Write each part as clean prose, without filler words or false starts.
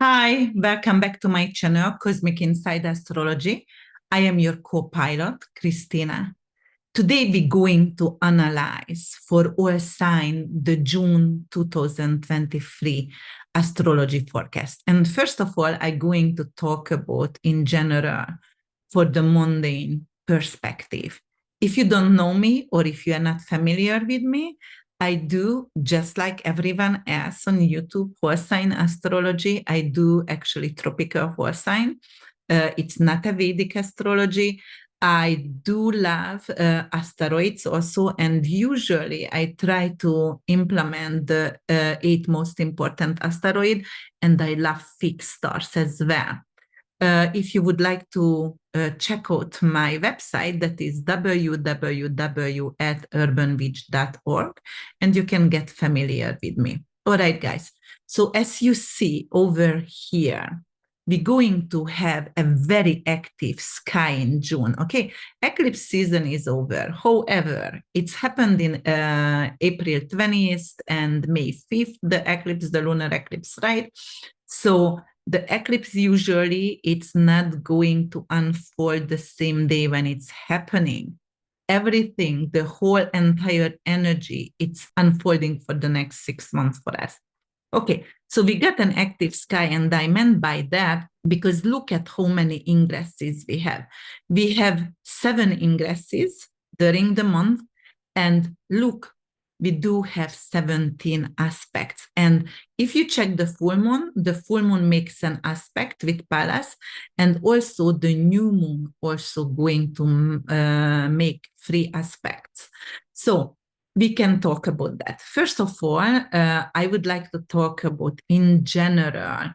Hi, welcome back to my channel, Cosmic Inside Astrology. I am your co-pilot, Christina. Today we're going to analyze for all signs the June 2023 astrology forecast. And first of all, I'm going to talk about in general for the mundane perspective. If you don't know me or if you are not familiar with me, I do, just like everyone else on YouTube, whole sign astrology. I do actually tropical whole sign. It's not a Vedic astrology. I do love asteroids also, and usually I try to implement the 8 most important asteroid, and I love fixed stars as well. If you would like to check out my website, that is www.urbanwitch.org, and you can get familiar with me. All right, guys. So as you see over here, we're going to have a very active sky in June. Okay, eclipse season is over. However, it's happened in April 20th and May 5th, the eclipse, the lunar eclipse, right? So the eclipse usually it's not going to unfold the same day when it's happening. Everything, the whole entire energy, it's unfolding for the next 6 months for us. Okay, so we got an active sky, and I meant by that because look at how many ingresses we have. We have 7 ingresses during the month, and look, we do have 17 aspects. And if you check the full moon makes an aspect with Pallas, and also the new moon also going to make 3 aspects. So we can talk about that. First of all, I would like to talk about in general,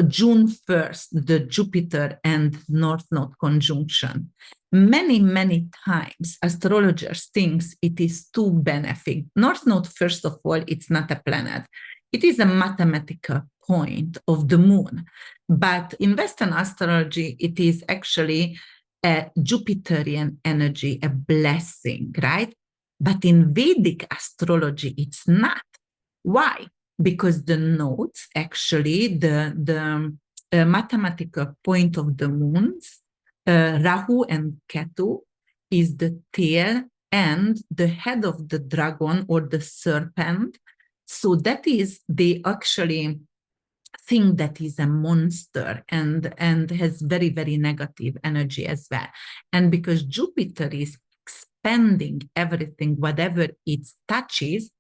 June 1st, the Jupiter and North Node conjunction. Many times astrologers think it is too benefic. North Node, first of all, it's not a planet. It is a mathematical point of the moon. But in Western astrology, it is actually a Jupiterian energy, a blessing, right? But in Vedic astrology, it's not. Why? Because the nodes, actually, the mathematical point of the moons, Rahu and Ketu, is the tail and the head of the dragon or the serpent. So that is, they actually think that is a monster and has very negative energy as well. And because Jupiter is expanding everything, whatever it touches,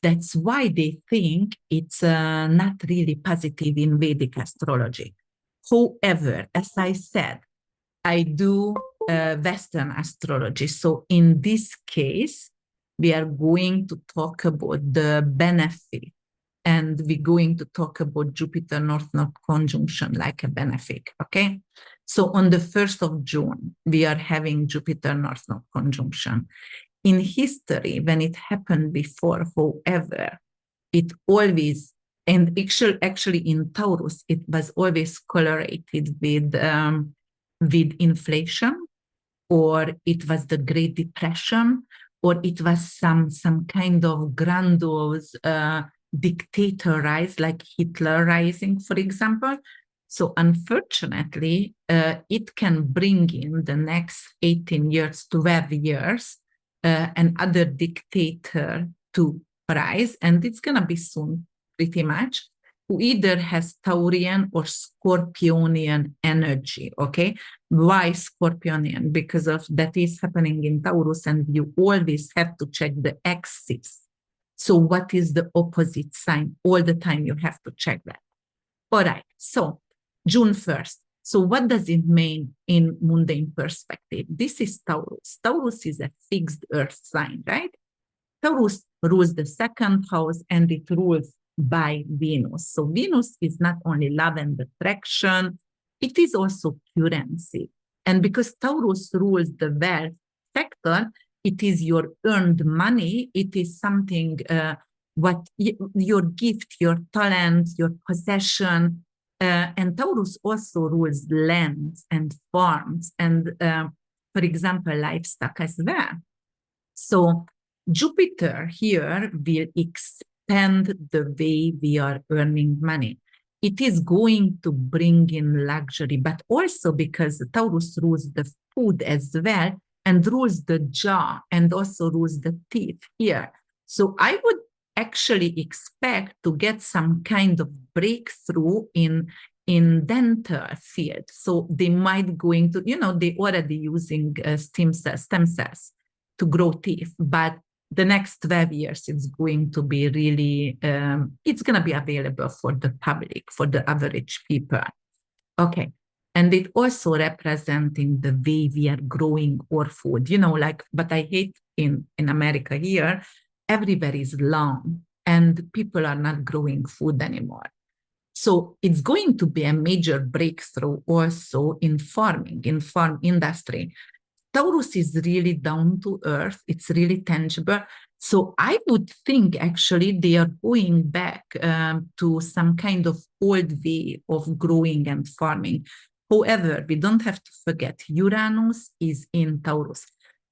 that's why they think it's not really positive in Vedic astrology. However, as I said, I do Western astrology. So in this case, we are going to talk about the benefit, and we're going to talk about Jupiter North Node conjunction like a benefit, okay? So on the 1st of June, we are having Jupiter North Node conjunction. In history, when it happened before, however, it always, and actually in Taurus, it was always correlated with inflation, or it was the Great Depression, or it was some kind of grandiose dictator rise, like Hitler rising, for example. So unfortunately, it can bring in the next 18 years, 12 years, another dictator to rise, and it's going to be soon, pretty much, who either has Taurian or Scorpionian energy, okay? Why Scorpionian? Because of that is happening in Taurus, and you always have to check the axis. So what is the opposite sign? All the time you have to check that. All right, so June 1st. So what does it mean in mundane perspective? This is Taurus. Taurus is a fixed earth sign, right? Taurus rules the 2nd house, and it rules by Venus. So Venus is not only love and attraction, it is also currency. And because Taurus rules the wealth sector, it is your earned money. It is something, what your gift, your talent, your possession. And Taurus also rules lands and farms and, for example, livestock as well. So Jupiter here will expand the way we are earning money. it is going to bring in luxury, but also because Taurus rules the food as well and rules the jaw and also rules the teeth here. So I would actually expect to get some kind of breakthrough in dental field. So they might going to, they already using stem cells to grow teeth, but the next 12 years, it's going to be really, it's going to be available for the public, for the average people. Okay. And it also representing the way we are growing our food, but I hate in America here, everywhere is long and people are not growing food anymore. So it's going to be a major breakthrough also in farming, in farm industry. Taurus is really down to earth. It's really tangible. So I would think actually they are going back to some kind of old way of growing and farming. However, we don't have to forget Uranus is in Taurus.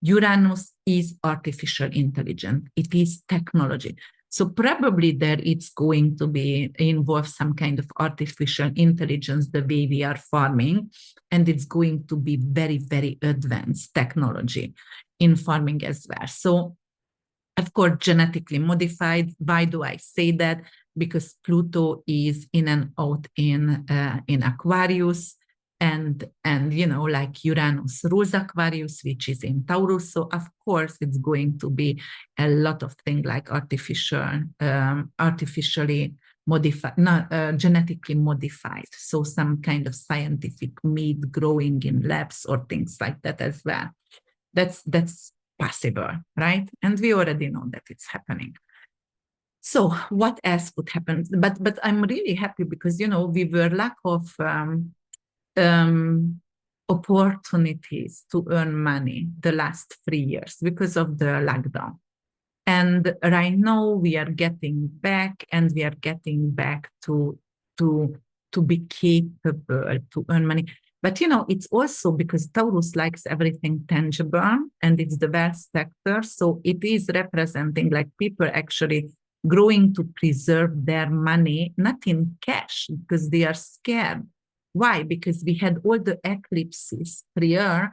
Uranus is artificial intelligence. It is technology. So probably there it's going to be involve some kind of artificial intelligence, the way we are farming, and it's going to be very, very advanced technology in farming as well. So of course, genetically modified. Why do I say that? Because Pluto is in and out in Aquarius, and like Uranus rules Aquarius, which is in Taurus. So of course, it's going to be a lot of things like artificially modified, not genetically modified. So some kind of scientific meat growing in labs or things like that as well. That's possible, right? And we already know that it's happening. So what else could happen? But I'm really happy because, we were lack of opportunities to earn money the last 3 years because of the lockdown. And right now we are getting back and we are getting back to be capable to earn money. But, it's also because Taurus likes everything tangible and it's the wealth sector. So it is representing like people actually growing to preserve their money, not in cash because they are scared. Why? Because we had all the eclipses prior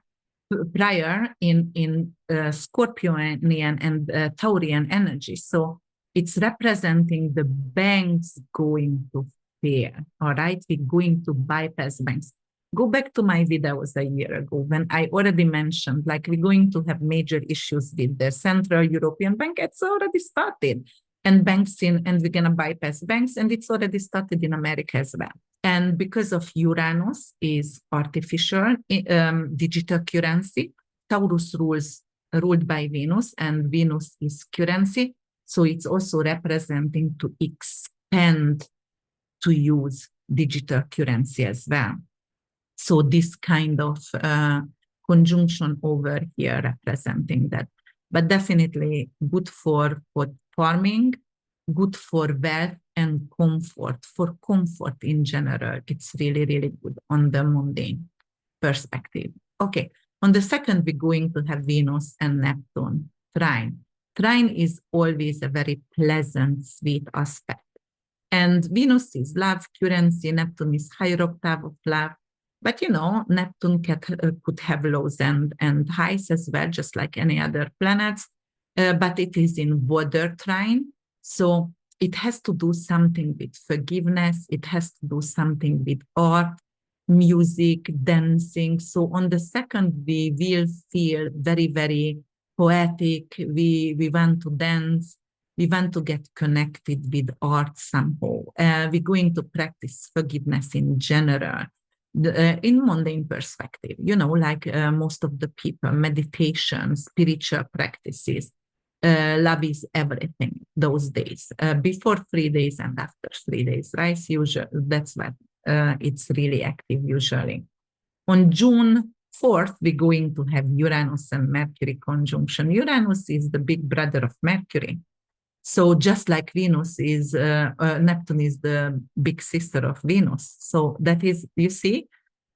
in Scorpionian and Taurian energy. So it's representing the banks going to fail, all right? We're going to bypass banks. Go back to my videos a year ago when I already mentioned, like we're going to have major issues with the Central European Bank. It's already started. And we're going to bypass banks, and it's already started in America as well. And because of Uranus is artificial, digital currency, Taurus ruled by Venus, and Venus is currency. So it's also representing to expand to use digital currency as well. So this kind of conjunction over here representing that. But definitely good for farming, good for wealth and comfort. For comfort in general, it's really, really good on the mundane perspective. Okay, on the second, we're going to have Venus and Neptune trine. Trine is always a very pleasant, sweet aspect. And Venus is love, currency, Neptune is higher octave of love. But, Neptune could have lows and highs as well, just like any other planets. But it is in water trine. So it has to do something with forgiveness. It has to do something with art, music, dancing. So on the second, we will feel very, very poetic. We want to dance. We want to get connected with art somehow. We're going to practice forgiveness in general. In mundane perspective, like most of the people, meditation, spiritual practices, love is everything those days, before 3 days and after 3 days, right? Usually, that's what it's really active usually. On June 4th, we're going to have Uranus and Mercury conjunction. Uranus is the big brother of Mercury. So just like Venus is, Neptune is the big sister of Venus. So that is, you see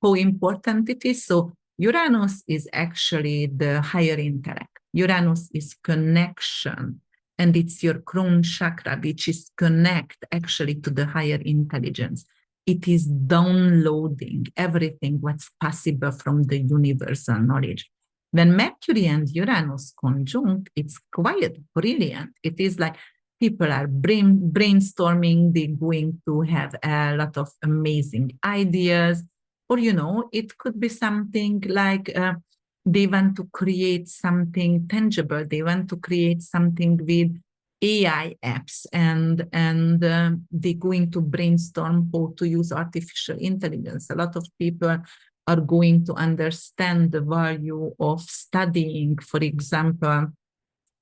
how important it is. So Uranus is actually the higher intellect. Uranus is connection, and it's your crown chakra, which is connect actually to the higher intelligence. it is downloading everything what's possible from the universal knowledge. When Mercury and Uranus conjunct, it's quite brilliant. It is like people are brainstorming, they're going to have a lot of amazing ideas. Or, it could be something like they want to create something tangible. They want to create something with AI apps, and they're going to brainstorm how to use artificial intelligence. A lot of people are going to understand the value of studying, for example,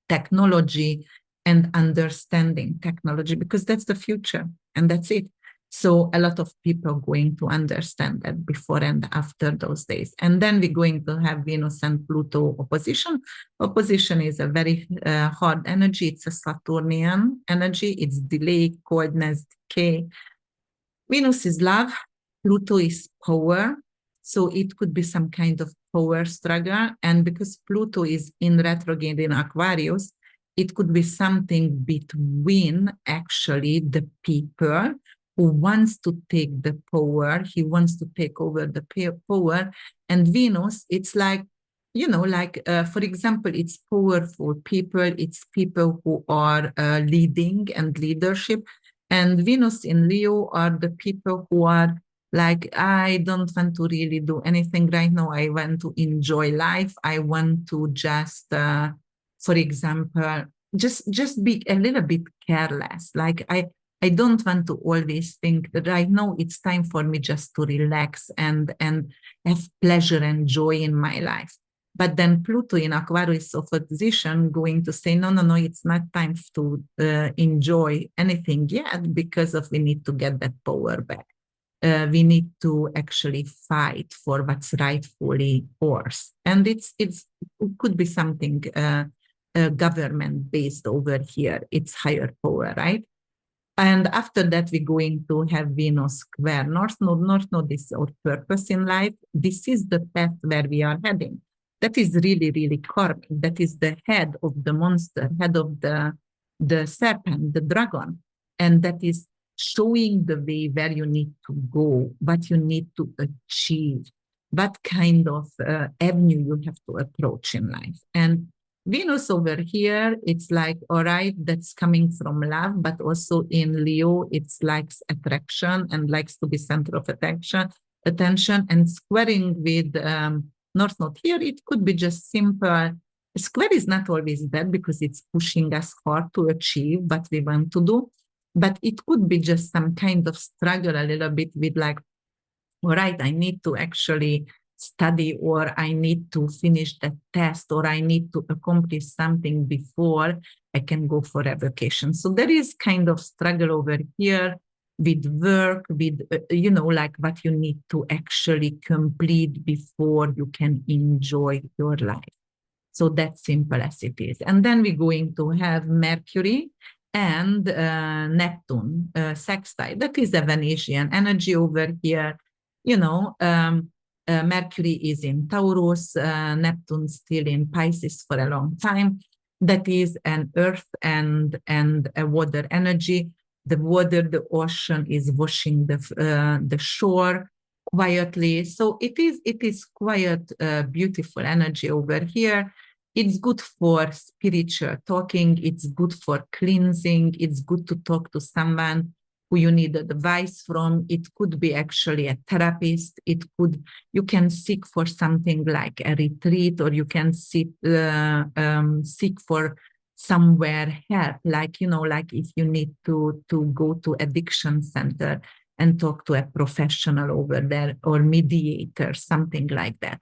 technology and understanding technology, because that's the future and that's it. So a lot of people are going to understand that before and after those days. And then we're going to have Venus and Pluto opposition. Opposition is a very hard energy. It's a Saturnian energy. It's delay, coldness, decay. Venus is love. Pluto is power. So it could be some kind of power struggle. And because Pluto is in retrograde in Aquarius, it could be something between actually the people who wants to take the power. He wants to take over the power. And Venus, it's like, for example, it's powerful people. It's people who are leading and leadership. And Venus in Leo are the people who are like, I don't want to really do anything right now. I want to enjoy life. I want to just, for example, just be a little bit careless. Like I don't want to always think that right now it's time for me just to relax and have pleasure and joy in my life. But then Pluto in Aquarius opposition going to say, no, it's not time to enjoy anything yet, because we need to get that power back. We need to actually fight for what's rightfully ours. And it could be something government-based over here. It's higher power, right? And after that, we're going to have Venus square North Node. North Node is our purpose in life. This is the path where we are heading. That is really, really karmic. That is the head of the monster, head of the serpent, the dragon. And that is showing the way where you need to go, what you need to achieve, what kind of avenue you have to approach in life. And Venus over here, it's like, all right, that's coming from love, but also in Leo, it's likes attraction and likes to be center of attention, and squaring with North Node here, it could be just simple. Square is not always bad because it's pushing us hard to achieve what we want to do, but it could be just some kind of struggle a little bit with like, all right, I need to actually study, or I need to finish that test, or I need to accomplish something before I can go for a vacation. So there is kind of struggle over here with work, with, like what you need to actually complete before you can enjoy your life. So that's simple as it is. And then we're going to have Mercury and Neptune sextile. That is a Venusian energy over here. Mercury is in Taurus, Neptune still in Pisces for a long time. That is an earth and a water energy. The water, the ocean is washing the shore quietly. So it is quite beautiful energy over here. It's good for spiritual talking. It's good for cleansing. It's good to talk to someone who you need advice from. It could be actually a therapist. You can seek for something like a retreat, or you can seek for somewhere help, like if you need to go to addiction center and talk to a professional over there, or mediator, something like that.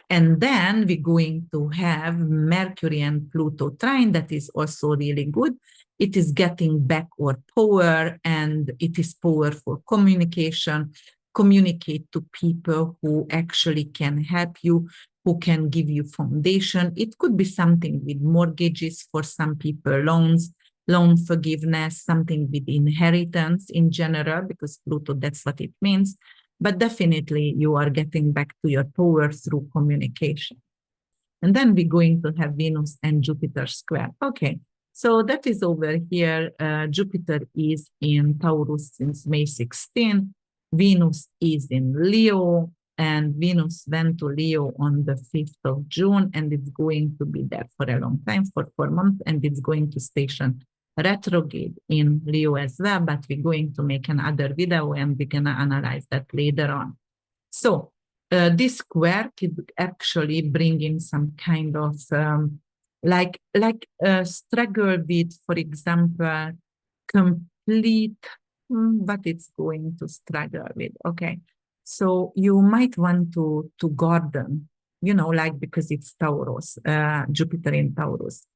And then we're going to have Mercury and Pluto trine. That is also really good. It is getting back our power, and it is power for communication. Communicate to people who actually can help you, who can give you foundation. It could be something with mortgages for some people, loans, loan forgiveness, something with inheritance in general, because Pluto, that's what it means. But definitely you are getting back to your power through communication. And then we're going to have Venus and Jupiter square. Okay, so that is over here. Jupiter is in Taurus since May 16. Venus is in Leo, and Venus went to Leo on the 5th of June, and it's going to be there for a long time, for 4 months, and it's going to station retrograde in Leo as well, but we're going to make another video and we're going to analyze that later on. So this square could actually bring in some kind of struggle with, for example, complete what it's going to struggle with. Okay, so you might want to garden, you know, like, because it's Taurus, Jupiter in Taurus,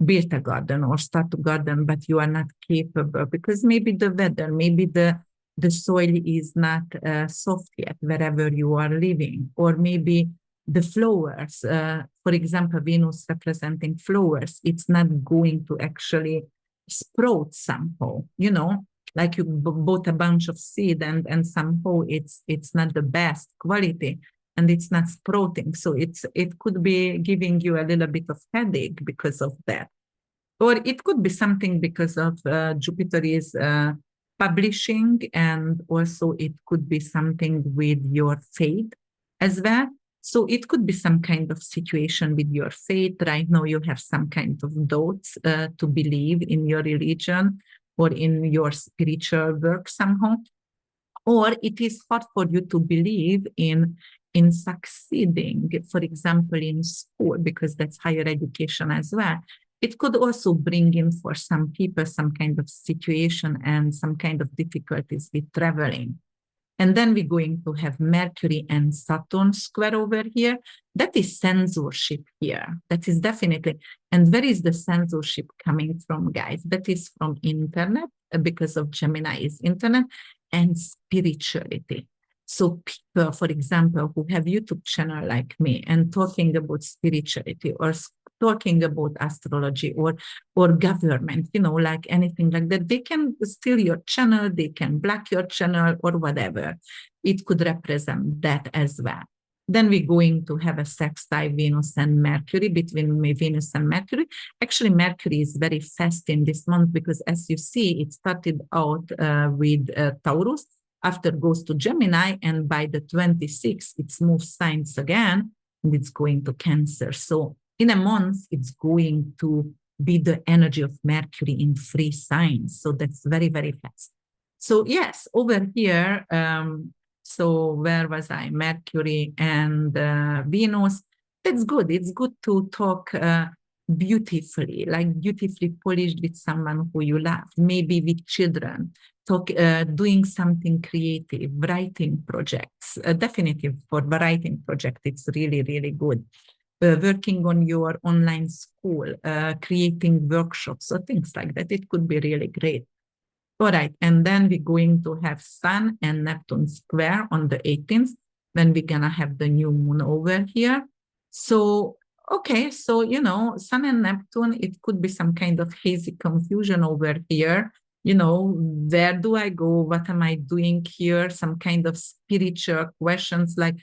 build a garden or start to garden, but you are not capable because maybe the weather, maybe the soil is not soft yet wherever you are living, or maybe the flowers, for example, Venus representing flowers, it's not going to actually sprout somehow, you know, like you bought a bunch of seed and somehow it's not the best quality and it's not sprouting. So it could be giving you a little bit of headache because of that. Or it could be something because of Jupiter is publishing, and also it could be something with your faith as well. So it could be some kind of situation with your faith. Right now you have some kind of doubts to believe in your religion or in your spiritual work somehow. Or it is hard for you to believe in succeeding, for example, in school, because that's higher education as well. It could also bring in for some people some kind of situation and some kind of difficulties with traveling. And then we're going to have Mercury and Saturn square over here. That is censorship here. That is definitely. And where is the censorship coming from, guys? That is from internet, because of Gemini is internet, and spirituality. So people, for example, who have YouTube channel like me and talking about spirituality or talking about astrology or government, you know, like anything like that, they can steal your channel, they can block your channel or whatever. It could represent that as well. Then we're going to have a sextile Venus and Mercury, between Venus and Mercury. Actually, Mercury is very fast in this month because, as you see, it started out with Taurus, after goes to Gemini, and by the 26th, it moves signs again, and it's going to Cancer. So in a month, it's going to be the energy of Mercury in 3 signs. So that's very, very fast. So yes, over here, so where was I? Mercury and Venus. That's good. It's good to talk beautifully, like beautifully polished with someone who you love, maybe with children, talk, doing something creative, writing projects. Definitely for writing project, it's really, really good. Working on your online school, creating workshops or things like that. It could be really great. All right, and then we're going to have Sun and Neptune square on the 18th, when we're gonna have the new moon over here. So, okay, so, you know, Sun and Neptune, it could be some kind of hazy confusion over here. You know, where do I go? What am I doing here? Some kind of spiritual questions like,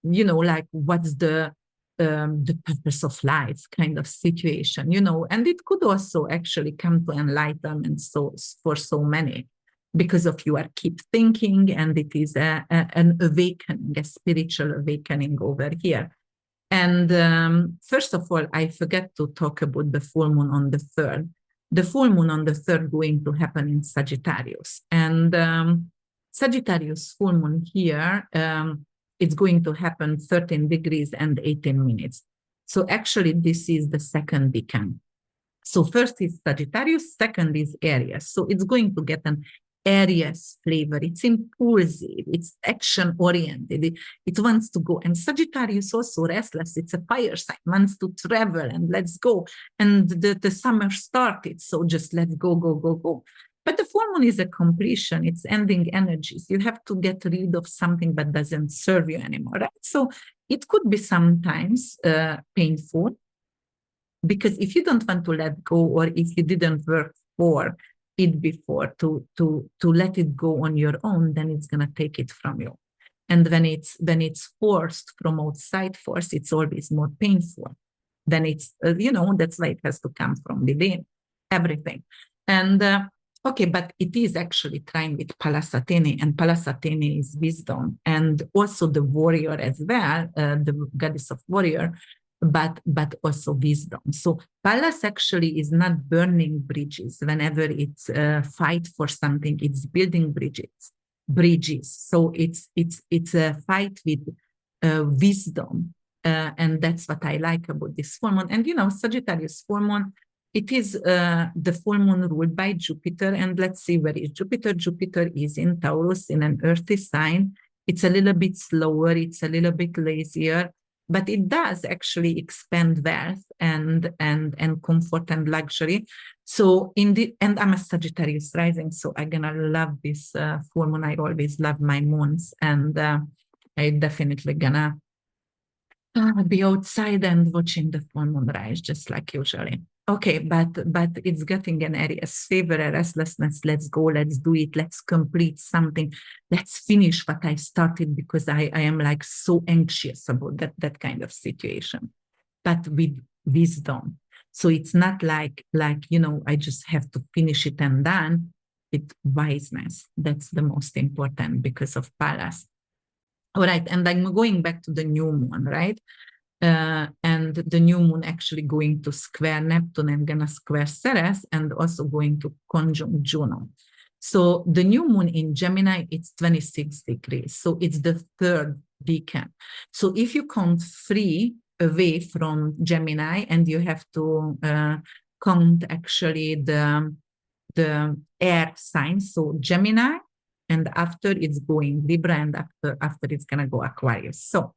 you know, like what's the purpose of life kind of situation, you know, and it could also actually come to enlightenment so for so many, because of you are keep thinking, and it is an awakening, a spiritual awakening over here. And first of all, I forget to talk about the full moon on the 3rd. The full moon on the 3rd going to happen in Sagittarius, and Sagittarius full moon here, it's going to happen 13 degrees and 18 minutes. So actually, this is the second decan. So first is Sagittarius, second is Aries. So it's going to get an Aries flavor. It's impulsive, it's action-oriented, it wants to go. And Sagittarius also restless, it's a fire sign, wants to travel and let's go. And the summer started, so just let's go, go, go, go. But the full moon is a completion, it's ending energies. You have to get rid of something that doesn't serve you anymore, right? So it could be sometimes painful, because if you don't want to let go, or if you didn't work for it before to let it go on your own, then it's going to take it from you. And when it's forced from outside force, it's always more painful. Then it's, you know, that's why it has to come from within, everything. And Okay, but it is actually trying with Pallas Athene, and Pallas Athene is wisdom, and also the warrior as well, the goddess of warrior, but also wisdom. So Pallas actually is not burning bridges. Whenever it's fight for something, it's building bridges. So it's a fight with wisdom, and that's what I like about this full moon. And Sagittarius full moon, it is the full moon ruled by Jupiter. And let's see, where is Jupiter? Jupiter is in Taurus, in an earthy sign. It's a little bit slower. It's a little bit lazier, but it does actually expand wealth and comfort and luxury. So and I'm a Sagittarius rising, so I'm gonna love this full moon. I always love my moons, and I definitely gonna be outside and watching the full moon rise, just like usually. Okay, but it's getting an Aries favor, a restlessness. Let's go, let's do it, let's complete something, let's finish what I started, because I am like so anxious about that kind of situation, but with wisdom. So it's not like I just have to finish it and done. With wiseness, that's the most important because of Pallas. All right, and I'm going back to the new moon, right? And the new moon actually going to square Neptune and gonna square Ceres, and also going to conjunct Juno. So the new moon in Gemini, it's 26 degrees. So it's the third decan. So if you count 3 away from Gemini, and you have to count actually the air signs, so Gemini, and after it's going Libra, and after it's gonna go Aquarius. So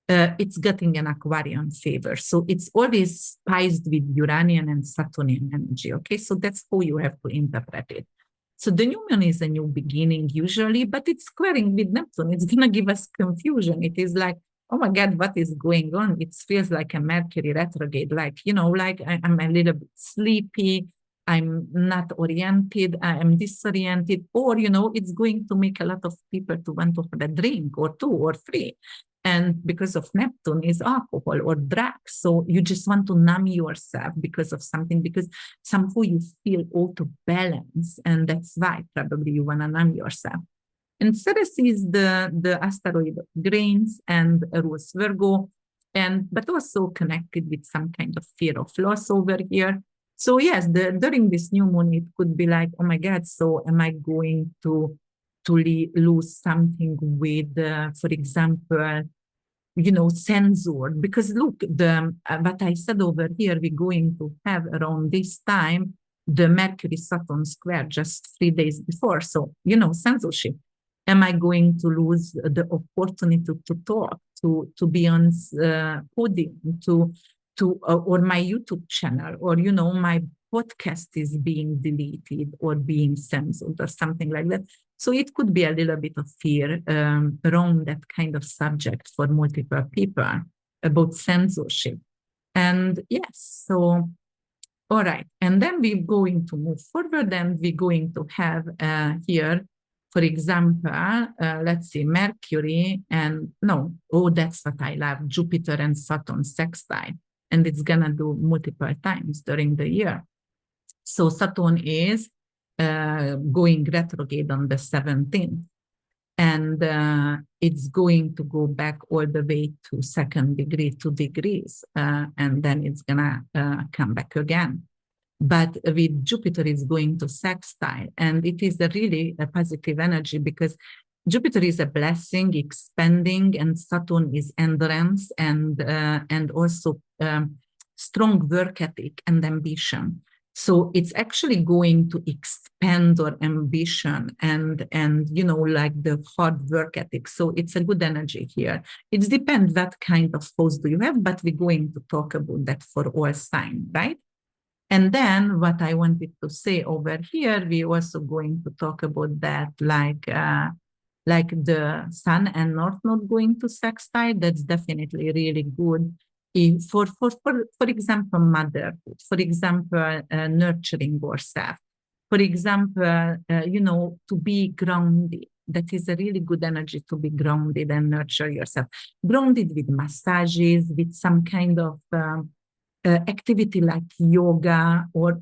it's getting an Aquarian favor. So it's always spiced with Uranian and Saturnian energy. Okay, so that's how you have to interpret it. So the new moon is a new beginning usually, but it's squaring with Neptune. It's gonna give us confusion. It is like, oh my God, what is going on? It feels like a Mercury retrograde, like I'm a little bit sleepy. I'm not oriented, I am disoriented, or, it's going to make a lot of people to want to have a drink or 2 or 3. And because of Neptune is alcohol or drugs. So you just want to numb yourself because of something, because somehow you feel out of balance. And that's why probably you want to numb yourself. And Ceres is the asteroid of grains and rules Virgo, but also connected with some kind of fear of loss over here. So yes, during this new moon, it could be like, oh my God, so am I going to lose something with, for example, censored? Because look, what I said over here, we're going to have around this time the Mercury Saturn square just 3 days before. So, censorship. Am I going to lose the opportunity to talk, to be on podium, or my YouTube channel, or my podcast is being deleted or being censored or something like that? So it could be a little bit of fear around that kind of subject for multiple people about censorship. And yes, so all right, and then we're going to move forward, and we're going to have here, for example, let's see, Mercury and that's what I love, Jupiter and Saturn sextile, and it's gonna do multiple times during the year. So Saturn is going retrograde on the 17th, and it's going to go back all the way to 2nd degree, 2 degrees, and then it's gonna come back again. But with Jupiter, it's going to sextile, and it is really a positive energy, because Jupiter is a blessing, expanding, and Saturn is endurance and also strong work ethic and ambition. So it's actually going to expand our ambition and like the hard work ethic. So it's a good energy here. It depends what kind of house do you have, but we're going to talk about that for all signs, right? And then what I wanted to say over here, we're also going to talk about that, like the Sun and North Node going to sextile. That's definitely really good. For example, motherhood, for example, nurturing yourself, for example, to be grounded. That is a really good energy, to be grounded and nurture yourself. Grounded with massages, with some kind of activity like yoga, or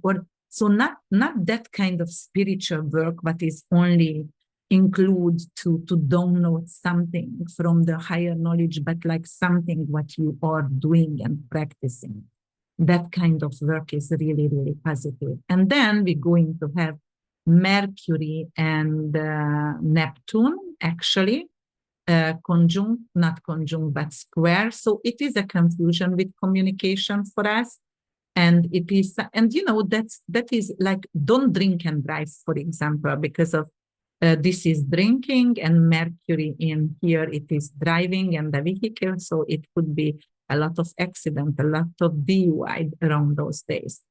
So not that kind of spiritual work, but is only include to download something from the higher knowledge, but like something what you are doing and practicing. That kind of work is really, really positive. And then we're going to have Mercury and Neptune, actually, conjunct, not conjunct, but square. So it is a confusion with communication for us. And it is, and you know, that is like, don't drink and drive, for example, because of this is drinking, and Mercury in here, it is driving and the vehicle. So it could be a lot of accident, a lot of DUI around those days.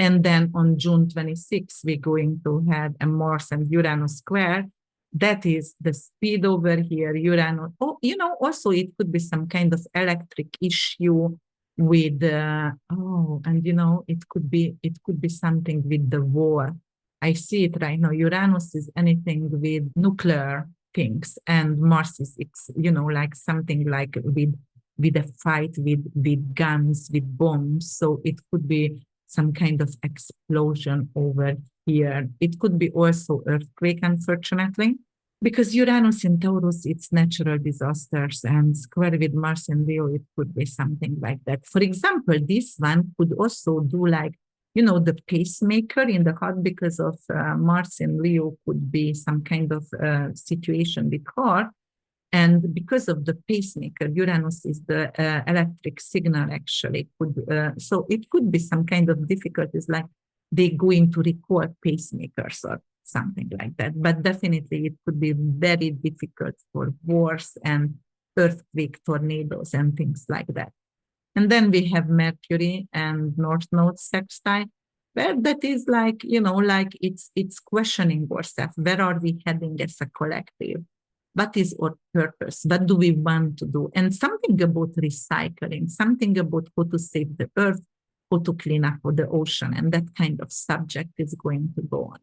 And then on June 26th, we're going to have a Mars and Uranus square. That is the speed over here, Uranus. Oh, you know, also it could be some kind of electric issue with, and you know, it could be something with the war. I see it right now. Uranus is anything with nuclear things, and Mars is, you know, like something like with a fight with guns, with bombs. So it could be some kind of explosion over here. It could be also earthquake, unfortunately, because Uranus in Taurus, it's natural disasters, and square with Mars and Leo, it could be something like that. For example, this one could also do like, you know, the pacemaker in the heart, because of Mars and Leo could be some kind of situation with heart. And because of the pacemaker, Uranus is the electric signal, actually. So it could be some kind of difficulties, like they going to record pacemakers or something like that. But definitely it could be very difficult for wars and earthquake, tornadoes, and things like that. And then we have Mercury and North Node sextile, where that is like, you know, like it's questioning ourselves. Where are we heading as a collective? What is our purpose? What do we want to do? And something about recycling, something about how to save the earth, how to clean up the ocean, and that kind of subject is going to go on.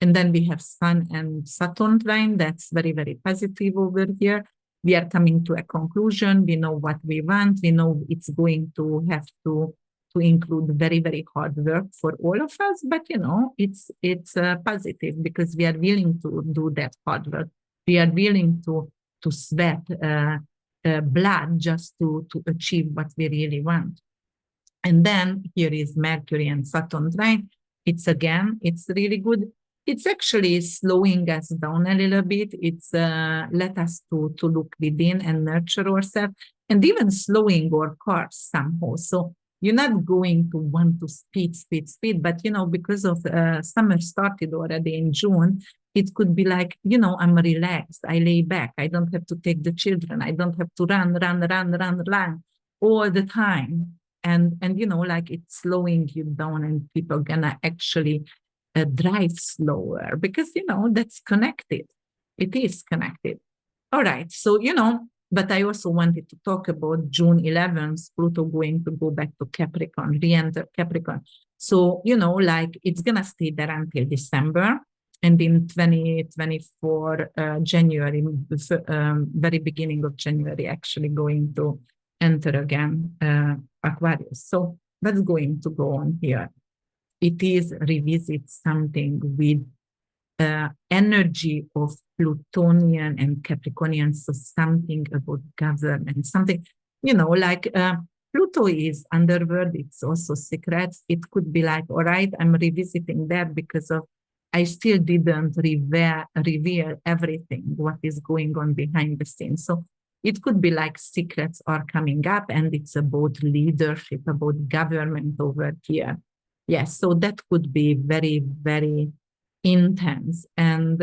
And then we have Sun and Saturn trine. That's very, very positive over here. We are coming to a conclusion. We know what we want. We know it's going to have to include very, very hard work for all of us. But, you know, it's positive, because we are willing to do that hard work. We are willing to sweat blood just to achieve what we really want. And then here is Mercury and Saturn trine. It's really good. It's actually slowing us down a little bit. It's let us to look within and nurture ourselves, and even slowing our course somehow. So you're not going to want to speed, but, you know, because of summer started already in June, it could be like, you know, I'm relaxed. I lay back. I don't have to take the children. I don't have to run all the time. And you know, like it's slowing you down, and people gonna actually drive slower, because, you know, that's connected. It is connected. All right. So, you know, but I also wanted to talk about June 11th, Pluto going to go back to Capricorn, re-enter Capricorn. So, you know, like it's going to stay there until December. And in 2024, January, very beginning of January, actually going to enter again Aquarius. So that's going to go on here. It is revisit something with energy of Plutonian and Capricornian, so something about government, something, you know, like Pluto is underworld, it's also secrets. It could be like, all right, I'm revisiting that because of I still didn't reveal everything, what is going on behind the scenes. So it could be like secrets are coming up, and it's about leadership, about government over here. Yes, so that could be very, very intense. And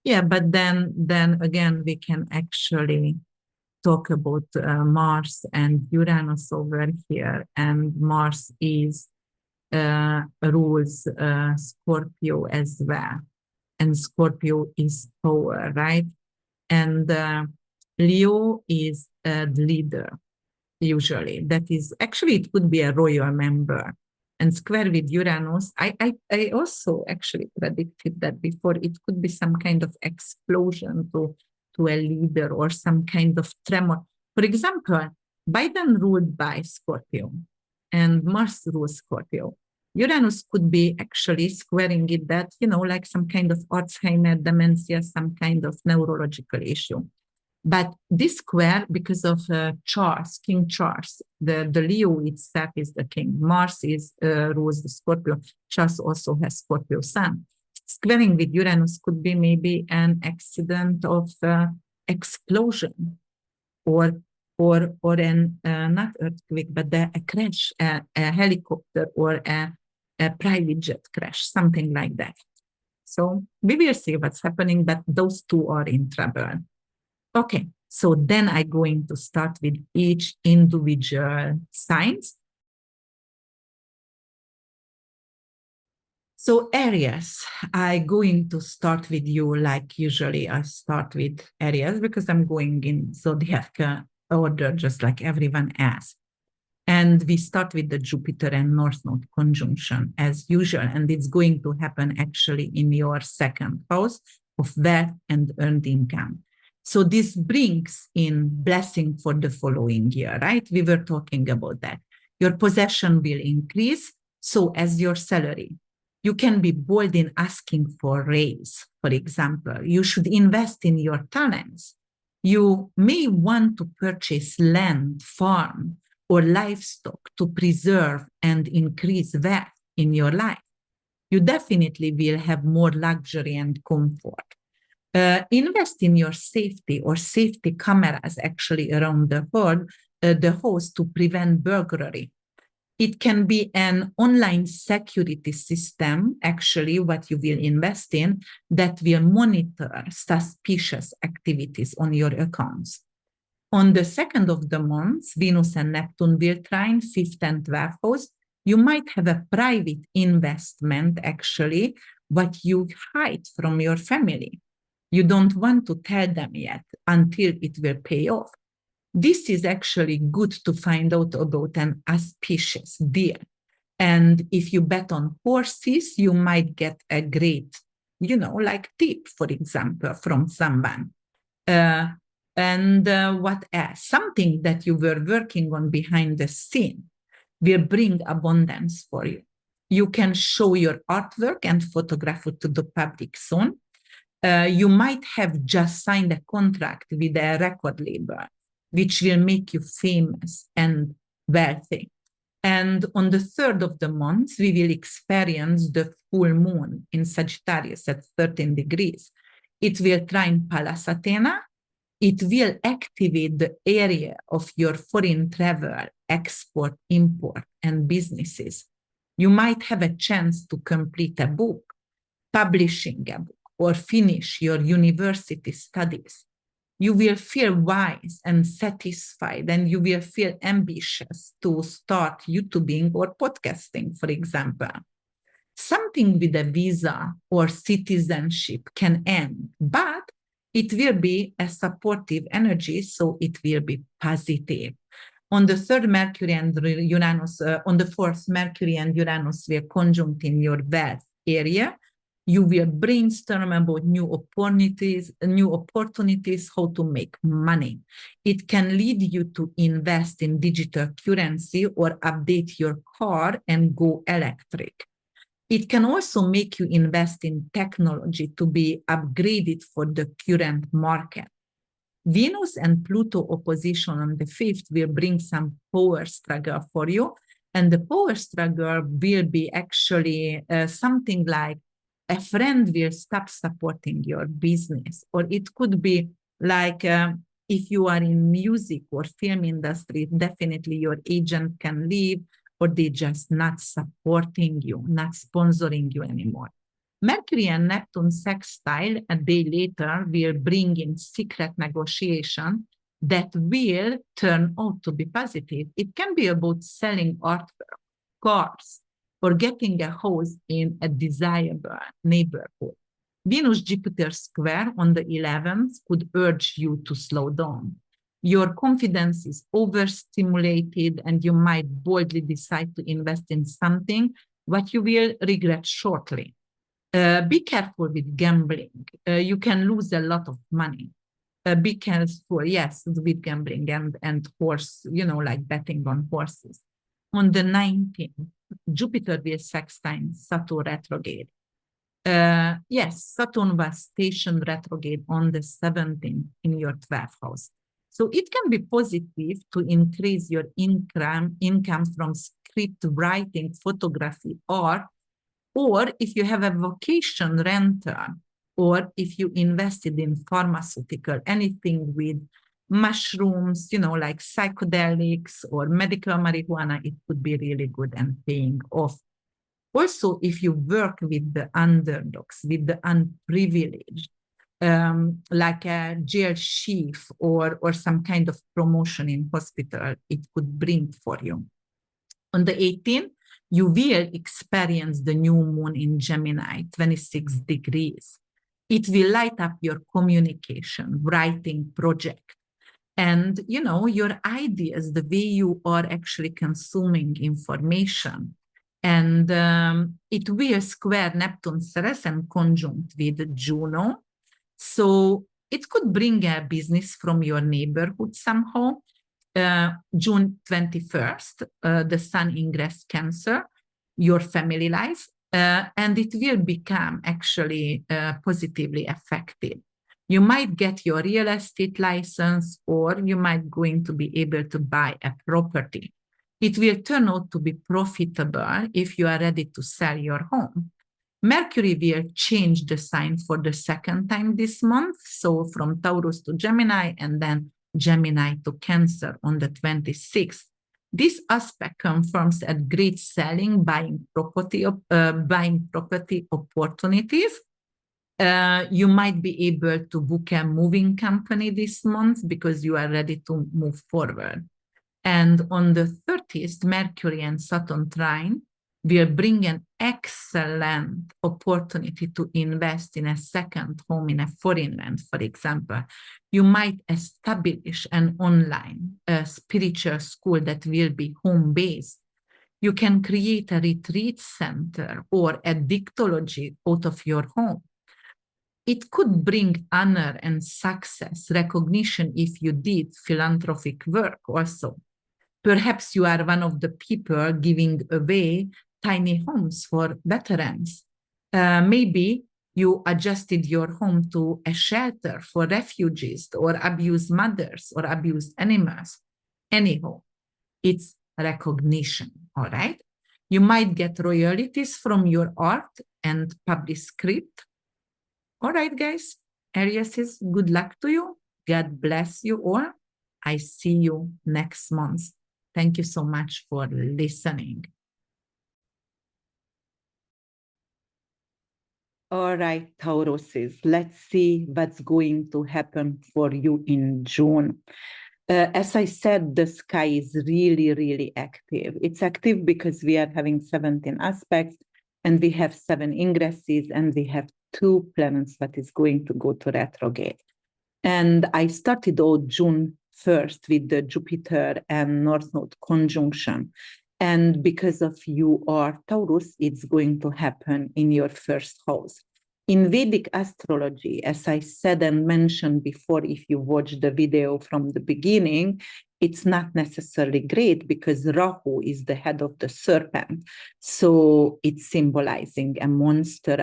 yeah, but then again, we can actually talk about Mars and Uranus over here. And Mars is rules Scorpio as well. And Scorpio is power, right? And Leo is the leader, usually. That is, actually, it could be a royal member. And square with Uranus, I also actually predicted that before. It could be some kind of explosion to a leader, or some kind of tremor. For example, Biden ruled by Scorpio, and Mars rules Scorpio. Uranus could be actually squaring it that, like some kind of Alzheimer, dementia, some kind of neurological issue. But this square, because of Charles, King Charles, the Leo itself is the king. Mars rules the Scorpio. Charles also has Scorpio sun. Squaring with Uranus could be maybe an accident of explosion, or an not earthquake, but a crash, a helicopter, or a private jet crash, something like that. So we will see what's happening, but those two are in trouble. Okay, so then I'm going to start with each individual signs. So Aries, I'm going to start with you like usually I start with Aries because I'm going in zodiac order just like everyone else. And we start with the Jupiter and North Node conjunction as usual. And it's going to happen actually in your second house of wealth and earned income. So this brings in blessing for the following year, right? We were talking about that. Your possession will increase, so as your salary. You can be bold in asking for raise, for example. You should invest in your talents. You may want to purchase land, farm, or livestock to preserve and increase wealth in your life. You definitely will have more luxury and comfort. Invest in your safety or safety cameras actually around the house to prevent burglary. It can be an online security system, actually, what you will invest in that will monitor suspicious activities on your accounts. On the second of the month, Venus and Neptune will trine 5th and 12th house. You might have a private investment, actually, what you hide from your family. You don't want to tell them yet until it will pay off. This is actually good to find out about an auspicious deal. And if you bet on horses, you might get a great, like tip, for example, from someone. What else? Something that you were working on behind the scene will bring abundance for you. You can show your artwork and photograph it to the public soon. You might have just signed a contract with a record label, which will make you famous and wealthy. And on the 3rd of the month, we will experience the full moon in Sagittarius at 13 degrees. It will trine Pallas Athena. It will activate the area of your foreign travel, export, import, and businesses. You might have a chance to complete a book, publishing a book, or finish your university studies. You will feel wise and satisfied, and you will feel ambitious to start YouTubing or podcasting, for example. Something with a visa or citizenship can end, but it will be a supportive energy, so it will be positive. On the 3rd, Mercury and Uranus, on the 4th, Mercury and Uranus will conjunct in your wealth area. You will brainstorm about new opportunities, how to make money. It can lead you to invest in digital currency or update your car and go electric. It can also make you invest in technology to be upgraded for the current market. Venus and Pluto opposition on the 5th will bring some power struggle for you. And the power struggle will be actually something like a friend will stop supporting your business. Or it could be like if you are in music or film industry, definitely your agent can leave, or they just not supporting you, not sponsoring you anymore. Mercury and Neptune sextile a day later will bring in secret negotiation that will turn out to be positive. It can be about selling artwork, cars, or getting a house in a desirable neighborhood. Venus-Jupiter square on the 11th could urge you to slow down. Your confidence is overstimulated, and you might boldly decide to invest in something what you will regret shortly. Be careful with gambling. You can lose a lot of money. Be careful, yes, with gambling and horse, like betting on horses. On the 19th, Jupiter will sextile Saturn retrograde. Yes, Saturn was stationed retrograde on the 17th in your 12th house. So it can be positive to increase your income from script writing, photography, art, or if you have a vocation rental, or if you invested in pharmaceutical, anything with mushrooms, like psychedelics or medical marijuana, it could be really good and paying off. Also, if you work with the underdogs, with the unprivileged, like a jail chief or some kind of promotion in hospital, it could bring for you. On the 18th, you will experience the new moon in Gemini, 26 degrees. It will light up your communication, writing project, and your ideas, the way you are actually consuming information. And it will square Neptune, Ceres, and conjunct with Juno. So it could bring a business from your neighborhood somehow. June 21st, the sun ingress Cancer, your family life, and it will become actually positively affected. You might get your real estate license, or you might going to be able to buy a property. It will turn out to be profitable if you are ready to sell your home. Mercury will change the sign for the second time this month, so from Taurus to Gemini, and then Gemini to Cancer on the 26th. This aspect confirms a great selling, buying property opportunities. You might be able to book a moving company this month because you are ready to move forward. And on the 30th, Mercury and Saturn trine will bring an excellent opportunity to invest in a second home in a foreign land, for example. You might establish an online spiritual school that will be home-based. You can create a retreat center or a dictology out of your home. It could bring honor and success, recognition if you did philanthropic work also. Perhaps you are one of the people giving away tiny homes for veterans. Maybe you adjusted your home to a shelter for refugees or abused mothers or abused animals. Anyhow, it's recognition, all right? You might get royalties from your art and published script. All right, guys, Aries, good luck to you. God bless you all. I see you next month. Thank you so much for listening. All right, Tauruses, let's see what's going to happen for you in June. As I said, the sky is really, really active. It's active because we are having 17 aspects, and we have 7 ingresses, and we have 2 planets that is going to go to retrograde. And I started out June 1st with the Jupiter and North Node conjunction. And because of you are Taurus, it's going to happen in your first house. In Vedic astrology, as I said and mentioned before, if you watch the video from the beginning, it's not necessarily great because Rahu is the head of the serpent. So it's symbolizing a monster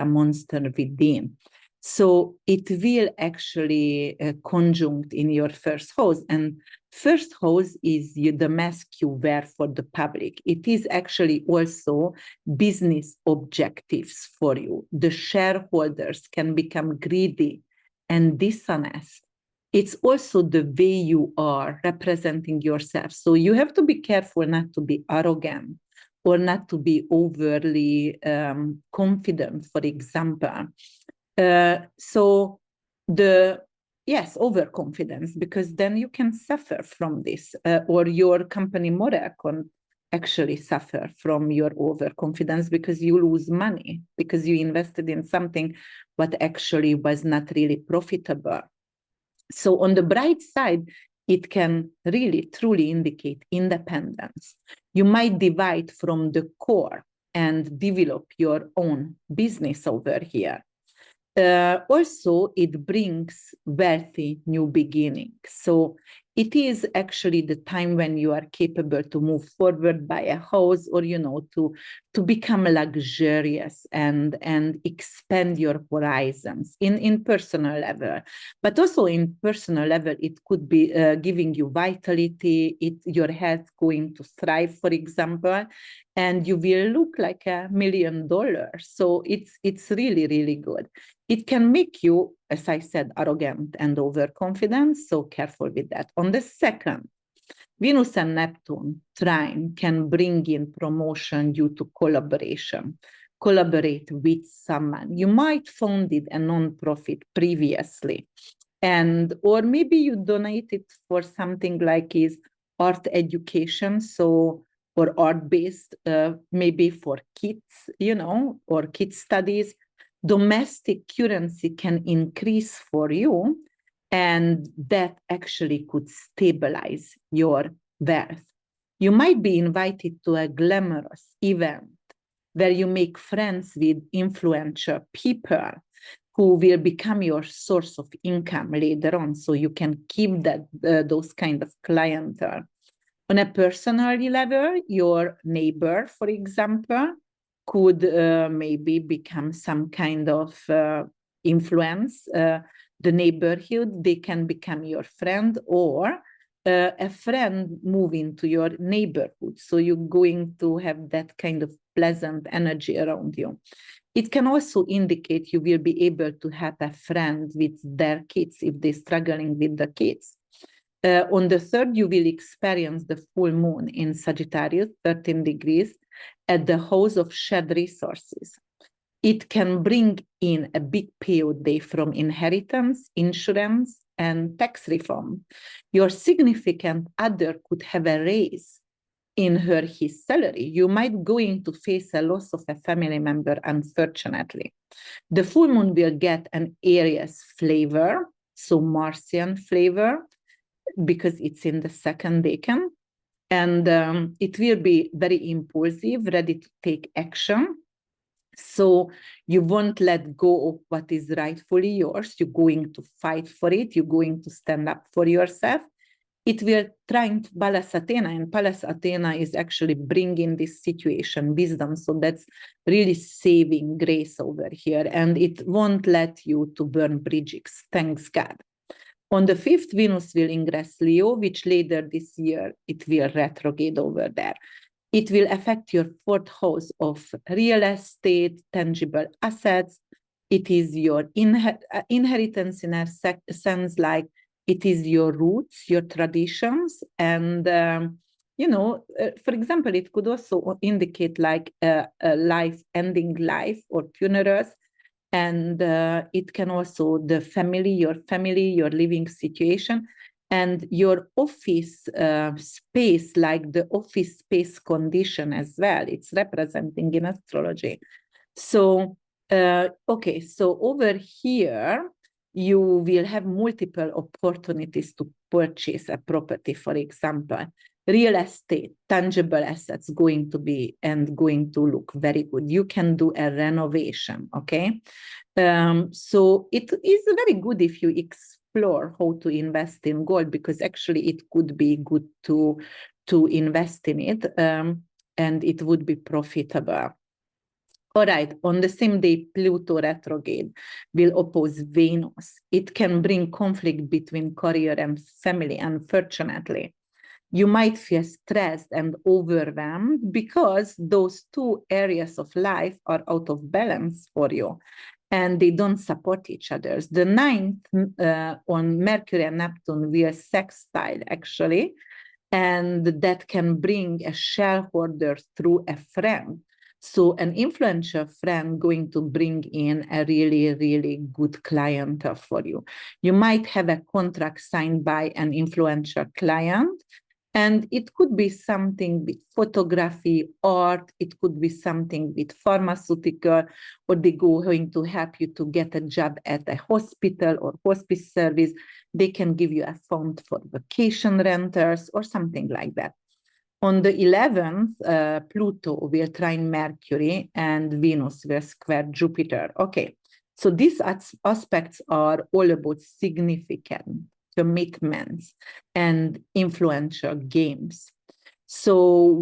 within. So it will actually conjunct in your first house. And first house is the mask you wear for the public. It is actually also business objectives for you. The shareholders can become greedy and dishonest. It's also the way you are representing yourself. So you have to be careful not to be arrogant or not to be overly confident, for example. Overconfidence, because then you can suffer from this, or your company morale can actually suffer from your overconfidence because you lose money, because you invested in something what actually was not really profitable. So on the bright side, it can really truly indicate independence. You might divide from the core and develop your own business over here. Also, it brings wealthy new beginnings. So it is actually the time when you are capable to move forward, buy a house, or, you know, to become luxurious and expand your horizons in personal level. But also in personal level, it could be giving you vitality, your health going to thrive, for example, and you will look like $1 million. So it's really, really good. It can make you, as I said, arrogant and overconfident, so careful with that. On the second, Venus and Neptune trine can bring in promotion due to collaboration. Collaborate with someone. You might founded a non-profit previously, or maybe you donated for something like is art education, so or art-based, maybe for kids, you know, or kids studies. Domestic currency can increase for you, and that actually could stabilize your wealth. You might be invited to a glamorous event where you make friends with influential people who will become your source of income later on, so you can keep that those kind of clientele. On a personal level, your neighbor, for example, could maybe become some kind of influence. The neighborhood, they can become your friend, or a friend move into your neighborhood. So you're going to have that kind of pleasant energy around you. It can also indicate you will be able to help a friend with their kids if they're struggling with the kids. On the third, you will experience the full moon in Sagittarius, 13 degrees, at the house of shared resources. It can bring in a big payout day from inheritance, insurance, and tax reform. Your significant other could have a raise in his salary. You might going to face a loss of a family member, unfortunately. The full moon will get an Aries flavor, so Martian flavor, because it's in the second decan, and it will be very impulsive, ready to take action. So you won't let go of what is rightfully yours. You're going to fight for it. You're going to stand up for yourself. It will trying to balance Athena, and Pallas Athena is actually bringing this situation wisdom. So that's really saving grace over here, and it won't let you to burn bridges. Thanks God. On the 5th, Venus will ingress Leo, which later this year, it will retrograde over there. It will affect your 4th house of real estate, tangible assets. It is your inheritance in a sense, like it is your roots, your traditions. And, you know, for example, it could also indicate like a life, ending life, or funerals. And it can also the family, your living situation, and your office space, like the office space condition as well. It's representing in astrology. So, okay, so over here, you will have multiple opportunities to purchase a property, for example. Real estate, tangible assets going to be and going to look very good. You can do a renovation, okay? So it is very good if you explore how to invest in gold, because actually it could be good to invest in it, and it would be profitable. All right, on the same day, Pluto retrograde will oppose Venus. It can bring conflict between career and family, unfortunately. You might feel stressed and overwhelmed because those two areas of life are out of balance for you, and they don't support each other. The 9th on Mercury and Neptune will sextile, actually, and that can bring a shareholder through a friend. So an influential friend going to bring in a really, really good client for you. You might have a contract signed by an influential client, and it could be something with photography, art, it could be something with pharmaceutical, or they're going to help you to get a job at a hospital or hospice service. They can give you a fund for vacation renters or something like that. On the 11th, Pluto will trine Mercury and Venus will square Jupiter. Okay, so these aspects are all about significant commitments, and influential games. So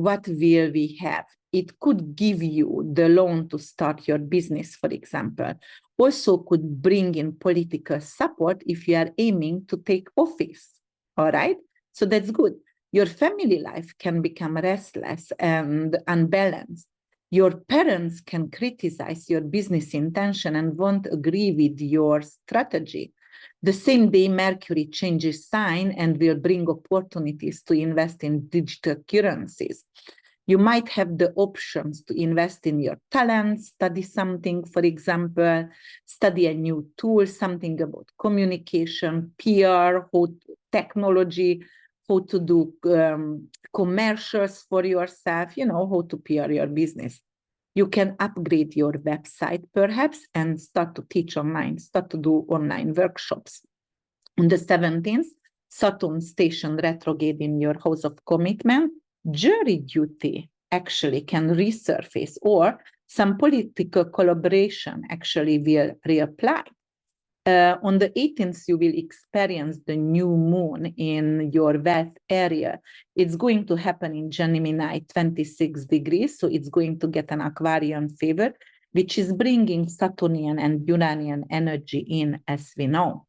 what will we have? It could give you the loan to start your business, for example. Also could bring in political support if you are aiming to take office. All right? So that's good. Your family life can become restless and unbalanced. Your parents can criticize your business intention and won't agree with your strategy. The same day, Mercury changes sign and will bring opportunities to invest in digital currencies. You might have the options to invest in your talents, study something, for example, study a new tool, something about communication, PR, technology, how to do commercials for yourself, how to PR your business. You can upgrade your website perhaps and start to teach online, start to do online workshops. On the 17th, Saturn station retrograde in your house of commitment, jury duty actually can resurface, or some political collaboration actually will reapply. On the 18th, you will experience the new moon in your wealth area. It's going to happen in Gemini, 26 degrees. So it's going to get an Aquarian favor, which is bringing Saturnian and Uranian energy in, as we know.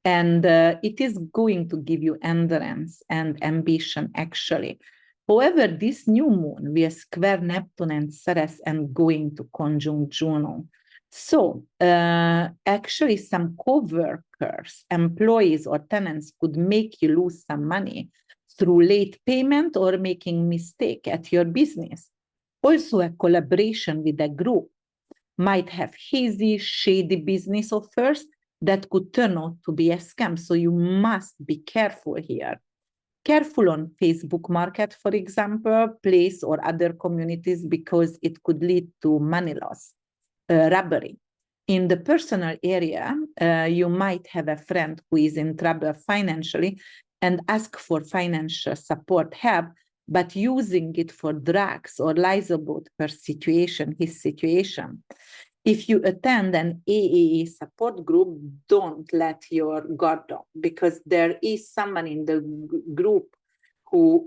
And it is going to give you endurance and ambition, actually. However, this new moon will square Neptune and Ceres and going to conjunct Juno. So actually some co-workers, employees or tenants could make you lose some money through late payment or making mistake at your business. Also, a collaboration with a group might have hazy, shady business offers that could turn out to be a scam. So you must be careful here. Careful on Facebook Market, for example, place or other communities, because it could lead to money loss. Robbery. In the personal area, you might have a friend who is in trouble financially and ask for financial support help, but using it for drugs or lies about his situation. If you attend an AAA support group, don't let your guard down, because there is someone in the group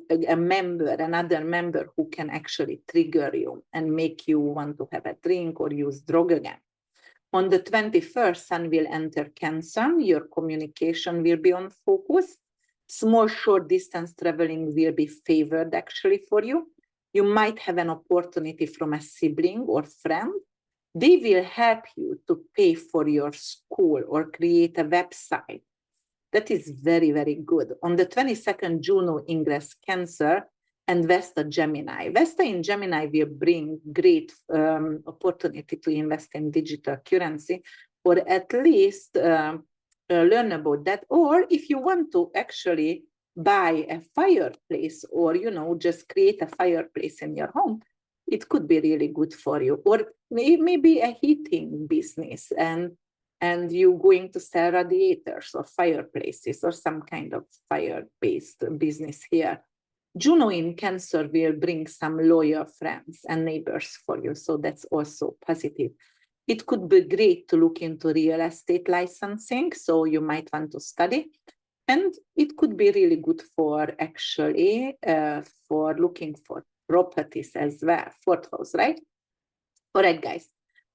another member who can actually trigger you and make you want to have a drink or use drug again. On the 21st, Sun will enter Cancer. Your communication will be on focus. Small, short distance traveling will be favored actually for you. You might have an opportunity from a sibling or friend. They will help you to pay for your school or create a website. That is very, very good. On the 22nd, Juno ingress Cancer and Vesta Gemini. Vesta in Gemini will bring great opportunity to invest in digital currency, or at least learn about that. Or if you want to actually buy a fireplace, or, just create a fireplace in your home, it could be really good for you. Or maybe a heating business, and you going to sell radiators or fireplaces or some kind of fire-based business here. Juno in Cancer will bring some loyal friends and neighbors for you, so that's also positive. It could be great to look into real estate licensing, so you might want to study. And it could be really good for actually for looking for properties as well, fourth house, right? All right, guys.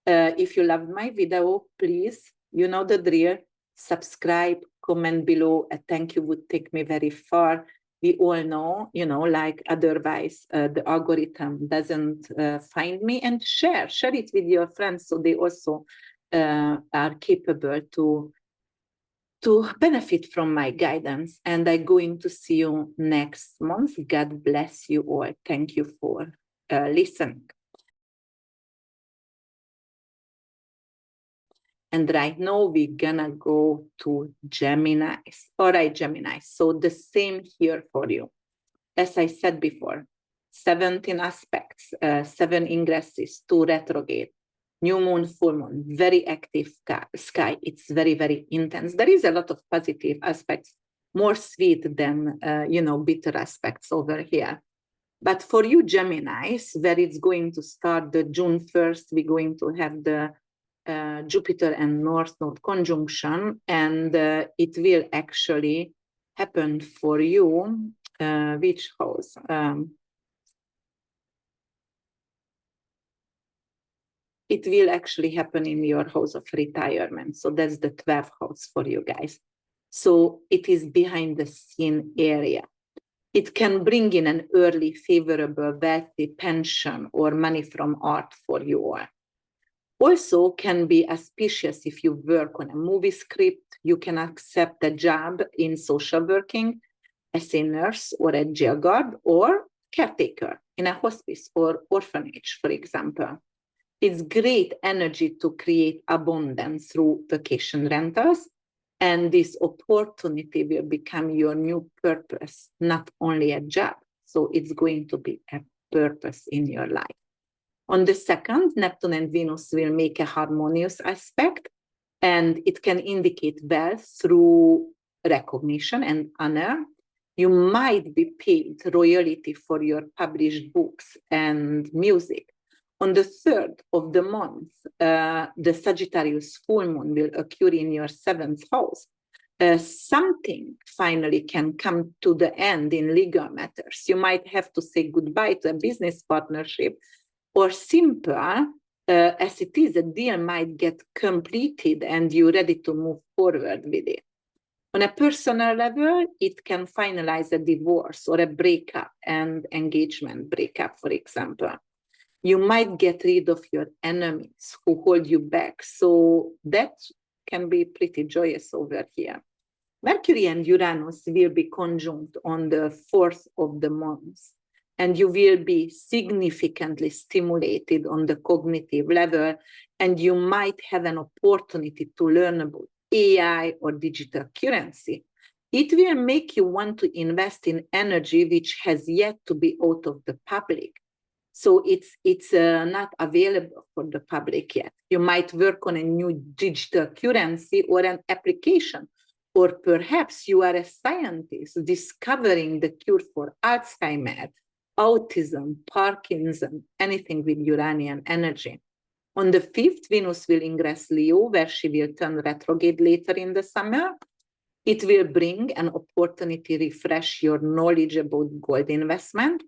If you loved my video, please, you know the drill, subscribe, comment below. A thank you would take me very far. We all know, like otherwise the algorithm doesn't find me. And share it with your friends so they also are capable to benefit from my guidance. And I'm going to see you next month. God bless you all. Thank you for listening. And right now we're gonna go to Gemini. All right, Gemini. So the same here for you. As I said before, 17 aspects, 7 ingresses, 2 retrograde, new moon, full moon, very active sky. It's very, very intense. There is a lot of positive aspects, more sweet than, bitter aspects over here. But for you Geminis, where it's going to start the June 1st, we're going to have the Jupiter and North Node conjunction, and it will actually happen for you. Which house? It will actually happen in your house of retirement. So that's the 12th house for you guys. So it is behind the scene area. It can bring in an early favorable wealthy pension or money from art for you all. Also can be auspicious if you work on a movie script. You can accept a job in social working as a nurse or a jail guard or caretaker in a hospice or orphanage, for example. It's great energy to create abundance through vacation rentals. And this opportunity will become your new purpose, not only a job. So it's going to be a purpose in your life. On the 2nd, Neptune and Venus will make a harmonious aspect, and it can indicate wealth through recognition and honor. You might be paid royalty for your published books and music. On the 3rd of the month, the Sagittarius full moon will occur in your 7th house. Something finally can come to the end in legal matters. You might have to say goodbye to a business partnership, or simple as it is, a deal might get completed and you're ready to move forward with it. On a personal level, it can finalize a divorce or a breakup and engagement breakup, for example. You might get rid of your enemies who hold you back. So that can be pretty joyous over here. Mercury and Uranus will be conjunct on the 4th of the month, and you will be significantly stimulated on the cognitive level, and you might have an opportunity to learn about AI or digital currency. It will make you want to invest in energy which has yet to be out of the public. So it's not available for the public yet. You might work on a new digital currency or an application, or perhaps you are a scientist discovering the cure for Alzheimer, autism, Parkinson, anything with Uranian energy. On the 5th, Venus will ingress Leo, where she will turn retrograde later in the summer. It will bring an opportunity to refresh your knowledge about gold investment.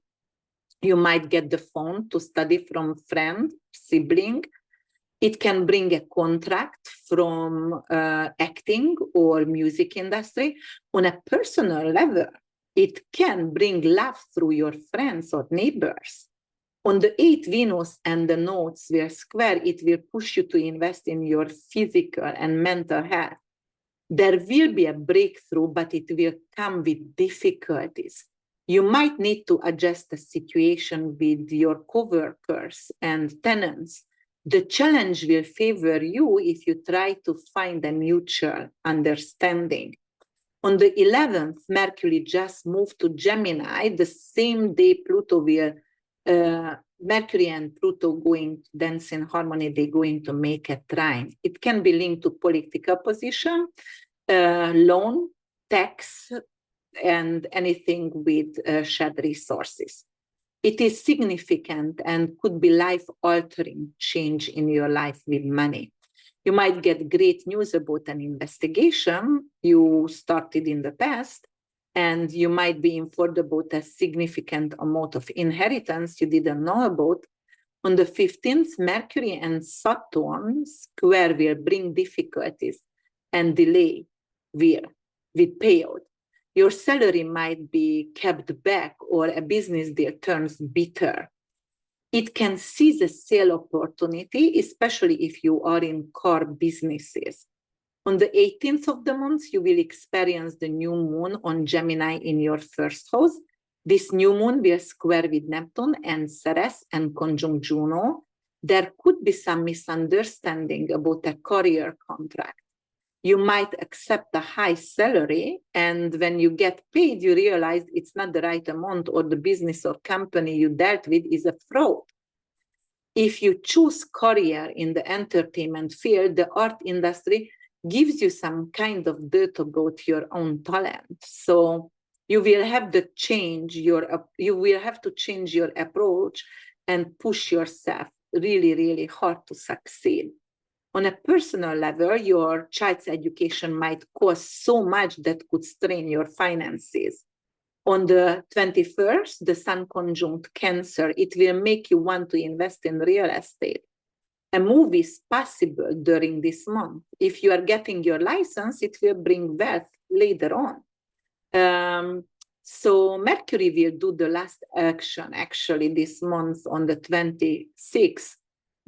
You might get the phone to study from friend, sibling. It can bring a contract from acting or music industry. On a personal level, it can bring love through your friends or neighbors. On the 8th, Venus and the nodes will square. It will push you to invest in your physical and mental health. There will be a breakthrough, but it will come with difficulties. You might need to adjust the situation with your coworkers and tenants. The challenge will favor you if you try to find a mutual understanding. On the 11th, Mercury just moved to Gemini. The same day Pluto will, Mercury and Pluto going to dance in harmony, they're going to make a trine. It can be linked to political position, loan, tax, and anything with shared resources. It is significant and could be life-altering change in your life with money. You might get great news about an investigation you started in the past, and you might be informed about a significant amount of inheritance you didn't know about. On the 15th, Mercury and Saturn square will bring difficulties and delay with payout. Your salary might be kept back, or a business deal turns bitter. It can seize a sale opportunity, especially if you are in core businesses. On the 18th of the month, you will experience the new moon on Gemini in your 1st house. This new moon will square with Neptune and Ceres and conjunct Juno. There could be some misunderstanding about a career contract. You might accept a high salary, and when you get paid, you realize it's not the right amount, or the business or company you dealt with is a fraud. If you choose career in the entertainment field, the art industry gives you some kind of dirt about your own talent. So you will have to change your approach and push yourself really, really hard to succeed. On a personal level, your child's education might cost so much that could strain your finances. On the 21st, the Sun conjunct Cancer, it will make you want to invest in real estate. A move is possible during this month. If you are getting your license, it will bring wealth later on. So Mercury will do the last action actually this month on the 26th,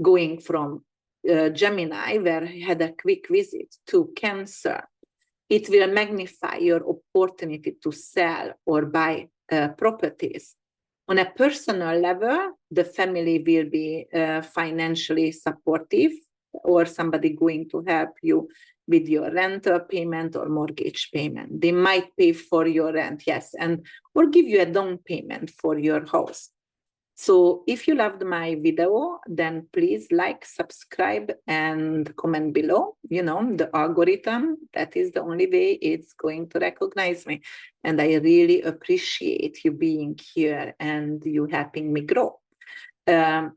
going from Gemini, where he had a quick visit, to Cancer. It will magnify your opportunity to sell or buy properties. On a personal level, the family will be financially supportive, or somebody going to help you with your rental payment or mortgage payment. They might pay for your rent, yes, and or give you a down payment for your house. So if you loved my video, then please like, subscribe, and comment below. You know, the algorithm, that is the only way it's going to recognize me. And I really appreciate you being here and you helping me grow. And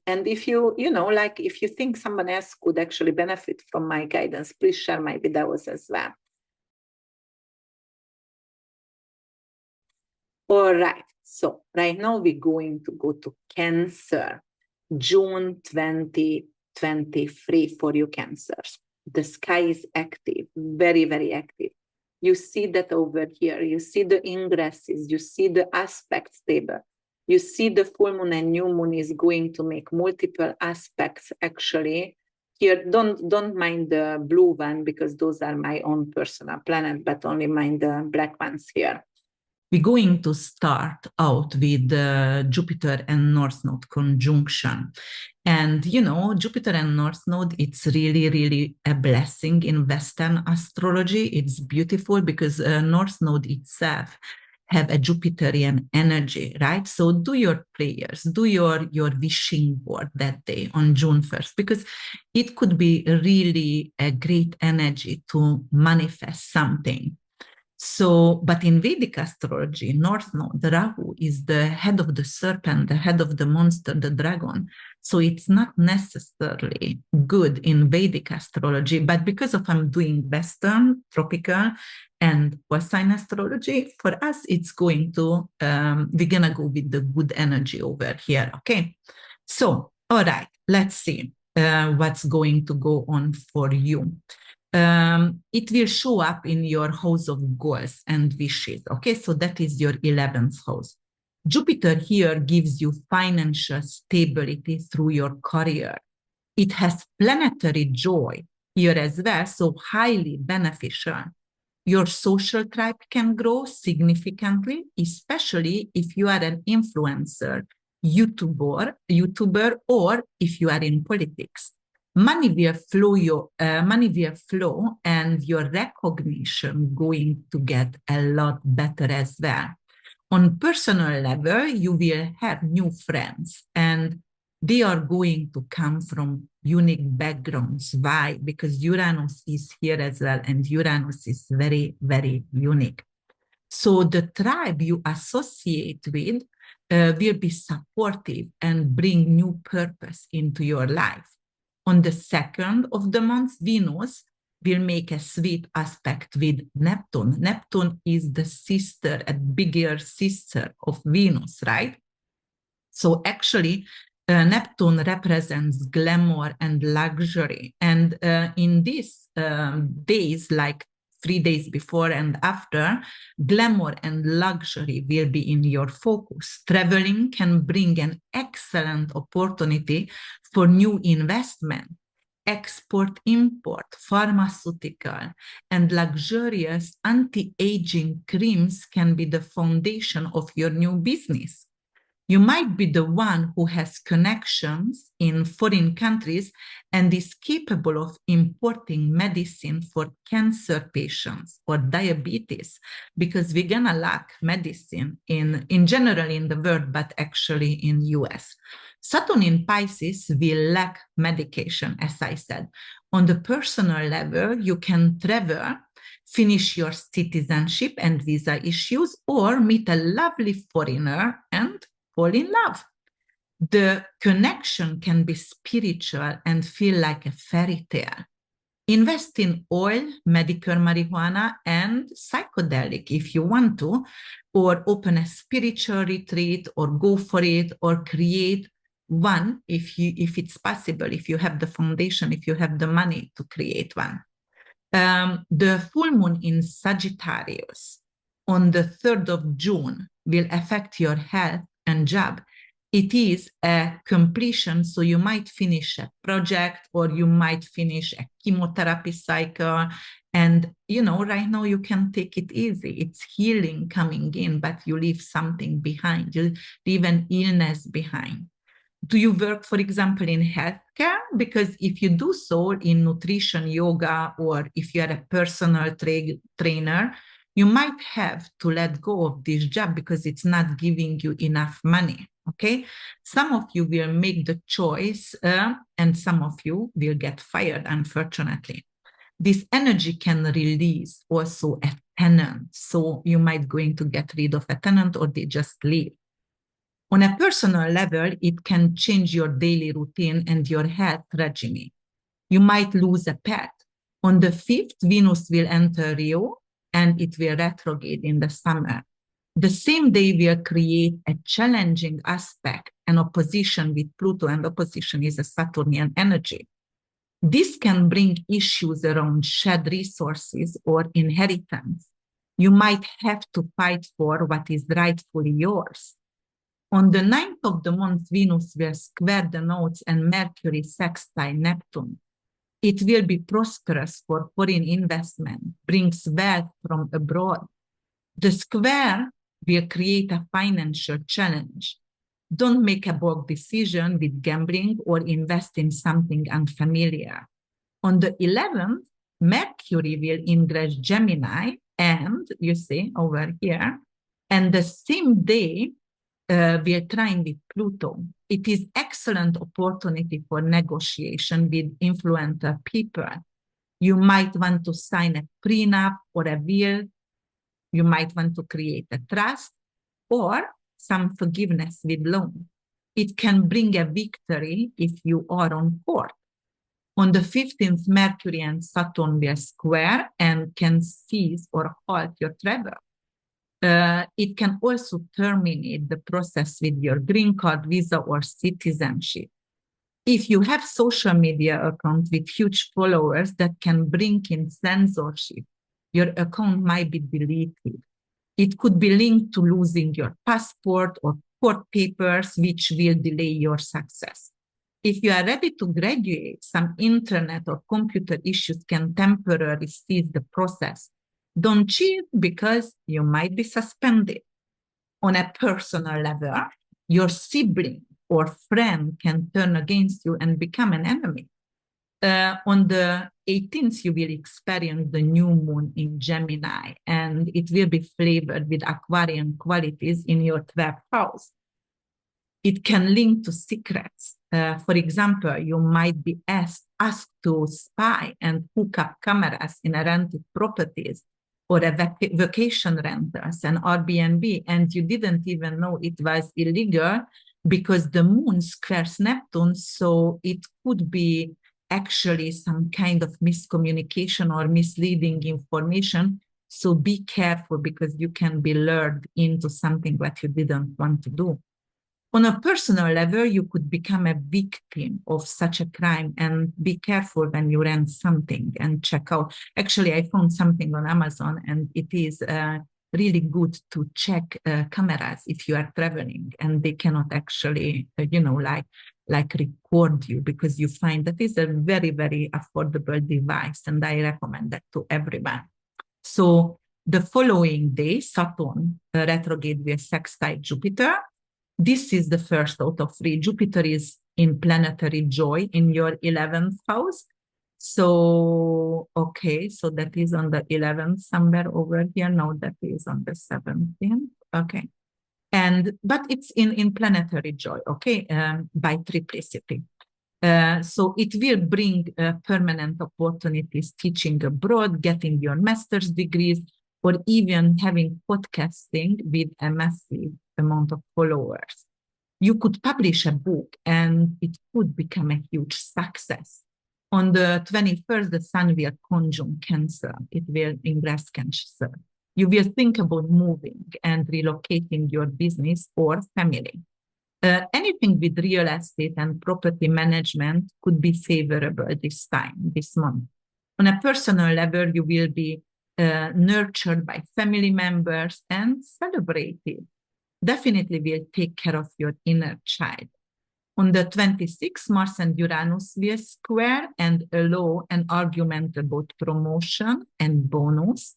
if you like, if you think someone else could actually benefit from my guidance, please share my videos as well. All right. So right now we're going to go to Cancer, June 2023 for you Cancers. The sky is active, very, very active. You see that over here. You see the ingresses. You see the aspects table. You see the full moon and new moon is going to make multiple aspects actually. Here, don't mind the blue one because those are my own personal planet, but only mind the black ones here. We're going to start out with Jupiter and North Node conjunction. And, you know, Jupiter and North Node, it's really, really a blessing in Western astrology. It's beautiful because North Node itself have a Jupiterian energy, right? So do your prayers, do your wishing board that day on June 1st, because it could be really a great energy to manifest something. So, but in Vedic astrology, North Node, the Rahu is the head of the serpent, the head of the monster, the dragon. So it's not necessarily good in Vedic astrology, but because of I'm doing Western, tropical, and Western astrology, for us, it's going to, we're going to go with the good energy over here, okay? So, all right, let's see what's going to go on for you. It will show up in your house of goals and wishes. Okay, so that is your 11th house. Jupiter here gives you financial stability through your career. It has planetary joy here as well, so highly beneficial. Your social tribe can grow significantly, especially if you are an influencer, YouTuber, or if you are in politics. Money will flow, and your recognition going to get a lot better as well. On personal level, you will have new friends, and they are going to come from unique backgrounds. Why? Because Uranus is here as well, and Uranus is very, very unique. So the tribe you associate with will be supportive and bring new purpose into your life. On the 2nd of the month, Venus will make a sweet aspect with Neptune. Neptune is the sister, a bigger sister of Venus, right? So actually, Neptune represents glamour and luxury. And in these days, like 3 days before and after, glamour and luxury will be in your focus. Traveling can bring an excellent opportunity for new investment. Export, import, pharmaceutical, and luxurious anti-aging creams can be the foundation of your new business. You might be the one who has connections in foreign countries and is capable of importing medicine for cancer patients or diabetes, because we're gonna lack medicine in general in the world, but actually in US. Saturn in Pisces will lack medication, as I said. On the personal level, you can travel, finish your citizenship and visa issues, or meet a lovely foreigner and fall in love. The connection can be spiritual and feel like a fairy tale. Invest in oil, medical marijuana, and psychedelic if you want to, or open a spiritual retreat, or go for it, or create one if it's possible, if you have the foundation, if you have the money to create one. The full moon in Sagittarius on the 3rd of June will affect your health and job. It is a completion, so you might finish a project or you might finish a chemotherapy cycle. And, you know, right now you can take it easy. It's healing coming in, but you leave something behind. You leave an illness behind. Do you work, for example, in healthcare? Because if you do so in nutrition, yoga, or if you are a personal trainer, you might have to let go of this job because it's not giving you enough money. Okay, some of you will make the choice and some of you will get fired, unfortunately. This energy can release also a tenant. So you might going to get rid of a tenant or they just leave. On a personal level, it can change your daily routine and your health regime. You might lose a pet. On the 5th, Venus will enter Rio and it will retrograde in the summer. The same day will create a challenging aspect, an opposition with Pluto, and opposition is a Saturnian energy. This can bring issues around shared resources or inheritance. You might have to fight for what is rightfully yours. On the 9th of the month, Venus will square the nodes and Mercury sextile Neptune. It will be prosperous for foreign investment, brings wealth from abroad. The square will create a financial challenge. Don't make a bold decision with gambling or invest in something unfamiliar. On the 11th, Mercury will ingress Gemini, and you see over here, and the same day, we are trying with Pluto. It is excellent opportunity for negotiation with influential people. You might want to sign a prenup or a will. You might want to create a trust or some forgiveness with loan. It can bring a victory if you are on court. On the 15th, Mercury and Saturn will square and can seize or halt your travel. It can also terminate the process with your green card, visa, or citizenship. If you have social media account with huge followers that can bring in censorship, your account might be deleted. It could be linked to losing your passport or court papers, which will delay your success. If you are ready to graduate, some internet or computer issues can temporarily seize the process. Don't cheat because you might be suspended. On a personal level, your sibling or friend can turn against you and become an enemy. On the 18th, you will experience the new moon in Gemini, and it will be flavored with Aquarian qualities in your 12th house. It can link to secrets. For example, you might be asked to spy and hook up cameras in a rented properties or a vacation rentals and Airbnb, and you didn't even know it was illegal because the moon squares Neptune, so it could be actually some kind of miscommunication or misleading information. So be careful because you can be lured into something that you didn't want to do. On a personal level, you could become a victim of such a crime, and be careful when you rent something and check out. Actually, I found something on Amazon, and it is really good to check cameras if you are traveling, and they cannot actually, like record you, because you find that is a very, very affordable device, and I recommend that to everyone. So the following day, Saturn retrograde will sextile Jupiter. This is the first out of 3. Jupiter is in planetary joy in your 11th house. So, okay, so that is on the 11th somewhere over here. No, that is on the 17th. Okay. But it's in planetary joy, okay, by triplicity. So it will bring permanent opportunities, teaching abroad, getting your master's degrees, or even having podcasting with a massive amount of followers. You could publish a book and it could become a huge success. On the 21st, the sun will conjunct Cancer. It will ingress Cancer. You will think about moving and relocating your business or family. Anything with real estate and property management could be favorable this time, this month. On a personal level, you will be nurtured by family members and celebrated. Definitely will take care of your inner child. On the 26th, Mars and Uranus will square and allow an argument about promotion and bonus.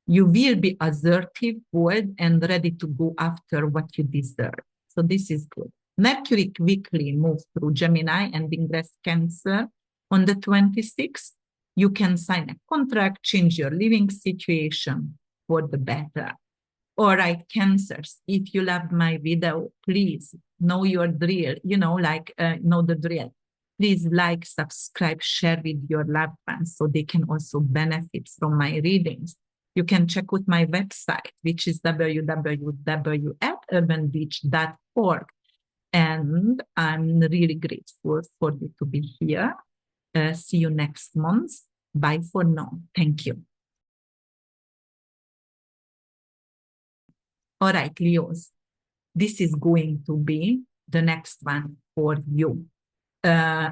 You will be assertive, bold, and ready to go after what you deserve. So this is good. Mercury quickly moves through Gemini and ingress Cancer. On the 26th, you can sign a contract, change your living situation for the better. All right, Cancers, if you love my video, please know your drill, know the drill. Please like, subscribe, share with your loved ones so they can also benefit from my readings. You can check out my website, which is www.urbanbeach.org. And I'm really grateful for you to be here. See you next month. Bye for now. Thank you. All right, Leos, this is going to be the next one for you.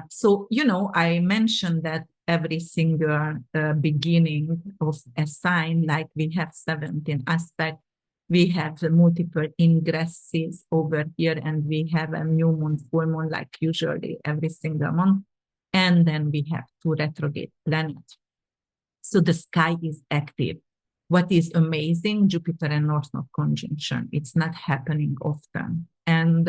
So, I mentioned that every single beginning of a sign, like we have 17 aspects, we have multiple ingresses over here, and we have a new moon, full moon, like usually every single month. And then we have 2 retrograde planets. So the sky is active. What is amazing, Jupiter and North Node conjunction. It's not happening often. And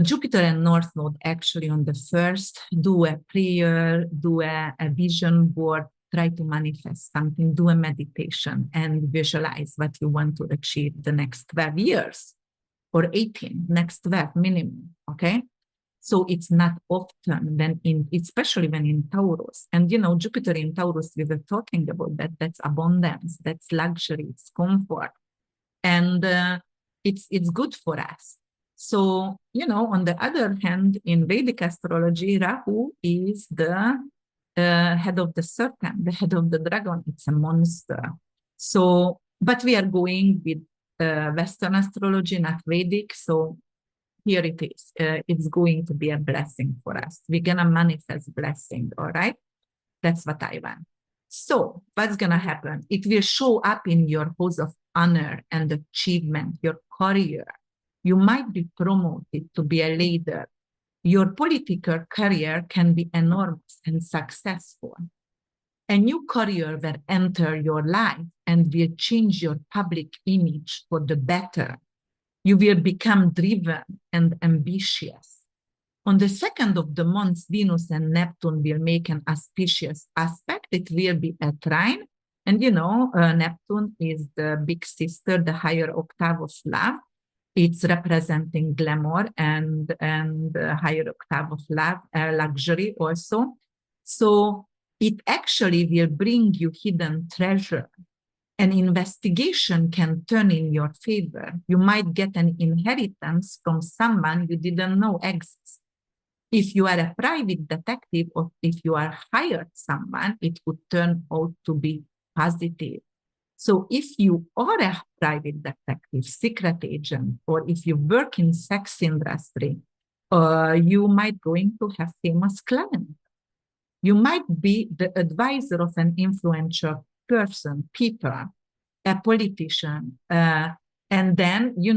Jupiter and North Node actually on the 1st, do a prayer, do a vision board, try to manifest something, do a meditation and visualize what you want to achieve the next 12 years or 18, next 12 minimum, okay? So it's not often especially when in Taurus. And, Jupiter in Taurus, we were talking about that. That's abundance, that's luxury, it's comfort. And it's good for us. So, on the other hand, in Vedic astrology, Rahu is the head of the serpent, the head of the dragon. It's a monster. So, but we are going with Western astrology, not Vedic. So here it is. It's going to be a blessing for us. We're going to manifest blessing, all right? That's what I want. So what's going to happen? It will show up in your house of honor and achievement, your career. You might be promoted to be a leader. Your political career can be enormous and successful. A new career will enter your life and will change your public image for the better. You will become driven and ambitious. On the 2nd of the month, Venus and Neptune will make an auspicious aspect. It will be a trine. And, Neptune is the big sister, the higher octave of love. It's representing glamour and higher octave of love, luxury also. So it actually will bring you hidden treasure. An investigation can turn in your favor. You might get an inheritance from someone you didn't know exists. If you are a private detective or if you are hired someone, it would turn out to be positive. So if you are a private detective, secret agent, or if you work in sex industry, you might going to have famous clients. You might be the advisor of an influential person, people, a politician, and then, you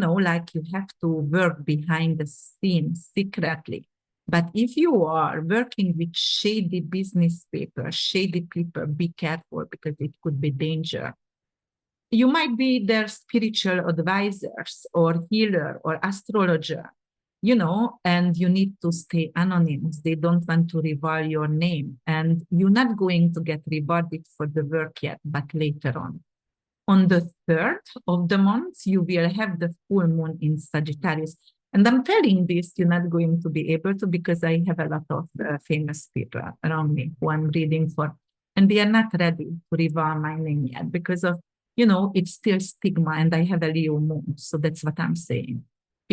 have to work behind the scenes secretly. But if you are working with shady business people, shady people, be careful because it could be danger. You might be their spiritual advisors or healer or astrologer, and you need to stay anonymous. They don't want to reveal your name, and you're not going to get rewarded for the work yet, but later on. On the 3rd of the month, you will have the full moon in Sagittarius. And I'm telling this, you're not going to be able to because I have a lot of famous people around me who I'm reading for. And they are not ready to reveal my name yet because of, it's still stigma and I have a Leo moon. So that's what I'm saying.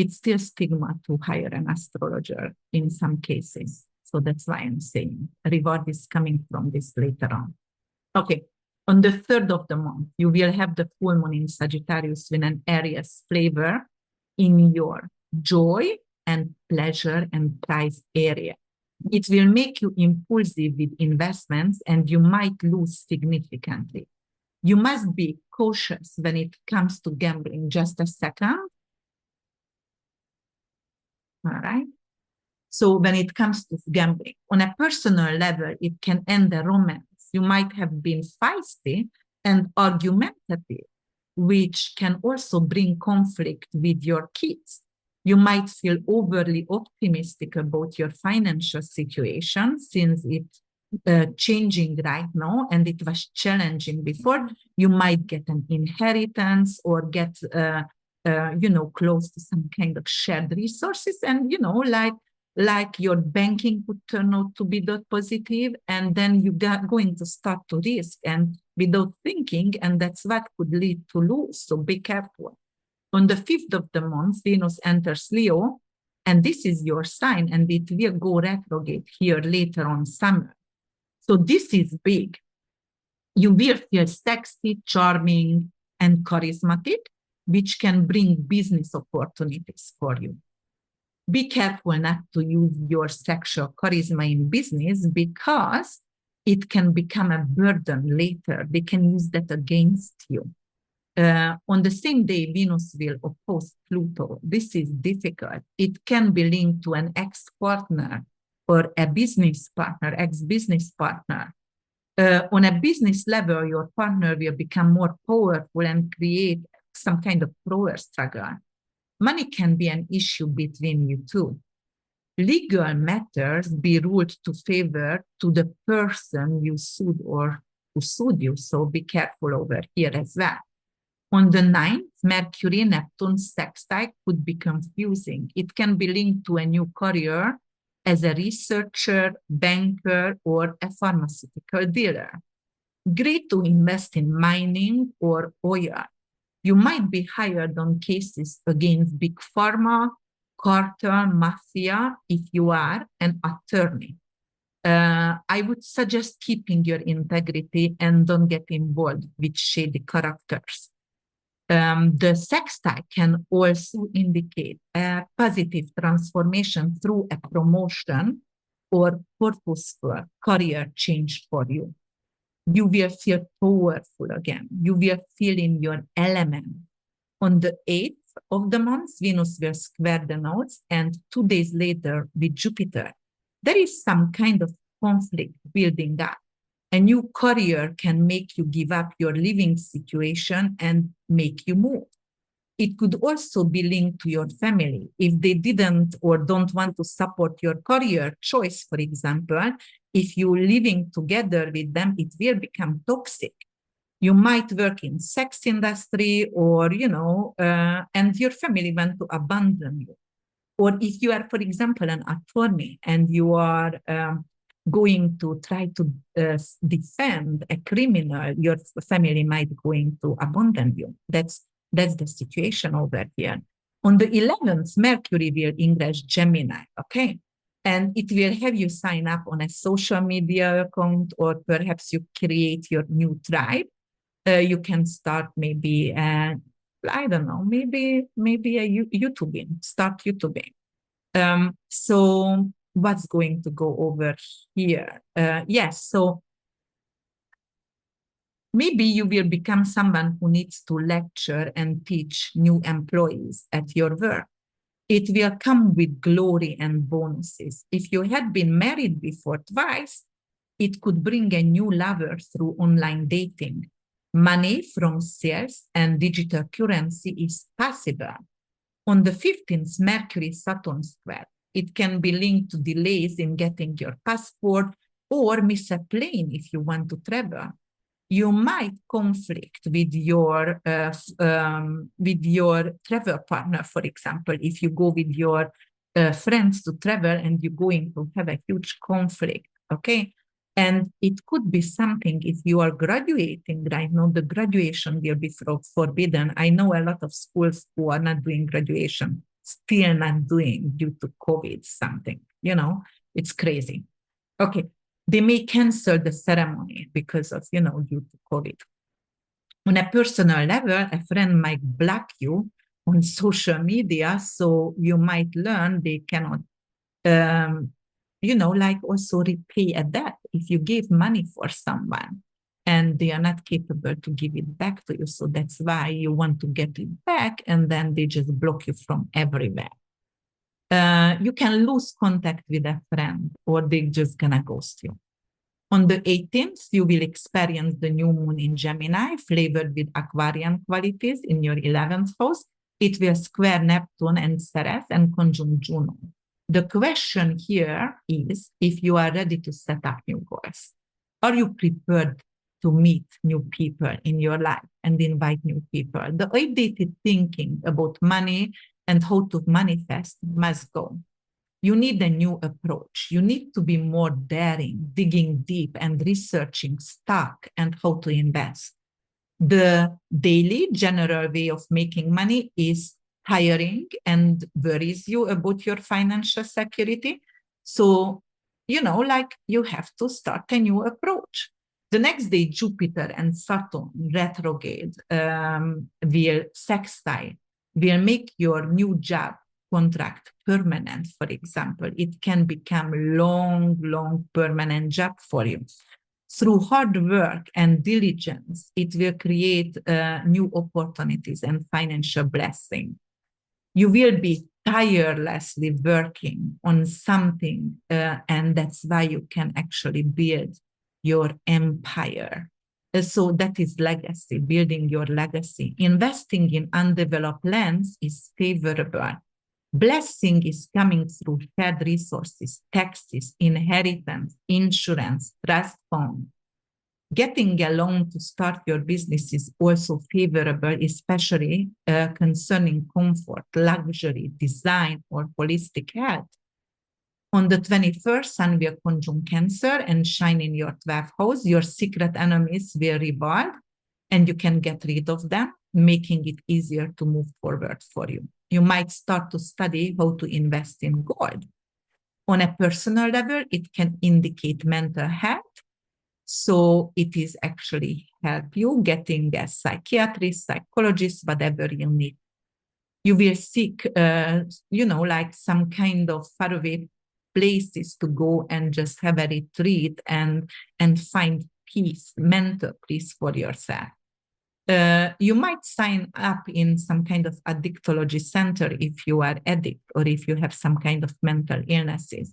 it's still stigma to hire an astrologer in some cases. So that's why I'm saying reward is coming from this later on. Okay. On the 3rd of the month, you will have the full moon in Sagittarius with an Aries flavor in your joy and pleasure and prize area. It will make you impulsive with investments and you might lose significantly. You must be cautious when it comes to gambling. Just a second. All right. So when it comes to gambling, on a personal level, it can end a romance. You might have been feisty and argumentative, which can also bring conflict with your kids. You might feel overly optimistic about your financial situation since it's changing right now and it was challenging before. You might get an inheritance or get, close to some kind of shared resources and, like your banking could turn out to be that positive, and then you are going to start to risk and without thinking, and that's what could lead to lose. So be careful. On the 5th of the month, Venus enters Leo, and this is your sign, and it will go retrograde here later on summer. So this is big. You will feel sexy, charming, and charismatic, which can bring business opportunities for you. Be careful not to use your sexual charisma in business because it can become a burden later. They can use that against you. On the same day, Venus will oppose Pluto. This is difficult. It can be linked to an ex-partner or a business partner, ex-business partner. On a business level, your partner will become more powerful and create some kind of power struggle. Money can be an issue between you two. Legal matters be ruled to favor to the person you sued or who sued you. So be careful over here as well. On the 9th, Mercury-Neptune sextile could be confusing. It can be linked to a new career as a researcher, banker, or a pharmaceutical dealer. Great to invest in mining or oil. You might be hired on cases against big pharma, cartel, mafia, if you are an attorney. I would suggest keeping your integrity and don't get involved with shady characters. The sextile can also indicate a positive transformation through a promotion or purposeful career change for you. You will feel powerful again. You will feel in your element. On the 8th of the month, Venus will square the nodes, and 2 days later with Jupiter. There is some kind of conflict building up. A new career can make you give up your living situation and make you move. It could also be linked to your family. If they didn't or don't want to support your career choice, for example, if you're living together with them, it will become toxic. You might work in sex industry or, and your family want to abandon you. Or if you are, for example, an attorney and you are going to try to defend a criminal, your family might going to abandon you. That's the situation over here. On the 11th, Mercury will ingress Gemini, okay? And it will have you sign up on a social media account, or perhaps you create your new tribe. You can start maybe, I don't know, maybe a YouTubing, start YouTubing. So what's going to go over here? Yes, so maybe you will become someone who needs to lecture and teach new employees at your work. It will come with glory and bonuses. If you had been married before twice, it could bring a new lover through online dating. Money from sales and digital currency is possible. On the 15th, Mercury-Saturn square. It can be linked to delays in getting your passport or miss a plane if you want to travel. You might conflict with your travel partner, for example, if you go with your friends to travel and you're going to have a huge conflict, okay? And it could be something if you are graduating right now, the graduation will be forbidden. I know a lot of schools who are not doing graduation still not doing due to COVID something, you know, it's crazy. Okay, they may cancel the ceremony because of, you know, due to COVID. On a personal level, a friend might block you on social media, so you might learn they cannot, you know, like also repay a debt. If you give money for someone and they are not capable to give it back to you, so that's why you want to get it back, and then they just block you from everywhere. You can lose contact with a friend, or they're just gonna ghost you. On the 18th, you will experience the new moon in Gemini, flavored with Aquarian qualities in your 11th house. It will square Neptune and Ceres and conjunct Juno. The question here is if you are ready to set up new goals. Are you prepared to meet new people in your life and invite new people? The outdated thinking about money and how to manifest must go. You need a new approach. You need to be more daring, digging deep and researching stock and how to invest. The daily general way of making money is hiring and worries you about your financial security. So, you know, like you have to start a new approach. The next day, Jupiter and Saturn retrograde will sextile, will make your new job contract permanent, for example. It can become long permanent job for you. Through hard work and diligence, it will create new opportunities and financial blessing. You will be tirelessly working on something, and that's why you can actually build your empire. So that is legacy, building your legacy. Investing in undeveloped lands is favorable. Blessing is coming through shared resources, taxes, inheritance, insurance, trust fund. Getting a loan to start your business is also favorable, especially concerning comfort, luxury, design, or holistic health. On the 21st, Sun will conjunct Cancer and shine in your 12th house. Your secret enemies will revolt, and you can get rid of them, making it easier to move forward for you. You might start to study how to invest in gold. On a personal level, it can indicate mental health. So it is actually help you getting a psychiatrist, psychologist, whatever you need. You will seek, you know, like some kind of faraway places to go and just have a retreat and find peace, mental peace for yourself. You might sign up in some kind of addictology center if you are addict or if you have some kind of mental illnesses.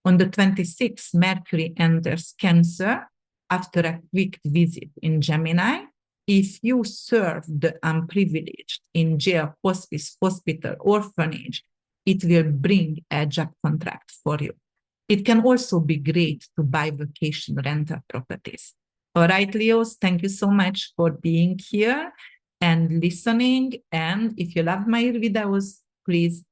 On the 26th, Mercury enters Cancer after a quick visit in Gemini. If you serve the unprivileged in jail, hospice, hospital, orphanage, it will bring a job contract for you. It can also be great to buy vacation rental properties. All right, Leos, thank you so much for being here and listening. And if you love my videos, please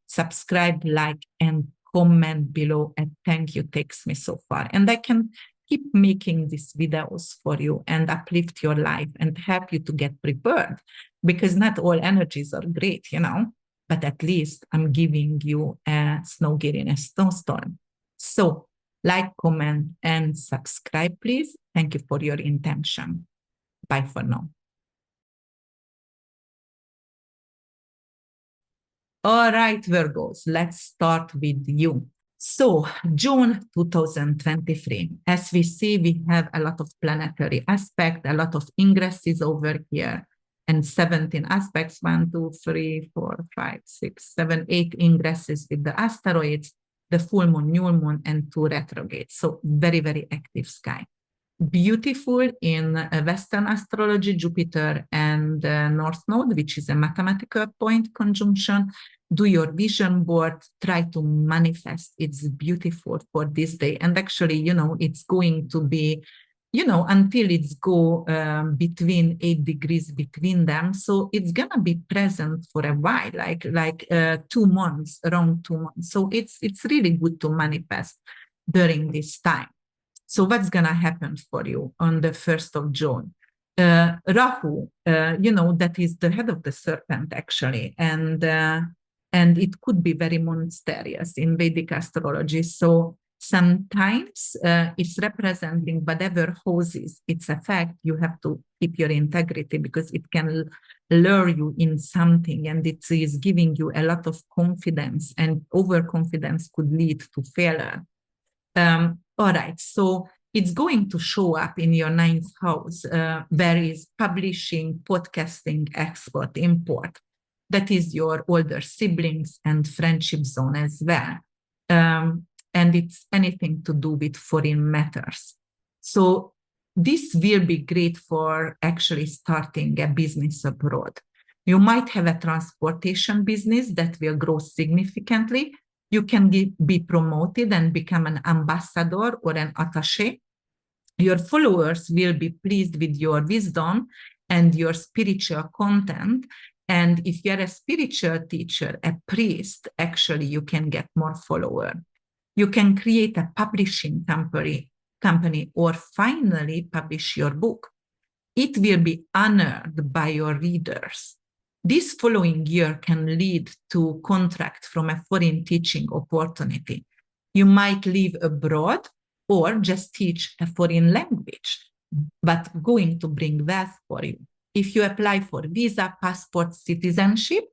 subscribe, like, and comment below. And thank you takes me so far. And I can keep making these videos for you and uplift your life and help you to get prepared, because not all energies are great, you know, but at least I'm giving you a snow gear in a snowstorm. So like, comment, and subscribe, please. Thank you for your intention. Bye for now. All right, Virgos, let's start with you. So June 2023, as we see, we have a lot of planetary aspect, a lot of ingresses over here, and 17 aspects, 1, 2, 3, 4, 5, 6, 7, 8 ingresses with the asteroids, the full moon, new moon, and 2 retrogrades. So very, very active sky. Beautiful in Western astrology, Jupiter and North Node, which is a mathematical point conjunction. Do your vision board, try to manifest. It's beautiful for this day. And actually, you know, it's going to be, you know, until it's go between 8 degrees between them. So it's gonna be present for a while, like 2 months, around 2 months. So it's really good to manifest during this time. So what's gonna happen for you on the 1st of June? Rahu, that is the head of the serpent actually, and it could be very monstrous in Vedic astrology. So sometimes it's representing whatever houses its effect. You have to keep your integrity because it can lure you in something, and it is giving you a lot of confidence, and overconfidence could lead to failure. All right, so it's going to show up in your ninth house, where is publishing, podcasting, export, import. That is your older siblings and friendship zone as well. And it's anything to do with foreign matters. So this will be great for actually starting a business abroad. You might have a transportation business that will grow significantly. You can be promoted and become an ambassador or an attaché. Your followers will be pleased with your wisdom and your spiritual content. And if you're a spiritual teacher, a priest, actually, you can get more followers. You can create a publishing company or finally publish your book. It will be honored by your readers. This following year can lead to contract from a foreign teaching opportunity. You might live abroad or just teach a foreign language, but going to bring wealth for you. If you apply for visa, passport, citizenship,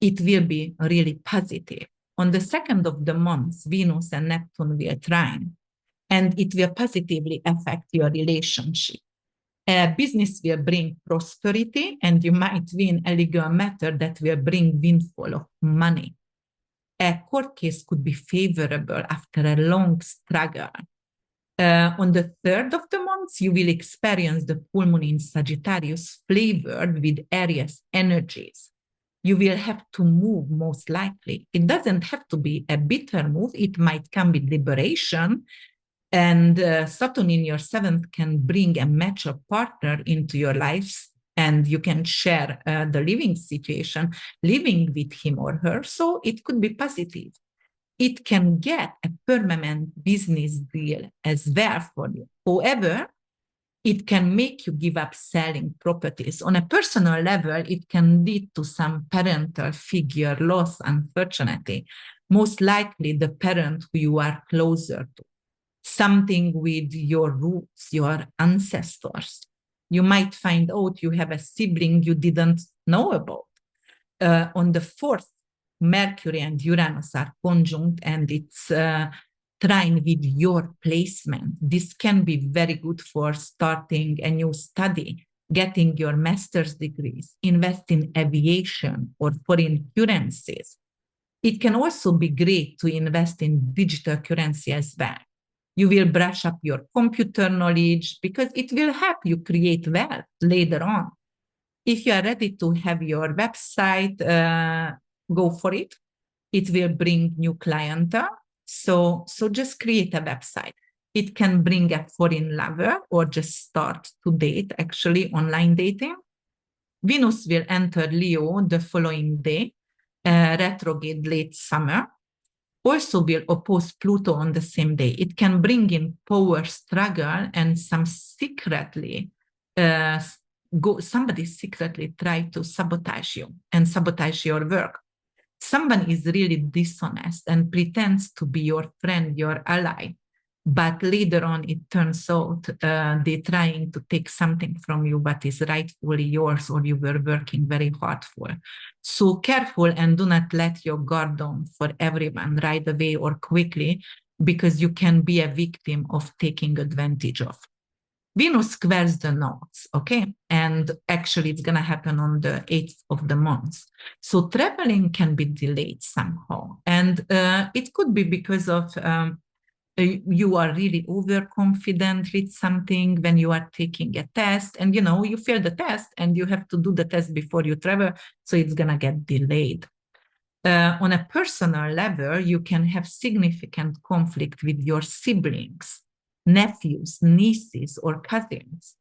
it will be really positive. On the 2nd of the month, Venus and Neptune will trine, and it will positively affect your relationship. Business will bring prosperity, and you might win a legal matter that will bring windfall of money. A court case could be favorable after a long struggle. On the 3rd of the month, you will experience the full moon in Sagittarius flavored with Aries energies. You will have to move most likely. It doesn't have to be a bitter move. It might come with liberation. And Saturn in your 7th can bring a mature partner into your lives, and you can share the living situation, living with him or her. So it could be positive. It can get a permanent business deal as well for you. However, it can make you give up selling properties. On a personal level, it can lead to some parental figure loss, unfortunately. Most likely the parent who you are closer to. Something with your roots, your ancestors. You might find out you have a sibling you didn't know about. On the 4th, Mercury and Uranus are conjunct, and it's trine with your placement. This can be very good for starting a new study, getting your master's degrees, invest in aviation or foreign currencies. It can also be great to invest in digital currency as well. You will brush up your computer knowledge because it will help you create wealth later on. If you are ready to have your website, go for it. It will bring new clientele. So just create a website. It can bring a foreign lover or just start to date, actually online dating. Venus will enter Leo the following day, retrograde late summer. Also will oppose Pluto on the same day. It can bring in power struggle and somebody secretly try to sabotage you and sabotage your work. Someone is really dishonest and pretends to be your friend, your ally, but later on it turns out they're trying to take something from you but is rightfully yours, or you were working very hard for. So careful and do not let your guard down for everyone right away or quickly, because you can be a victim of taking advantage of. Venus squares the nodes, okay? And actually it's going to happen on the 8th of the month. So traveling can be delayed somehow. And it could be because of you are really overconfident with something when you are taking a test, and you fail the test and you have to do the test before you travel, so it's gonna get delayed. On a personal level, you can have significant conflict with your siblings, nephews, nieces, or cousins.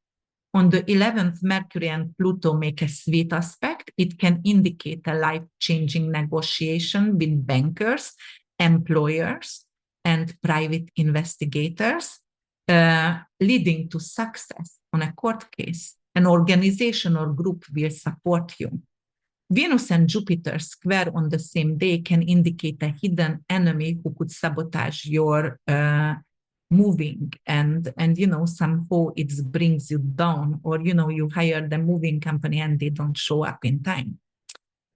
On the 11th, Mercury and Pluto make a sweet aspect. It can indicate a life-changing negotiation with bankers, employers, and private investigators, leading to success on a court case. An organization or group will support you. Venus and Jupiter square on the same day can indicate a hidden enemy who could sabotage your moving, and somehow it brings you down, or you hire the moving company and they don't show up in time.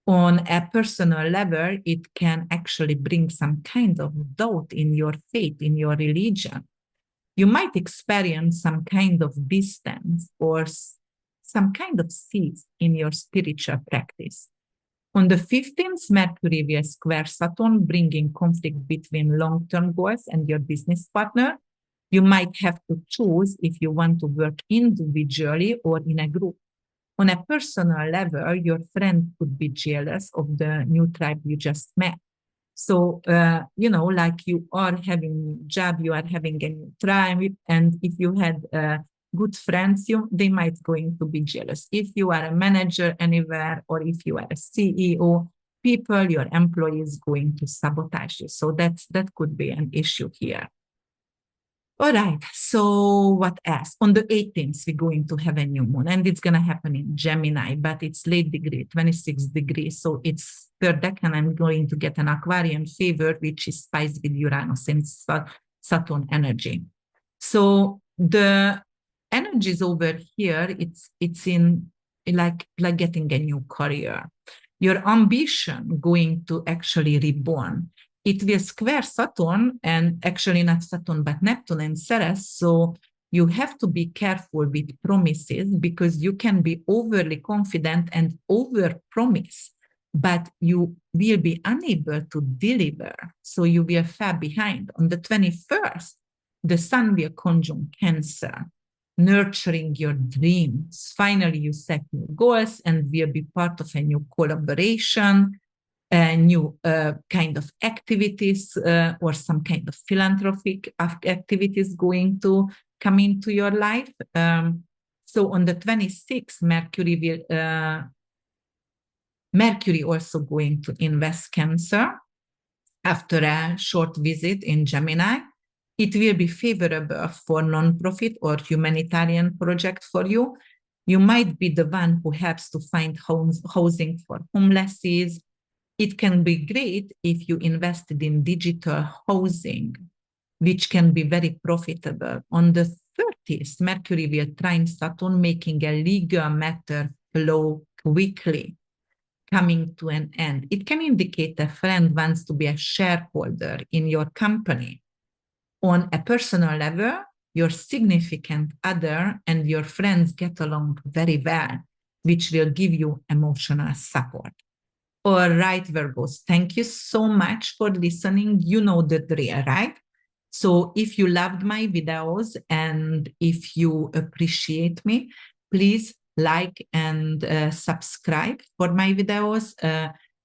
On a personal level, it can actually bring some kind of doubt in your faith, in your religion. You might experience some kind of distance or some kind of cease in your spiritual practice. On the 15th, Mercury will square Saturn, bringing conflict between long-term goals and your business partner. You might have to choose if you want to work individually or in a group. On a personal level, your friend could be jealous of the new tribe you just met. So, like you are having a job, you are having a new tribe, and if you had good friends, they might going to be jealous. If you are a manager anywhere, or if you are a CEO, your employees going to sabotage you. So that could be an issue here. All right, so what else? On the 18th, we're going to have a new moon, and it's going to happen in Gemini, but it's late degree, 26 degrees. So it's per decan, I'm going to get an Aquarian favor, which is spiced with Uranus and Saturn energy. So the energies over here, it's in like getting a new career. Your ambition going to actually reborn. It will square Saturn, and actually not Saturn, but Neptune and Ceres. So you have to be careful with promises, because you can be overly confident and over-promise, but you will be unable to deliver. So you will fall behind. On the 21st, the Sun will conjunct Cancer, nurturing your dreams. Finally, you set new goals and will be part of a new collaboration, new kind of activities, or some kind of philanthropic activities going to come into your life. So on the 26th, Mercury also going to invest Cancer after a short visit in Gemini. It will be favorable for non-profit or humanitarian project for you. You might be the one who helps to find housing for homelesses. It can be great if you invested in digital housing, which can be very profitable. On the 30th, Mercury will trine Saturn, making a legal matter flow quickly, coming to an end. It can indicate a friend wants to be a shareholder in your company. On a personal level, your significant other and your friends get along very well, which will give you emotional support. All right, Virgos, thank you so much for listening. You know the drill, right? So if you loved my videos and if you appreciate me, please like and subscribe for my videos,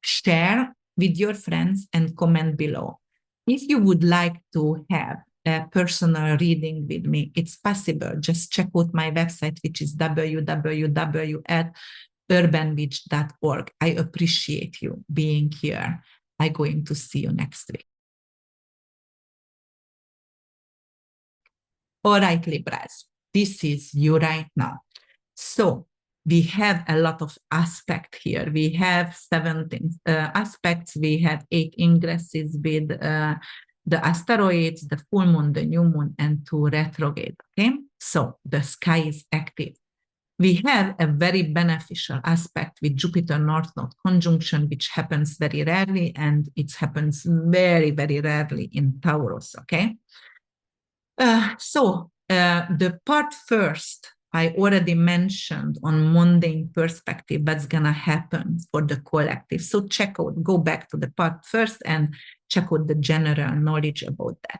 share with your friends and comment below. If you would like to have a personal reading with me, it's possible. Just check out my website, which is www.urbanwitch.org. I appreciate you being here. I'm going to see you next week. All right, Libras, this is you right now. So we have a lot of aspects here. We have 17 aspects. We have 8 ingresses with the asteroids, the full moon, the new moon, and 2 retrograde. Okay, so the sky is active. We have a very beneficial aspect with Jupiter North Node conjunction, which happens very rarely, and it happens very, very rarely in Taurus, okay? The part first, I already mentioned on mundane perspective, what's gonna happen for the collective. So go back to the part first and check out the general knowledge about that.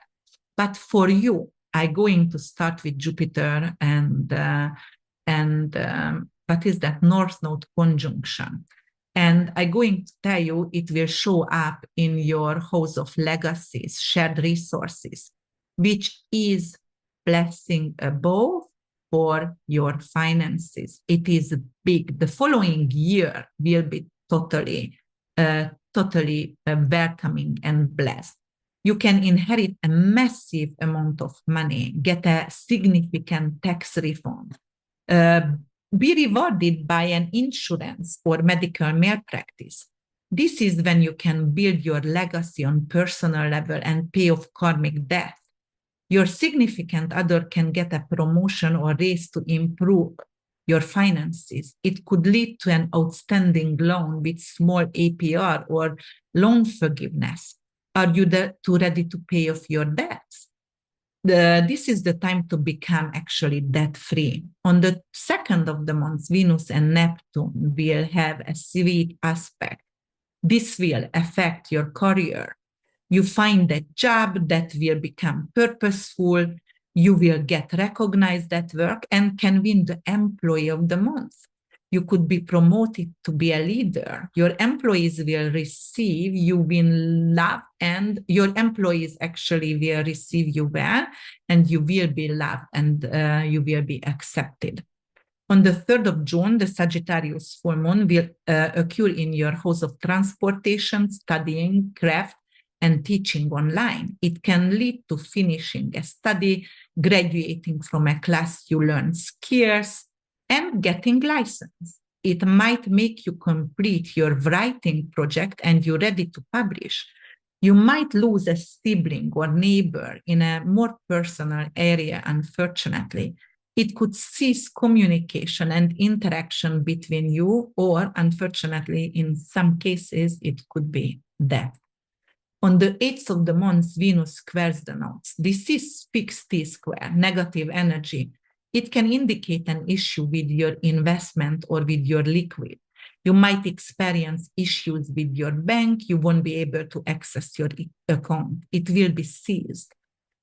But for you, I'm going to start with Jupiter and what is that North Node conjunction. And I'm going to tell you it will show up in your house of legacies, shared resources, which is blessing above for your finances. It is big. The following year will be totally welcoming and blessed. You can inherit a massive amount of money, get a significant tax refund, Be rewarded by an insurance or medical malpractice. This is when you can build your legacy on personal level and pay off karmic debt. Your significant other can get a promotion or raise to improve your finances. It could lead to an outstanding loan with small APR or loan forgiveness. Are you too ready to pay off your debts? This is the time to become actually debt-free. On the 2nd of the month, Venus and Neptune will have a sweet aspect. This will affect your career. You find a job that will become purposeful. You will get recognized at work and can win the Employee of the Month. You could be promoted to be a leader. Your employees will receive you with love, and your employees actually will receive you well, and you will be loved, and you will be accepted. On the 3rd of June, the Sagittarius full moon will occur in your house of transportation, studying, craft, and teaching online. It can lead to finishing a study, graduating from a class you learn skills, and getting licensed. It might make you complete your writing project and you're ready to publish. You might lose a sibling or neighbor in a more personal area, unfortunately. It could cease communication and interaction between you, or unfortunately, in some cases, it could be death. On the 8th of the month, Venus squares the nodes. This is fixed T-square, negative energy. It can indicate an issue with your investment or with your liquid. You might experience issues with your bank. You won't be able to access your account. It will be seized.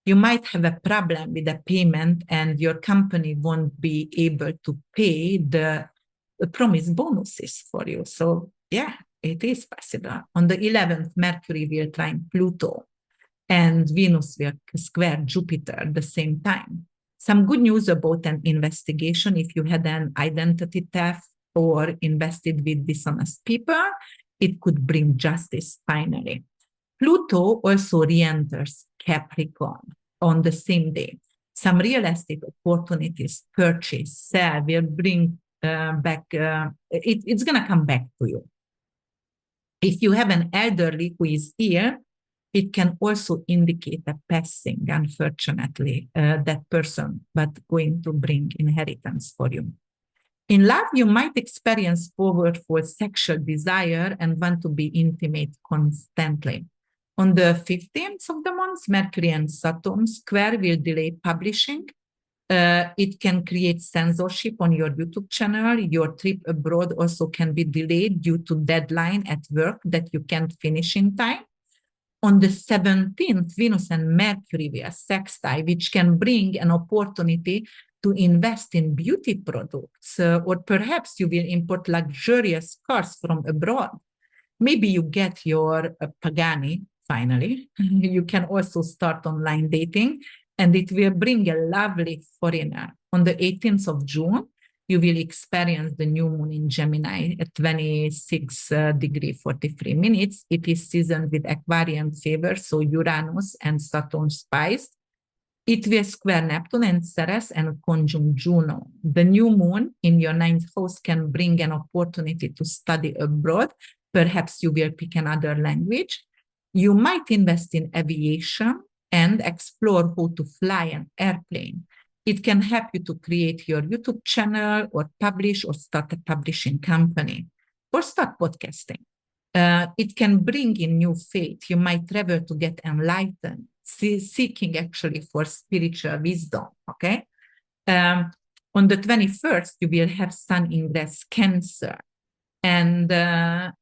You might have a problem with a payment and your company won't be able to pay the promised bonuses for you. So yeah, it is possible. On the 11th, Mercury will trine Pluto and Venus will square Jupiter at the same time. Some good news about an investigation: if you had an identity theft or invested with dishonest people, it could bring justice finally. Pluto also re-enters Capricorn on the same day. Some real estate opportunities, purchase, sell, will bring back, it's going to come back to you. If you have an elderly who is ill, it can also indicate a passing, unfortunately, that person, but going to bring inheritance for you. In love, you might experience powerful sexual desire and want to be intimate constantly. On the 15th of the month, Mercury and Saturn square will delay publishing. It can create censorship on your YouTube channel. Your trip abroad also can be delayed due to deadline at work that you can't finish in time. On the 17th, Venus and Mercury will sextile, which can bring an opportunity to invest in beauty products, or perhaps you will import luxurious cars from abroad. Maybe you get your Pagani finally. You can also start online dating, and it will bring a lovely foreigner. On the 18th of June, you will experience the new moon in Gemini at 26 degree 43 minutes. It is seasoned with Aquarian favor, so Uranus and Saturn spiced. It will square Neptune and Ceres and conjunct Juno. The new moon in your 9th house can bring an opportunity to study abroad. Perhaps you will pick another language. You might invest in aviation and explore how to fly an airplane. It can help you to create your YouTube channel or publish or start a publishing company or start podcasting. It can bring in new faith. You might travel to get enlightened, seeking actually for spiritual wisdom, okay? On the 21st, you will have Sun ingress Cancer. And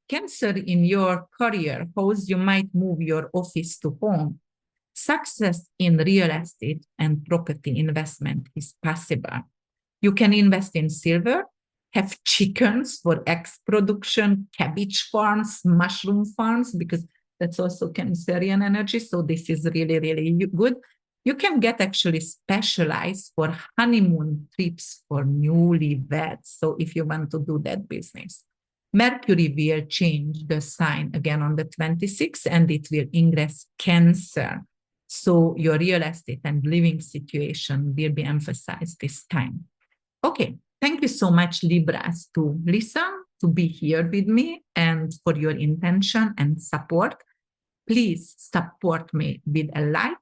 Cancer in your career house, you might move your office to home. Success in real estate and property investment is possible. You can invest in silver, have chickens for eggs production, cabbage farms, mushroom farms, because that's also Cancerian energy. So this is really, really good. You can get actually specialized for honeymoon trips for newlyweds. So if you want to do that business. Mercury will change the sign again on the 26th, and it will ingress Cancer. So your real estate and living situation will be emphasized this time. Okay, Thank you so much, Libras, to listen, to be here with me, and for your intention and support. Please support me with a like,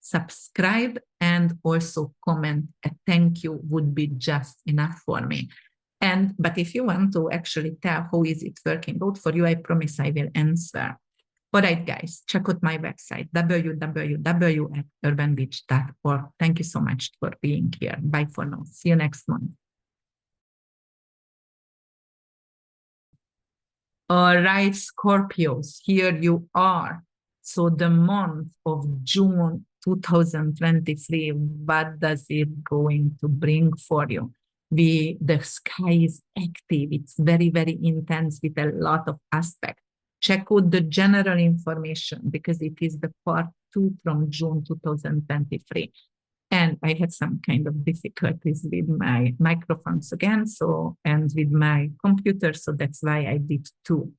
subscribe, and also comment. A thank you would be just enough for me. But if you want to actually tell how is it working out for you, I promise I will answer. All right, guys, check out my website, www.urbanbeach.org. Thank you so much for being here. Bye for now. See you next month. All right, Scorpios, here you are. So the month of June 2023, what does it going to bring for you? The sky is active. It's very, very intense with a lot of aspects. Check out the general information because it is the part 2 from June 2023. And I had some kind of difficulties with my microphones again, and with my computer, so that's why I did 2.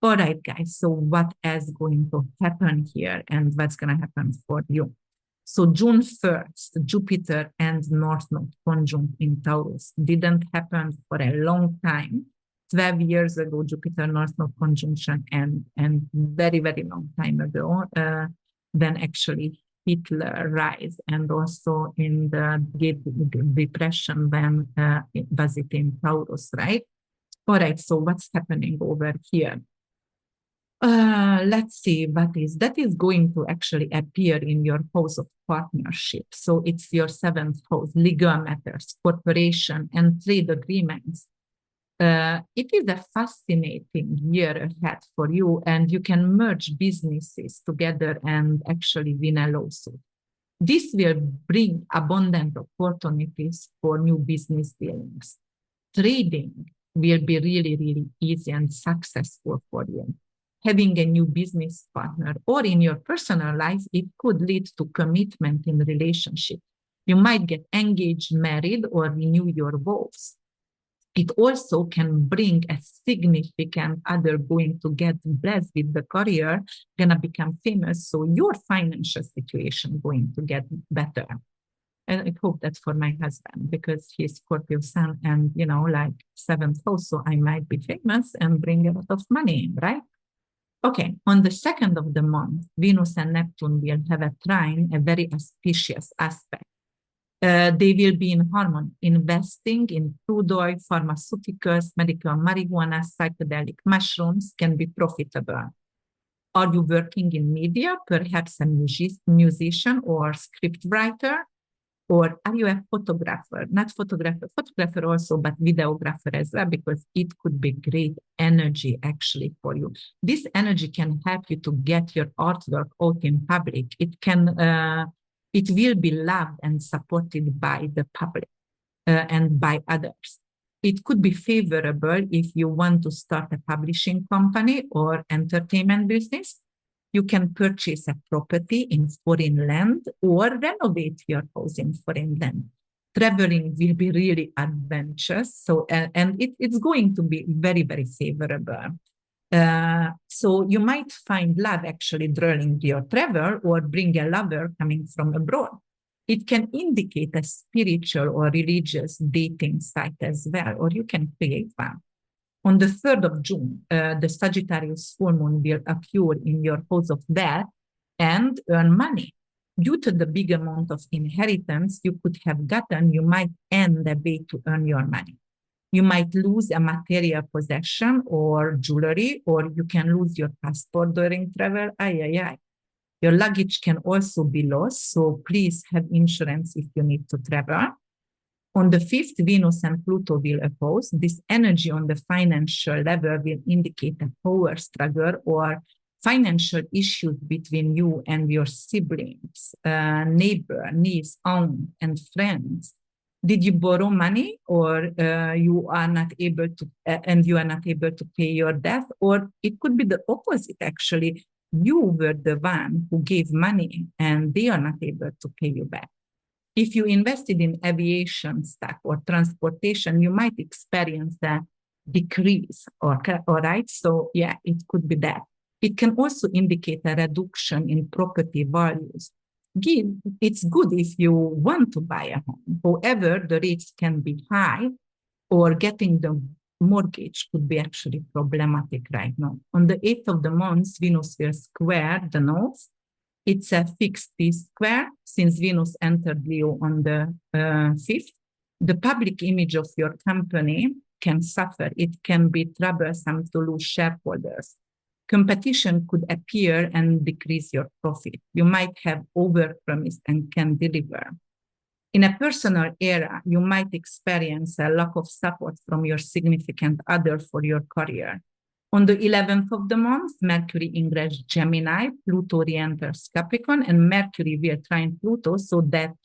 All right, guys, so what is going to happen here and what's going to happen for you? So June 1st, Jupiter and North Node conjunct in Taurus didn't happen for a long time. 12 years ago, Jupiter North Node conjunction and very, very long time ago, then actually Hitler rise, and also in the Great Depression when it was it in Taurus, right? All right, so what's happening over here? Let's see what is that is going to actually appear in your house of partnership. So it's your 7th house, legal matters, corporation, and trade agreements. It is a fascinating year ahead for you, and you can merge businesses together and actually win a lawsuit. This will bring abundant opportunities for new business dealings. Trading will be really, really easy and successful for you. Having a new business partner or in your personal life, it could lead to commitment in relationship. You might get engaged, married, or renew your vows. It also can bring a significant other going to get blessed with the career, gonna become famous. So your financial situation going to get better. And I hope that's for my husband because he's Scorpio sun and, like 7th house. So I might be famous and bring a lot of money in, right? Okay, on the 2nd of the month, Venus and Neptune will have a trine, a very auspicious aspect. They will be in harmony. Investing in crude oil, pharmaceuticals, medical marijuana, psychedelic mushrooms can be profitable. Are you working in media, perhaps a musician or script writer? Or are you a photographer? Not photographer also, but videographer as well, because it could be great energy actually for you. This energy can help you to get your artwork out in public. It will be loved and supported by the public and by others. It could be favorable if you want to start a publishing company or entertainment business. You can purchase a property in foreign land or renovate your house in foreign land. Traveling will be really adventurous. So, and it's going to be very, very favorable. So you might find love actually during your travel or bring a lover coming from abroad. It can indicate a spiritual or religious dating site as well, or you can create one. On the 3rd of June, the Sagittarius full moon will occur in your house of death and earn money. Due to the big amount of inheritance you could have gotten, you might end the way to earn your money. You might lose a material possession or jewelry, or you can lose your passport during travel. Your luggage can also be lost, so please have insurance if you need to travel. On the 5th, Venus and Pluto will oppose. This energy on the financial level will indicate a power struggle or financial issues between you and your siblings, neighbor, niece, aunt, and friends. Did you borrow money, or you are not able to pay your debt? Or it could be the opposite, actually. You were the one who gave money and they are not able to pay you back. If you invested in aviation stock or transportation, you might experience a decrease, all right? So yeah, it could be that. It can also indicate a reduction in property values. It's good if you want to buy a home. However, the rates can be high or getting the mortgage could be actually problematic right now. On the 8th of the month, Venus will square the North. It's a fixed T-square since Venus entered Leo on the 5th. The public image of your company can suffer. It can be troublesome to lose shareholders. Competition could appear and decrease your profit. You might have overpromised and can deliver. In a personal era, you might experience a lack of support from your significant other for your career. On the 11th of the month, Mercury ingress Gemini, Pluto re-enters Capricorn, and Mercury will trine Pluto, so that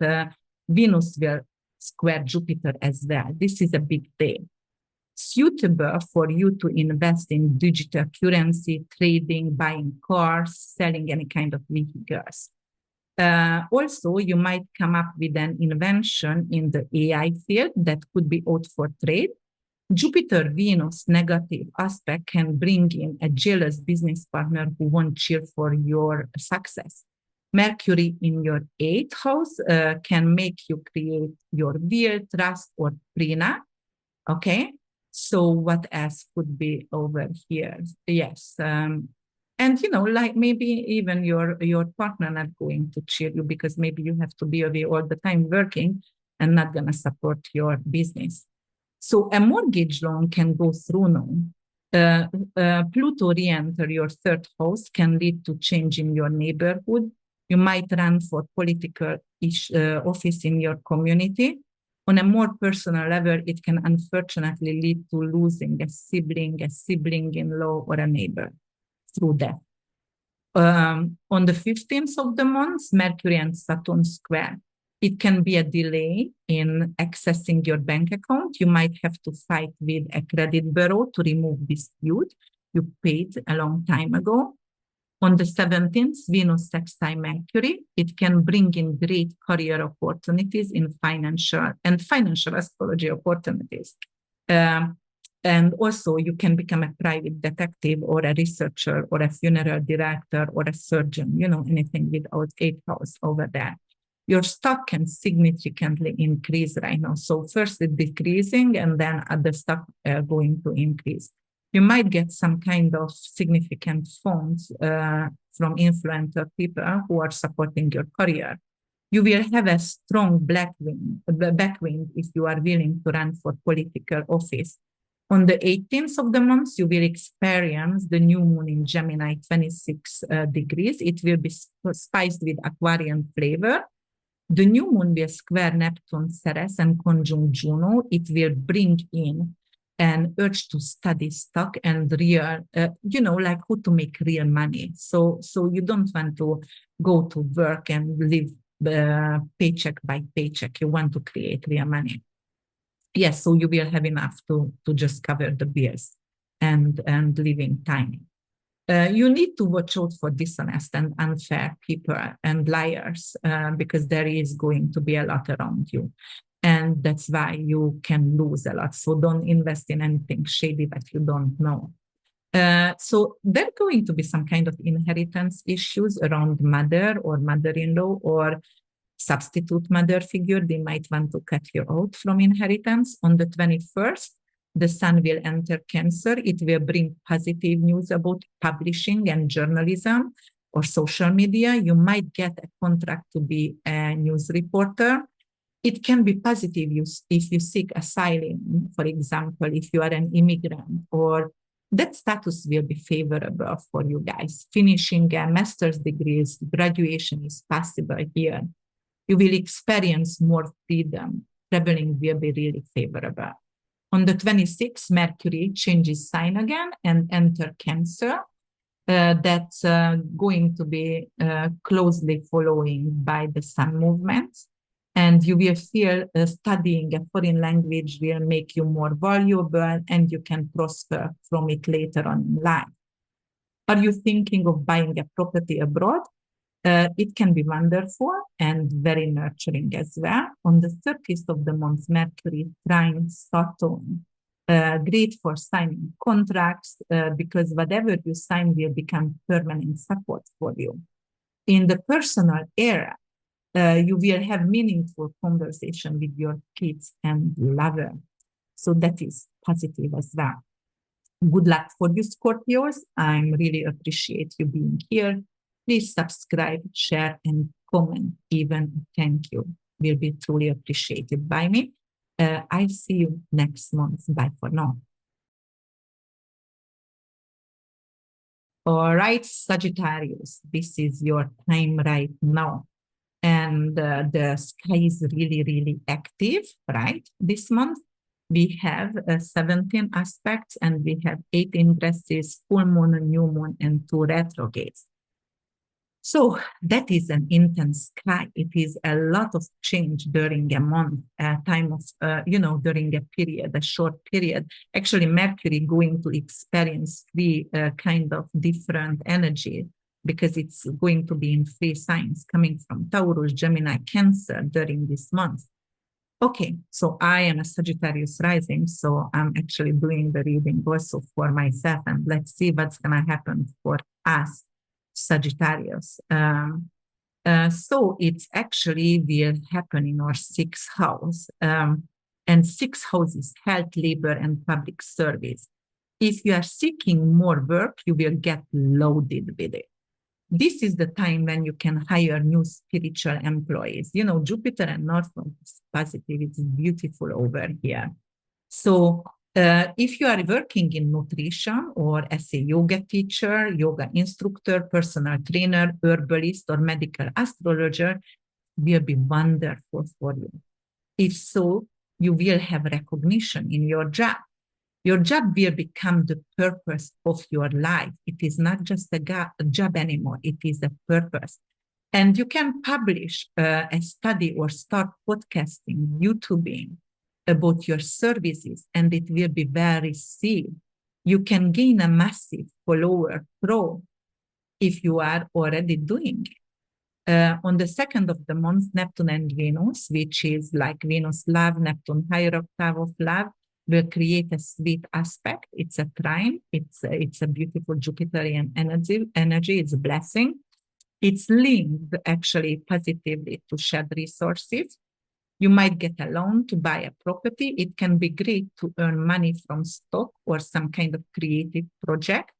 Venus will square Jupiter as well. This is a big day. Suitable for you to invest in digital currency, trading, buying cars, selling any kind of vehicles. Also, you might come up with an invention in the AI field that could be out for trade. Jupiter-Venus negative aspect can bring in a jealous business partner who won't cheer for your success. Mercury in your 8th house can make you create your will, trust, or prenup. Okay, so what else could be over here? Yes, and like maybe even your partner not going to cheer you because maybe you have to be away all the time working and not gonna support your business. So a mortgage loan can go through now. Pluto re-enter your 3rd house can lead to change in your neighborhood. You might run for political office in your community. On a more personal level, it can unfortunately lead to losing a sibling-in-law, or a neighbor through death. On the 15th of the month, Mercury and Saturn square. It can be a delay in accessing your bank account. You might have to fight with a credit bureau to remove dispute you paid a long time ago. On the 17th, Venus sextile Mercury. It can bring in great career opportunities in financial astrology opportunities. And also you can become a private detective or a researcher or a funeral director or a surgeon, anything without 8th house over there. Your stock can significantly increase right now. So first it's decreasing and then other stock are going to increase. You might get some kind of significant funds from influential people who are supporting your career. You will have a strong backwind if you are willing to run for political office. On the 18th of the month, you will experience the new moon in Gemini, 26 degrees. It will be spiced with Aquarian flavor. The new moon will square Neptune, Ceres, and conjunct Juno. It will bring in an urge to study stock and real, like how to make real money. So you don't want to go to work and live paycheck by paycheck. You want to create real money. Yes, so you will have enough to just cover the bills and living tiny. You need to watch out for dishonest and unfair people and liars because there is going to be a lot around you. And that's why you can lose a lot. So don't invest in anything shady that you don't know. So there are going to be some kind of inheritance issues around mother or mother-in-law or substitute mother figure. They might want to cut you out from inheritance. On the 21st, the sun will enter Cancer. It will bring positive news about publishing and journalism or social media. You might get a contract to be a news reporter. It can be positive if you seek asylum, for example, if you are an immigrant, or that status will be favorable for you guys. Finishing a master's degree, graduation is possible here. You will experience more freedom. Traveling will be really favorable. On the 26th, Mercury changes sign again and enter Cancer. That's going to be closely following by the sun movements. And you will feel studying a foreign language will make you more valuable and you can prosper from it later on in life. Are you thinking of buying a property abroad? It can be wonderful and very nurturing as well. On the 30th of the month, Mercury trines Saturn. Great for signing contracts because whatever you sign will become permanent support for you. In the personal era, you will have meaningful conversation with your kids and lover. So that is positive as well. Good luck for you, Scorpios. I really appreciate you being here. Please subscribe, share, and comment. Even thank you will be truly appreciated by me. I see you next month. Bye for now. All right, Sagittarius, this is your time right now. And the sky is really, really active, right? This month, we have 17 aspects and we have 8 ingresses, full moon, new moon, and 2 retrogrades. So that is an intense sky. It is a lot of change during a month, time of, during a period, a short period. Actually, Mercury going to experience 3 kind of different energy because it's going to be in 3 signs coming from Taurus, Gemini, Cancer during this month. Okay, so I am a Sagittarius rising, so I'm actually doing the reading also for myself, and let's see what's going to happen for us, Sagittarius. So it's actually will happen in our 6th house, and 6th house is health, labor, and public service. If you are seeking more work, you will get loaded with it. This is the time when you can hire new spiritual employees. You know, Jupiter and North Node is positive. It's beautiful over here. So if you are working in nutrition or as a yoga teacher, yoga instructor, personal trainer, herbalist, or medical astrologer, will be wonderful for you. If so, you will have recognition in your job. Your job will become the purpose of your life. It is not just a job anymore. It is a purpose. And you can publish a study or start podcasting, YouTubing about your services, and it will be very seen. You can gain a massive follower pro if you are already doing it. On the 2nd of the month, Neptune and Venus, which is like Venus love, Neptune higher octave of love, will create a sweet aspect. It's a trine. It's a beautiful Jupiterian energy. It's a blessing. It's linked actually positively to shared resources. You might get a loan to buy a property. It can be great to earn money from stock or some kind of creative project.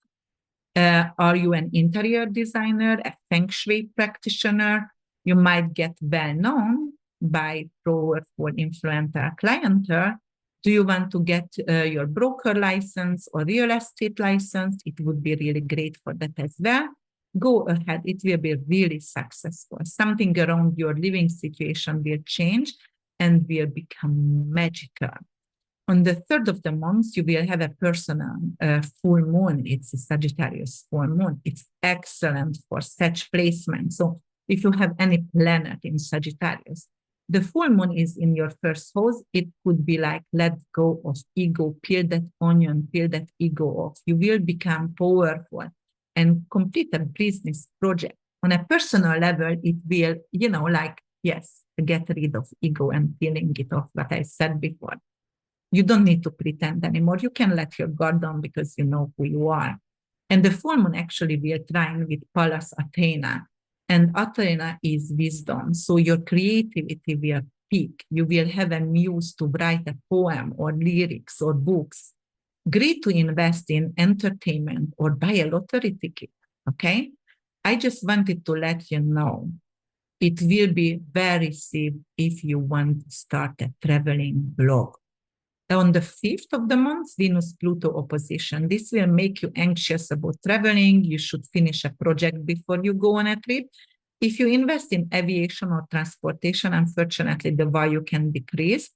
Are you an interior designer, a feng shui practitioner? You might get well known by powerful influencer clientele. Do you want to get your broker license or real estate license? It would be really great for that as well. Go ahead. It will be really successful. Something around your living situation will change and will become magical. On the 3rd of the month, you will have a personal full moon. It's a Sagittarius full moon. It's excellent for such placement. So if you have any planet in Sagittarius, the full moon is in your 1st house. It could be like, let go of ego, peel that onion, peel that ego off. You will become powerful and complete a business project. On a personal level, it will, yes, get rid of ego and peeling it off, what I said before. You don't need to pretend anymore. You can let your guard down because you know who you are. And the full moon actually will trine with Pallas Athena. And Athena is wisdom. So your creativity will peak. You will have a muse to write a poem or lyrics or books. Great to invest in entertainment or buy a lottery ticket. Okay? I just wanted to let you know it will be very safe if you want to start a traveling blog. On the 5th of the month, Venus-Pluto opposition. This will make you anxious about traveling. You should finish a project before you go on a trip. If you invest in aviation or transportation, unfortunately, the value can decrease.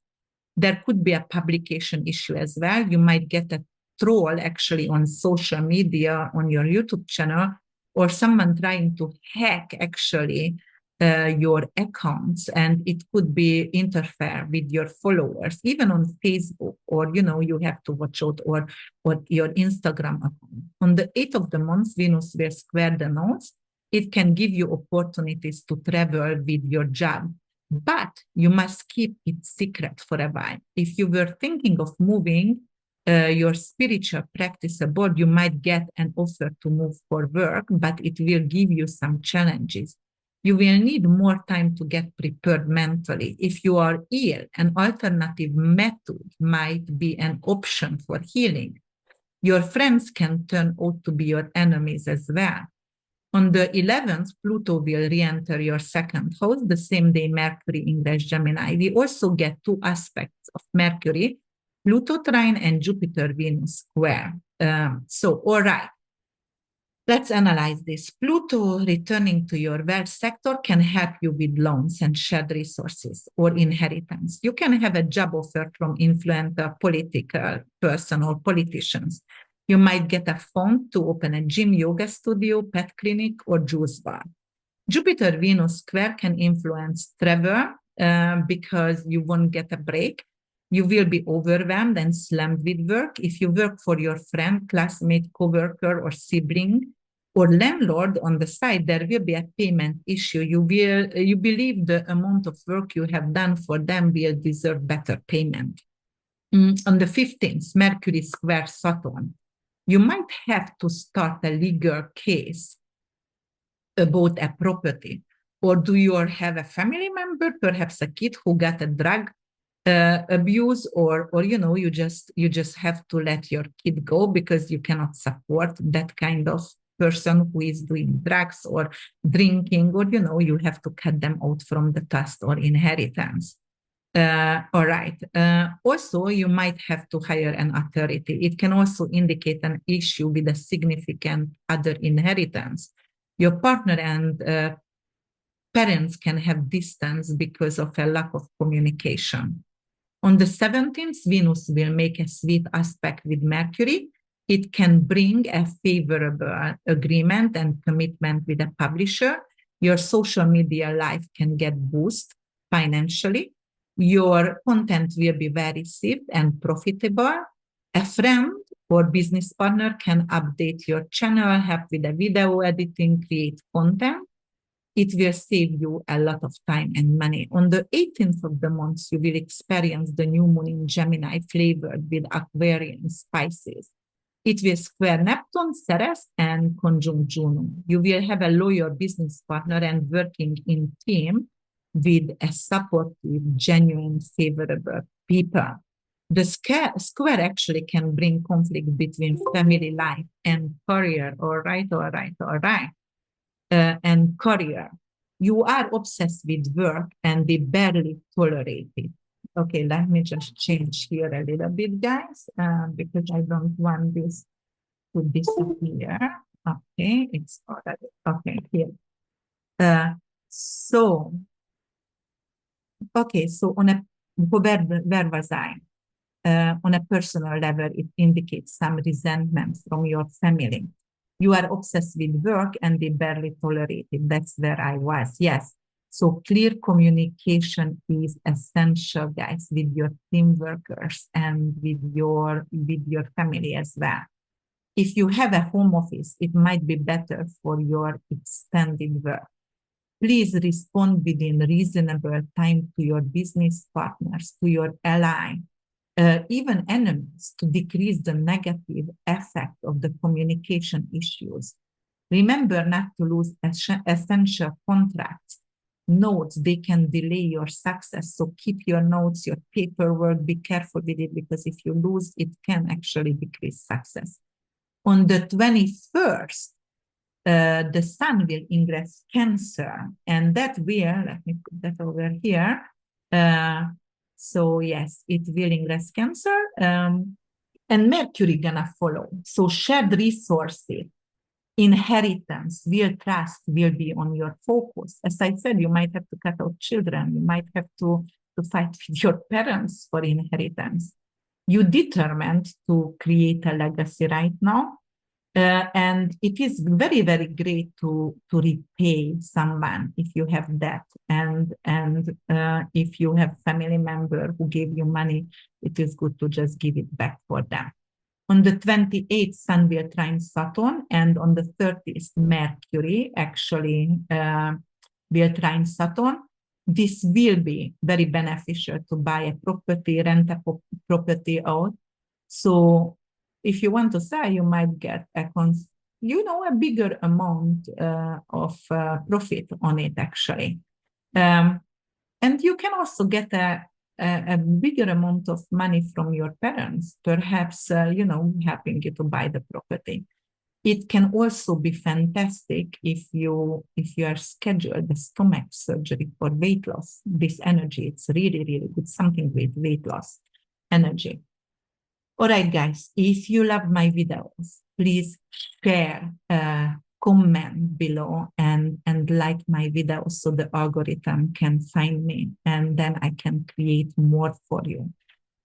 There could be a publication issue as well. You might get a troll actually on social media, on your YouTube channel, or someone trying to hack actually your accounts, and it could be interfere with your followers, even on Facebook, or you have to watch out, or your Instagram account. On the 8th of the month, Venus will square the nodes. It can give you opportunities to travel with your job, but you must keep it secret for a while. If you were thinking of moving your spiritual practice abroad, you might get an offer to move for work, but it will give you some challenges. You will need more time to get prepared mentally. If you are ill, an alternative method might be an option for healing. Your friends can turn out to be your enemies as well. On the 11th, Pluto will re-enter your second house, the same day Mercury ingress Gemini. We also get two aspects of Mercury, Pluto trine and Jupiter Venus square. All right. Let's analyze this. Pluto returning to your wealth sector can help you with loans and shared resources or inheritance. You can have a job offer from influential political person or politicians. You might get a fund to open a gym, yoga studio, pet clinic, or juice bar. Jupiter-Venus square can influence travel because you won't get a break. You will be overwhelmed and slammed with work. If you work for your friend, classmate, coworker, or sibling, or landlord on the side, there will be a payment issue. You believe the amount of work you have done for them will deserve better payment. On the 15th, Mercury square Saturn. You might have to start a legal case about a property, or do you have a family member, perhaps a kid who got a drug abuse, or you just have to let your kid go because you cannot support that kind of person who is doing drugs or drinking, or you have to cut them out from the trust or inheritance. All right. Also, you might have to hire an authority. It can also indicate an issue with a significant other inheritance. Your partner and parents can have distance because of a lack of communication. On the 17th, Venus will make a sweet aspect with Mercury. It can bring a favorable agreement and commitment with a publisher. Your social media life can get boosted financially. Your content will be well received and profitable. A friend or business partner can update your channel, help with the video editing, create content. It will save you a lot of time and money. On the 18th of the month, you will experience the new moon in Gemini flavored with Aquarius, Pisces. It will square Neptune, Ceres, and conjunct Juno. You will have a loyal business partner and working in team with a supportive, genuine, favorable people. The square actually can bring conflict between family life and career. All right. And career. You are obsessed with work and they barely tolerate it. Okay, let me just change here a little bit, guys, because I don't want this to disappear. Okay, it's already, okay, here. So on a, where was I? On a personal level, it indicates some resentment from your family. You are obsessed with work and they barely tolerate it. That's where I was. Yes. So clear communication is essential, guys, with your team workers and with your family as well. If you have a home office, it might be better for your extended work. Please respond within reasonable time to your business partners, to your ally, even enemies, to decrease the negative effect of the communication issues. Remember not to lose essential contracts. Notes, they can delay your success. So keep your notes, your paperwork, be careful with it, because if you lose, it can actually decrease success. On the 21st, the sun will ingress Cancer, and that will, let me put that over here. So yes, it will ingress Cancer, and Mercury gonna follow. So shared resources, inheritance, trust will be on your focus. As I said, you might have to cut out children. You might have to fight with your parents for inheritance. You determined to create a legacy right now. And it is very, very great to repay someone if you have debt, and if you have family member who gave you money, it is good to just give it back for them. On the 28th, Sun will trine Saturn, and on the 30th, Mercury actually will trine Saturn. This will be very beneficial to buy a property, rent a property out. So if you want to sell, you might get a a bigger amount of profit on it, actually. And you can also get a bigger amount of money from your parents, perhaps, helping you to buy the property. It can also be fantastic if you are scheduled a stomach surgery for weight loss. This energy, it's really, really good, something with weight loss energy. All right, guys, if you love my videos, please share, comment below, and like my videos so the algorithm can find me, and then I can create more for you.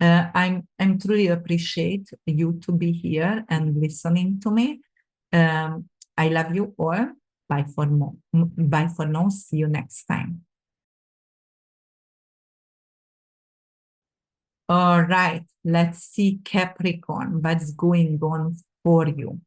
I'm truly appreciate you to be here and listening to me. I love you all. Bye for more. Bye for now. See you next time. All right, let's see Capricorn, what's going on for you.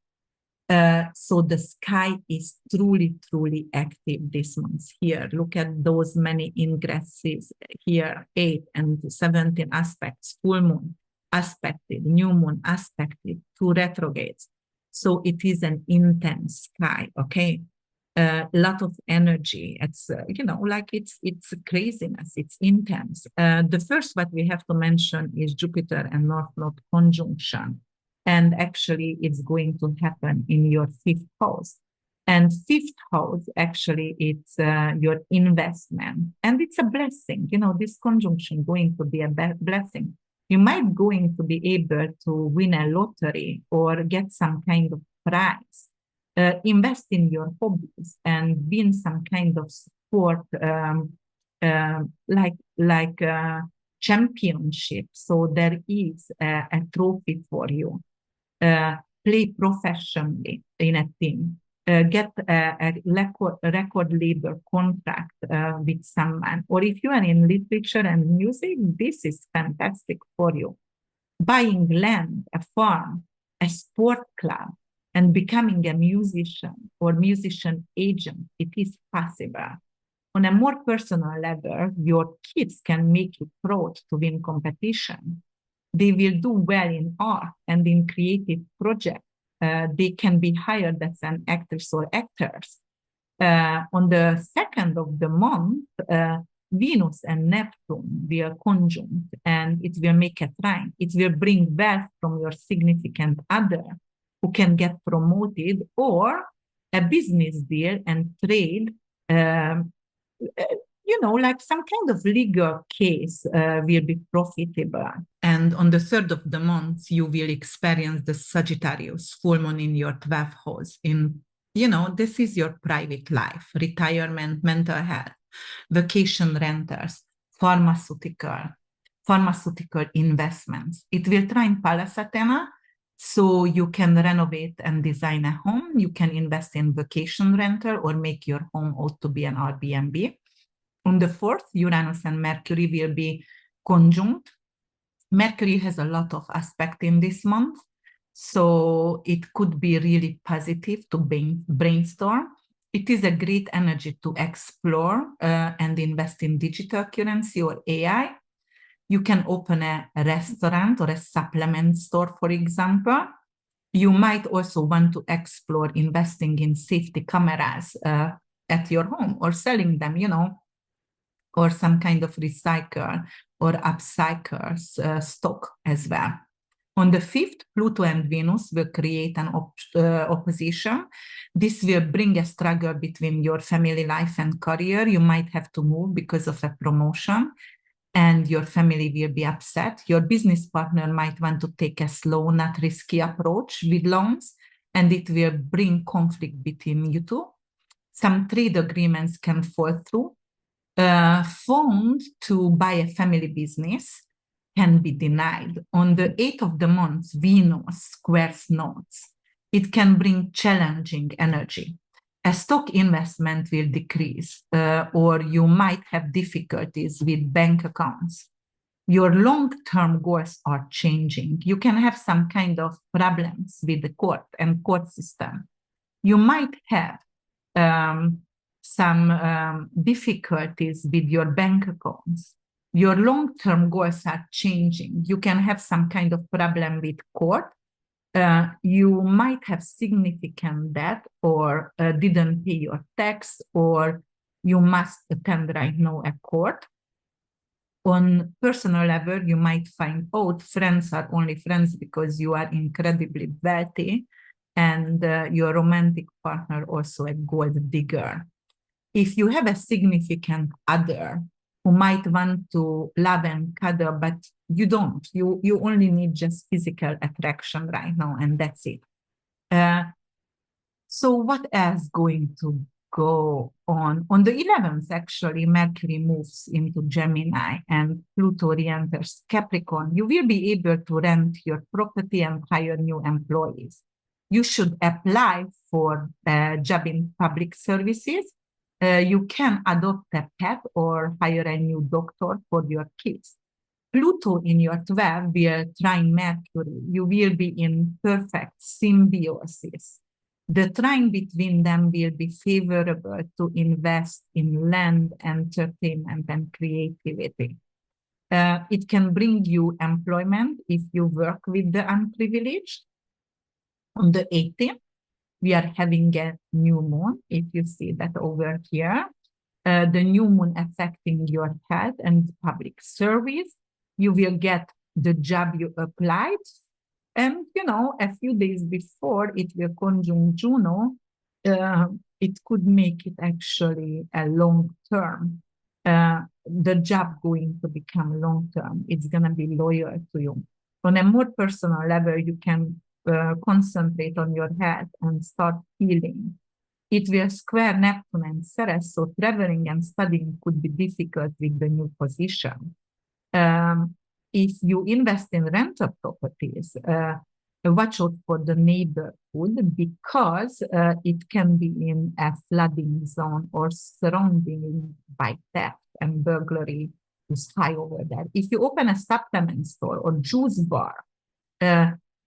So the sky is truly, truly active this month here. Look at those many ingresses here, 8 and 17 aspects, full moon aspected, new moon aspected, 2 retrogrades. So it is an intense sky, okay? A lot of energy. It's, like it's craziness. It's intense. The first what we have to mention is Jupiter and North Node conjunction. And actually, it's going to happen in your 5th house. And 5th house, actually, it's your investment. And it's a blessing. This conjunction going to be a blessing. You might going to be able to win a lottery or get some kind of prize. Invest in your hobbies and win some kind of sport, like championship. So there is a trophy for you. Play professionally in a team. Get a record label contract with someone. Or if you are in literature and music, this is fantastic for you. Buying land, a farm, a sport club, and becoming a musician or musician agent, it is possible. On a more personal level, your kids can make you proud to win competition. They will do well in art and in creative projects. They can be hired as an actors or actors. On the 2nd of the month, Venus and Neptune will conjunct, and it will make a trine. It will bring wealth from your significant other who can get promoted, or a business deal and trade, like some kind of legal case will be profitable. And on the 3rd of the month, you will experience the Sagittarius full moon in your 12th house. This is your private life, retirement, mental health, vacation renters, pharmaceutical investments. It will trine Pallas Athena, so you can renovate and design a home. You can invest in vacation rental or make your home out to be an Airbnb. On the 4th, Uranus and Mercury will be conjunct. Mercury has a lot of aspect in this month, so it could be really positive to brainstorm. It is a great energy to explore and invest in digital currency or AI. You can open a restaurant or a supplement store, for example. You might also want to explore investing in safety cameras at your home or selling them, or some kind of recycle or upcycle stock as well. On the 5th, Pluto and Venus will create an opposition. This will bring a struggle between your family life and career. You might have to move because of a promotion, and your family will be upset. Your business partner might want to take a slow, not risky approach with loans, and it will bring conflict between you two. Some trade agreements can fall through. Fund to buy a family business can be denied. On the 8th of the month, Venus squares nodes. It can bring challenging energy. A stock investment will decrease, or you might have difficulties with bank accounts. Your long-term goals are changing. You can have some kind of problems with the court and court system. You might have some difficulties with your bank accounts. Your long-term goals are changing. You can have some kind of problem with court, You might have significant debt or didn't pay your tax, or you must attend right now a court. On personal level, you might find out friends are only friends because you are incredibly wealthy, and your romantic partner also a gold digger. If you have a significant other who might want to love and cuddle, but you don't, you only need just physical attraction right now, and that's it. So what else going to go on? On the 11th, actually, Mercury moves into Gemini and Pluto enters Capricorn. You will be able to rent your property and hire new employees. You should apply for a job in public services. You can adopt a pet or hire a new doctor for your kids. Pluto in your 12 will trine Mercury. You will be in perfect symbiosis. The trine between them will be favorable to invest in land, entertainment, and creativity. It can bring you employment if you work with the unprivileged. On the 18th, we are having a new moon, if you see that over here. The new moon affecting your health and public service. You will get the job you applied. And, a few days before it will conjunct Juno, it could make it actually a long term. The job going to become long term. It's going to be loyal to you. On a more personal level, you can concentrate on your health and start healing. It will square Neptune and Ceres, so traveling and studying could be difficult with the new position. If you invest in rental properties, watch out for the neighborhood because it can be in a flooding zone or surrounding by theft and burglary is high over there. If you open a supplement store or juice bar,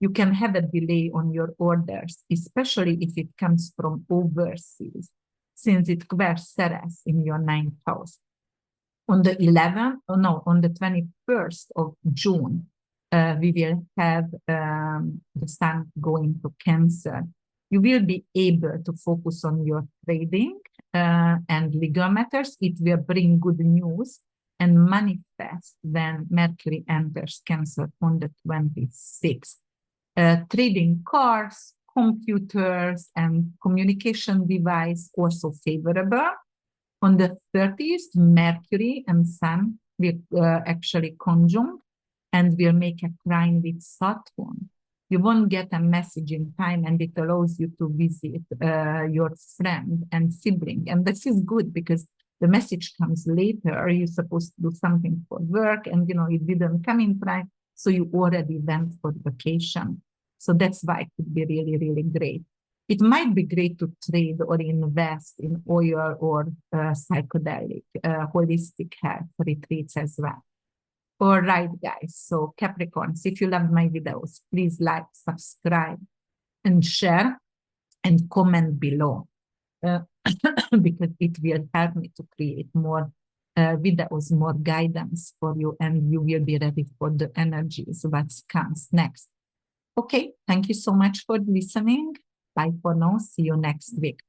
you can have a delay on your orders, especially if it comes from overseas, since it squares Ceres in your 9th house. On the 21st of June, we will have the sun going to Cancer. You will be able to focus on your trading and legal matters. It will bring good news and manifest when Mercury enters Cancer on the 26th. Trading cars, computers, and communication device also favorable. On the 30th, Mercury and Sun will actually conjunct and will make a trine with Saturn. You won't get a message in time, and it allows you to visit your friend and sibling. And this is good because the message comes later. You're supposed to do something for work, and it didn't come in time, so you already went for vacation. So that's why it could be really, really great. It might be great to trade or invest in oil or psychedelic, holistic health retreats as well. All right, guys. So Capricorns, if you love my videos, please like, subscribe, and share, and comment below because it will help me to create more videos, more guidance for you, and you will be ready for the energies what comes next. Okay, thank you so much for listening. Bye for now. See you next week.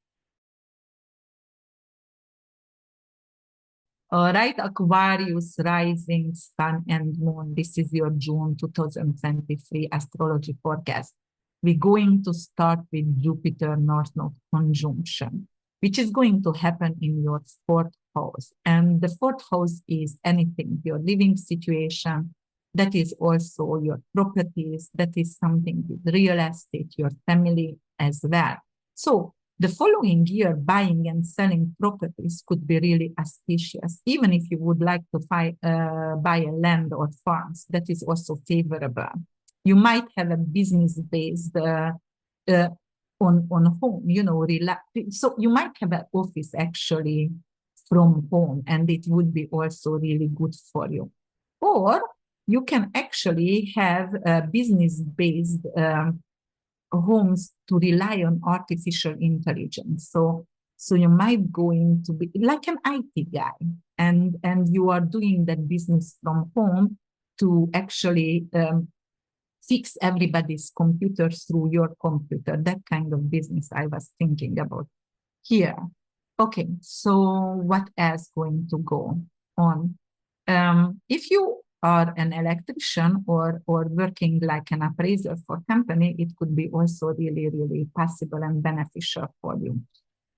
All right, Aquarius, rising, sun, and moon. This is your June 2023 astrology forecast. We're going to start with Jupiter North-Node conjunction, which is going to happen in your 4th house. And the 4th house is anything, your living situation. That is also your properties. That is something with real estate, your family as well. So the following year, buying and selling properties could be really auspicious, even if you would like to buy a land or farms. That is also favorable. You might have a business based on home, so you might have an office actually from home, and it would be also really good for you. Or you can actually have a business-based homes to rely on artificial intelligence. So you might going to be like an IT guy, and you are doing that business from home to actually fix everybody's computer through your computer. That kind of business I was thinking about here. Okay, so what else going to go on? If you are an electrician or working like an appraiser for company, it could be also really, really possible and beneficial for you.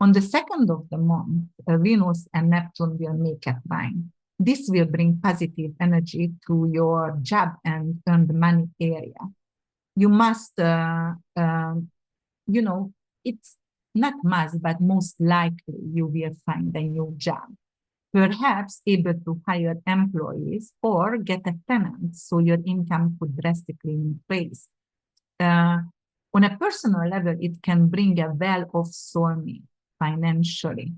On the 2nd of the month, Venus and Neptune will make a trine. This will bring positive energy to your job and earned money area. You must, you know, it's not must, but most likely you will find a new job. Perhaps able to hire employees or get a tenant so your income could drastically increase. On a personal level, it can bring a well of soulmate financially.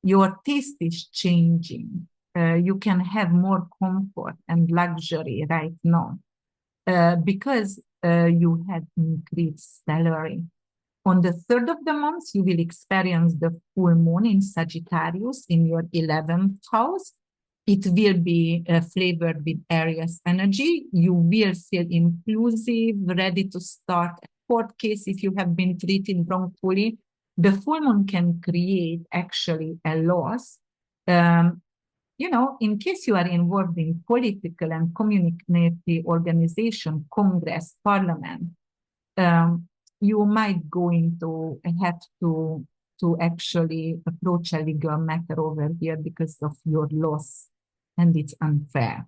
Your taste is changing. You can have more comfort and luxury right now because you had increased salary. On the 3rd of the month, you will experience the full moon in Sagittarius in your 11th house. It will be flavored with Aries energy. You will feel impulsive, ready to start a court case if you have been treated wrongfully. The full moon can create actually a loss. In case you are involved in political and community organization, Congress, Parliament, you might going to have to actually approach a legal matter over here because of your loss, and it's unfair.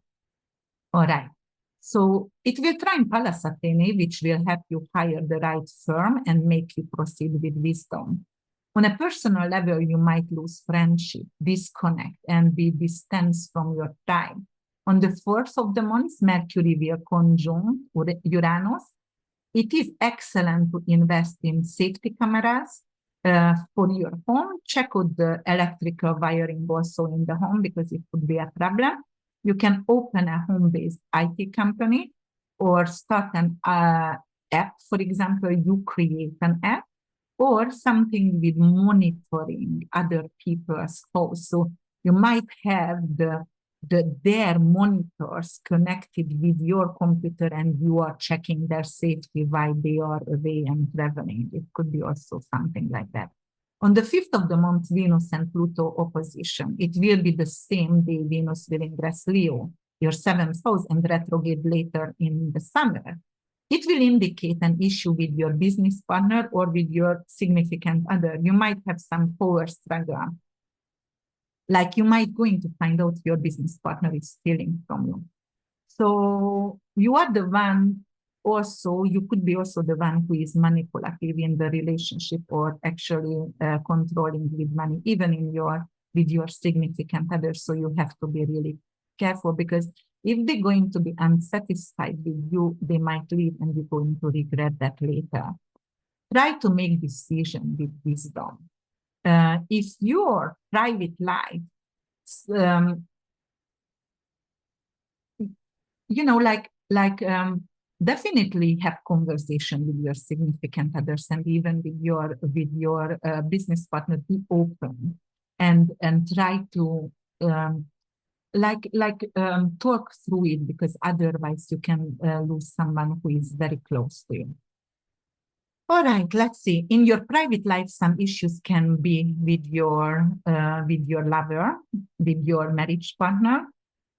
All right. So it will trine Pallas Athene, which will help you hire the right firm and make you proceed with wisdom. On a personal level, you might lose friendship, disconnect, and be distanced from your tribe. On the 4th of the month, Mercury will conjunct Uranus. It is excellent to invest in safety cameras for your home. Check out the electrical wiring also in the home because it could be a problem. You can open a home-based IT company or start an app. For example, you create an app or something with monitoring other people's house. So you might have their monitors connected with your computer and you are checking their safety while they are away and traveling. It could be also something like that. On the 5th of the month, Venus and Pluto opposition. It will be the same day Venus will ingress Leo, your 7th house, and retrograde later in the summer. It will indicate an issue with your business partner or with your significant other. You might have some power struggle. Like you might going to find out your business partner is stealing from you. So you are the one also, you could be also the one who is manipulative in the relationship or actually controlling with money, even with your significant other. So you have to be really careful because if they're going to be unsatisfied with you, they might leave and you're going to regret that later. Try to make decisions with wisdom. If your private life, definitely have conversation with your significant others and even with your business partner. Be open and try to talk through it because otherwise you can lose someone who is very close to you. All right, let's see. In your private life, some issues can be with your lover, with your marriage partner.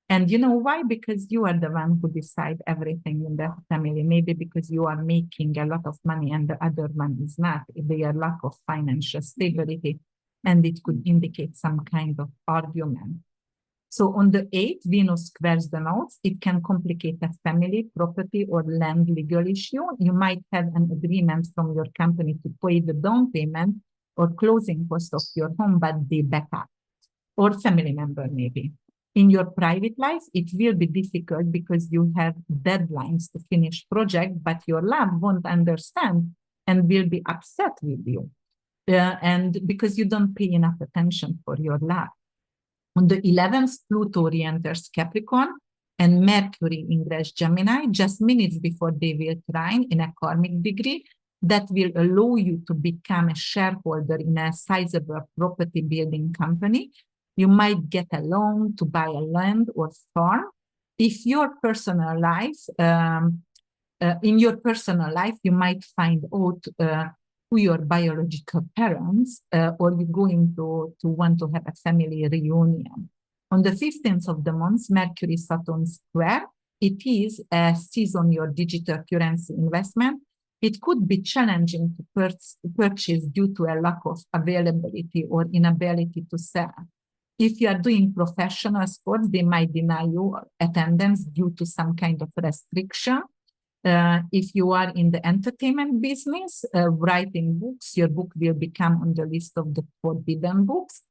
And you know why? Because you are the one who decide everything in the family. Maybe because you are making a lot of money and the other one is not. They are lack of financial stability, and it could indicate some kind of argument. So on the 8th, Venus squares the nodes. It can complicate a family, property, or land legal issue. You might have an agreement from your company to pay the down payment or closing cost of your home, but they back up, or family member maybe. In your private life, it will be difficult because you have deadlines to finish project, but your love won't understand and will be upset with you. And because you don't pay enough attention for your love. On the 11th, Pluto re-enters Capricorn and Mercury ingress Gemini just minutes before they will trine in a karmic degree that will allow you to become a shareholder in a sizable property building company. You might get a loan to buy a land or farm. If your personal life, in your personal life, you might find out who your biological parents, or you're going to want to have a family reunion. On the 15th of the month, Mercury Saturn square, it is a season your digital currency investment. It could be challenging to purchase due to a lack of availability or inability to sell. If you are doing professional sports, they might deny you attendance due to some kind of restriction. If you are in the entertainment business, writing books, your book will become on the list of the forbidden books.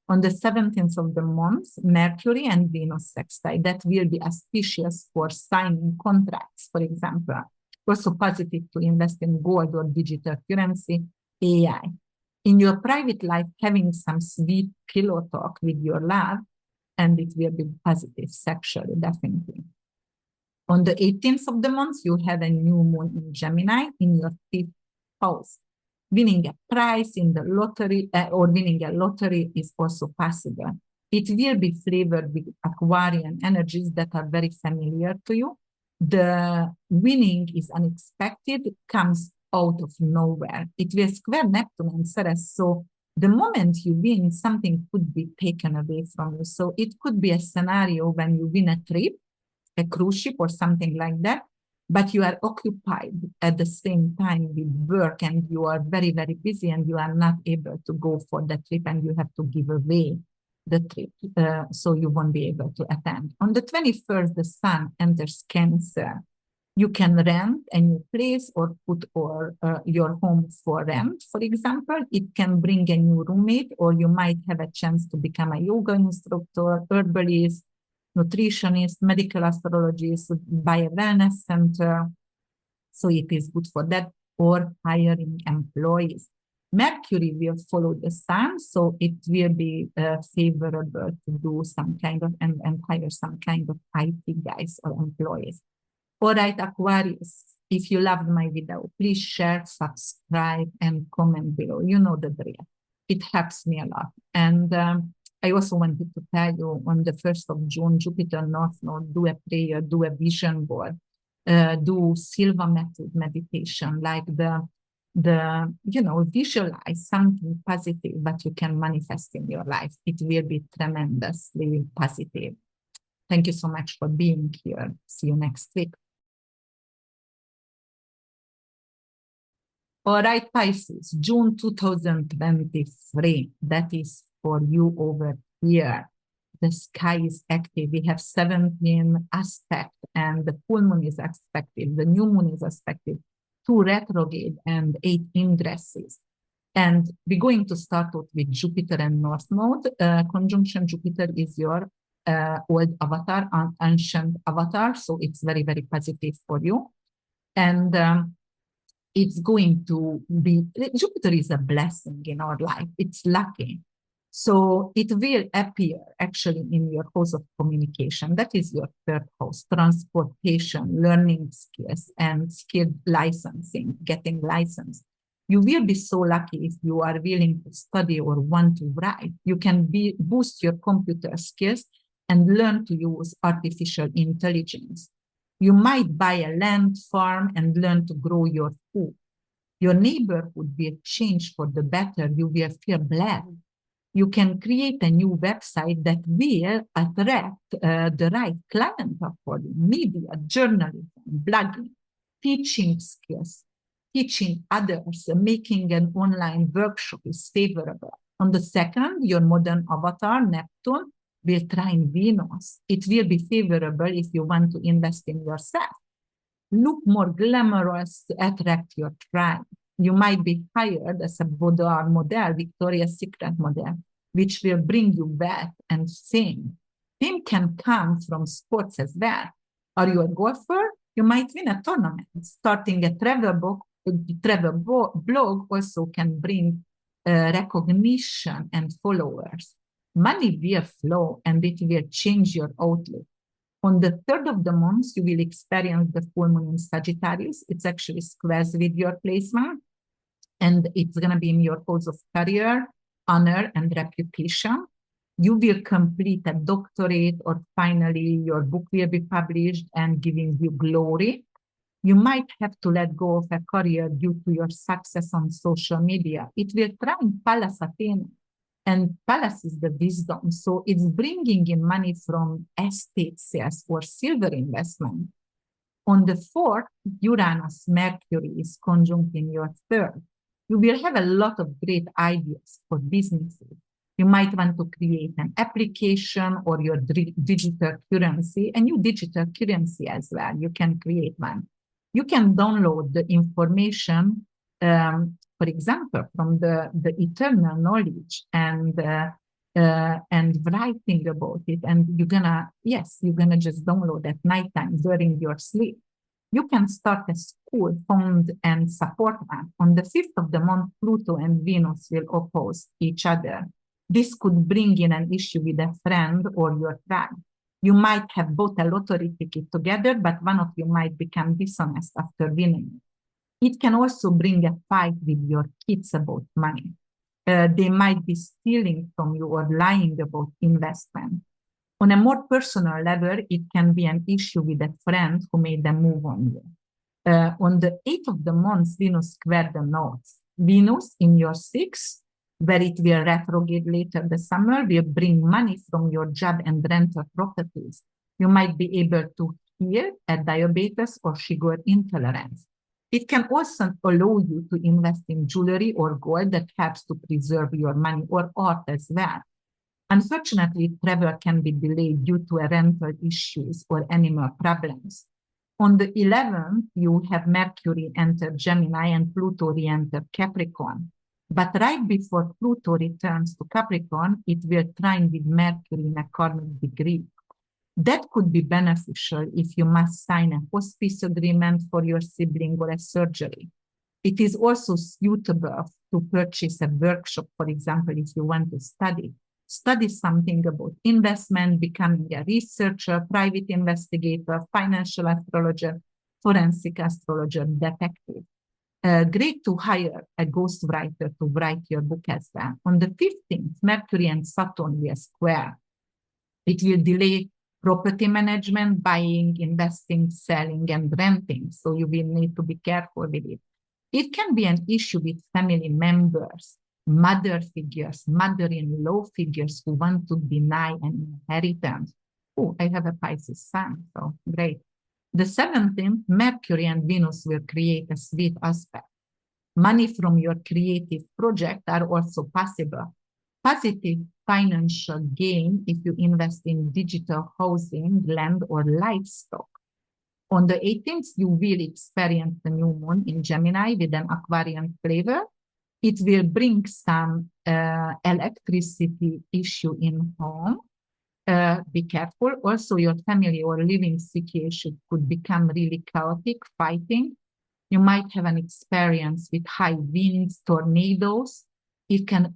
On the 17th of the month, Mercury and Venus sextile, that will be auspicious for signing contracts, for example. Also positive to invest in gold or digital currency, AI. In your private life, having some sweet pillow talk with your love, and it will be positive sexually, definitely. On the 18th of the month, you have a new moon in Gemini in your 5th house. Winning a prize in the lottery or winning a lottery is also possible. It will be flavored with Aquarian energies that are very familiar to you. The winning is unexpected, comes out of nowhere. It will square Neptune and Ceres. So the moment you win, something could be taken away from you. So it could be a scenario when you win a trip, a cruise ship or something like that, but you are occupied at the same time with work and you are very, very busy and you are not able to go for the trip and you have to give away the trip. So you won't be able to attend. On the 21st, the sun enters Cancer. You can rent a new place or put your home for rent, for example. It can bring a new roommate, or you might have a chance to become a yoga instructor, herbalist, nutritionist, medical astrologist, buy a wellness center. So it is good for that, or hiring employees. Mercury will follow the sun, so it will be favorable to do some kind of and hire some kind of IT guys or employees. All right, Aquarius, if you loved my video, please share, subscribe, and comment below. You know the drill. It helps me a lot. And I also wanted to tell you on the 1st of June, Jupiter North Node, do a prayer, do a vision board, do Silva method meditation, like visualize something positive that you can manifest in your life. It will be tremendously positive. Thank you so much for being here. See you next week. All right, Pisces, June 2023. That is for you over here. The sky is active. We have 17 aspect, and the full moon is aspective. The new moon is aspective. 2 retrograde and 8 ingresses. And we're going to start out with Jupiter and North Node. Conjunction Jupiter is your old avatar, ancient avatar. So it's very, very positive for you. And it's going to be, Jupiter is a blessing in our life. It's lucky. So it will appear actually in your house of communication. That is your 3rd house, transportation, learning skills, and skill licensing, getting licensed. You will be so lucky if you are willing to study or want to write. You can boost your computer skills and learn to use artificial intelligence. You might buy a land farm and learn to grow your food. Your neighborhood will change for the better. You will feel blessed. You can create a new website that will attract the right client for you. Media, journalism, blogging, teaching skills, teaching others, making an online workshop is favorable. On the 2nd, your modern avatar, Neptune, will trine Venus. It will be favorable if you want to invest in yourself. Look more glamorous to attract your tribe. You might be hired as a boudoir model, Victoria's Secret model, which will bring you wealth and fame. Fame can come from sports as well. Are you a golfer? You might win a tournament. Starting a travel blog also can bring recognition and followers. Money will flow and it will change your outlook. On the 3rd of the month, you will experience the full moon in Sagittarius. It's actually squares with your placement. And it's going to be in your house of career, honor, and reputation. You will complete a doctorate, or finally your book will be published and giving you glory. You might have to let go of a career due to your success on social media. It will trine Pallas Athena, and Pallas is the wisdom. So it's bringing in money from estate sales or silver investment. On the 4th, Uranus, Mercury is conjunct in your 3rd. You will have a lot of great ideas for businesses. You might want to create an application or your digital currency, a new digital currency as well. You can create one. You can download the information, for example, from the eternal knowledge and writing about it. And you're gonna just download at nighttime during your sleep. You can start a school, fund and support one. On the 5th of the month, Pluto and Venus will oppose each other. This could bring in an issue with a friend or your tribe. You might have bought a lottery ticket together, but one of you might become dishonest after winning. It can also bring a fight with your kids about money. They might be stealing from you or lying about investment. On a more personal level, it can be an issue with a friend who made a move on you. On the 8th of the month, Venus squared the nodes. Venus in your 6th, where it will retrograde later this summer, will bring money from your job and rental properties. You might be able to heal a diabetes or sugar intolerance. It can also allow you to invest in jewelry or gold that helps to preserve your money, or art as well. Unfortunately, travel can be delayed due to rental issues or animal problems. On the 11th, you have Mercury enter Gemini and Pluto re-enter Capricorn. But right before Pluto returns to Capricorn, it will trine with Mercury in a karmic degree. That could be beneficial if you must sign a hospice agreement for your sibling or a surgery. It is also suitable to purchase a workshop, for example, if you want to study something about investment, becoming a researcher, private investigator, financial astrologer, forensic astrologer, detective. Great to hire a ghostwriter to write your book as well. On the 15th, Mercury and Saturn will square. It will delay property management, buying, investing, selling, and renting. So you will need to be careful with it. It can be an issue with family members, mother figures, mother-in-law figures who want to deny an inheritance. Oh, I have a Pisces sun, so great. The 17th, Mercury and Venus will create a sweet aspect. Money from your creative project are also possible. Positive financial gain if you invest in digital housing, land, or livestock. On the 18th, you will experience the new moon in Gemini with an Aquarian flavor. It will bring some electricity issue in home. Be careful. Also, your family or living situation could become really chaotic, fighting. You might have an experience with high winds, tornadoes. It can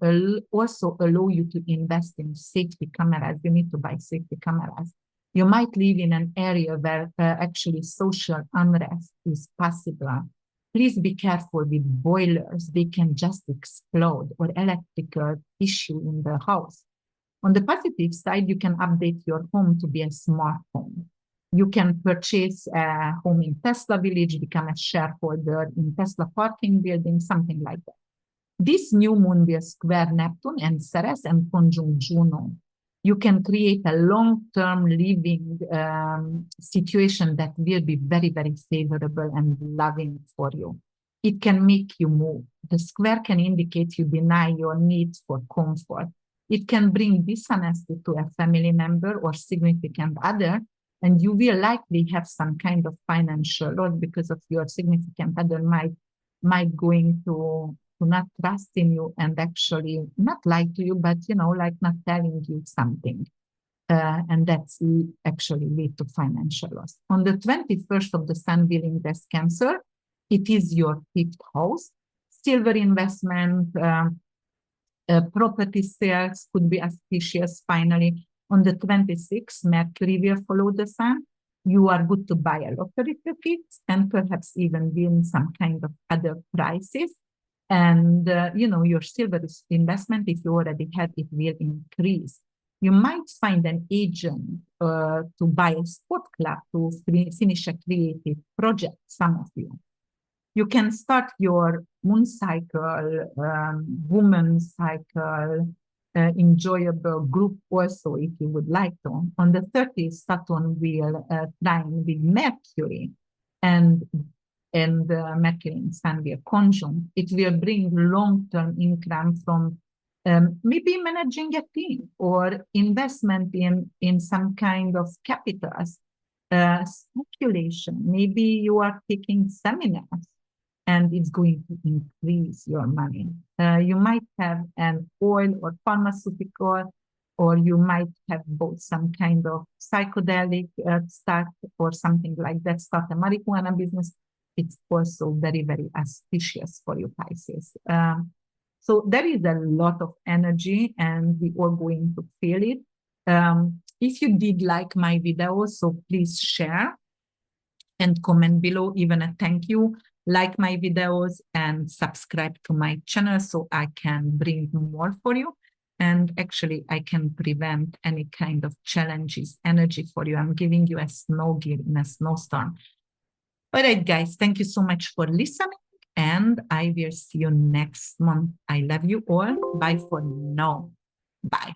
also allow you to invest in safety cameras. You need to buy safety cameras. You might live in an area where actually social unrest is possible. Please be careful with boilers. They can just explode, or electrical issue in the house. On the positive side, you can update your home to be a smart home. You can purchase a home in Tesla Village, become a shareholder in Tesla parking building, something like that. This new moon will square Neptune and Ceres and conjunct Juno. You can create a long-term living situation that will be very, very favorable and loving for you. It can make you move. The square can indicate you deny your needs for comfort. It can bring dishonesty to a family member or significant other, and you will likely have some kind of financial loss because of your significant other might going to not trust in you and actually not lie to you, but like not telling you something. And that's actually lead to financial loss. On the 21st of the sun will ingress Cancer. It is your 5th house. Silver investment, property sales could be auspicious finally. On the 26th, Mercury will follow the sun. You are good to buy a lottery ticket and perhaps even win some kind of other prizes. And, your silver investment, if you already had it, will increase. You might find an agent to buy a sport club to finish a creative project, some of you. You can start your moon cycle, woman cycle, enjoyable group also, if you would like to. On the 30th, Saturn will trine with Mercury, and Mercury and Sun will conjunct. It will bring long-term income from maybe managing a team or investment in some kind of capitals, speculation. Maybe you are taking seminars and it's going to increase your money. You might have an oil or pharmaceutical, or you might have bought some kind of psychedelic stock or something like that, start a marijuana business. It's also very, very auspicious for you, Pisces. So there is a lot of energy and we are going to feel it. If you did like my video, so please share and comment below, even a thank you. Like my videos and subscribe to my channel so I can bring more for you. And actually, I can prevent any kind of challenges, energy for you. I'm giving you a snow gear in a snowstorm. All right, guys, thank you so much for listening. And I will see you next month. I love you all. Bye for now. Bye.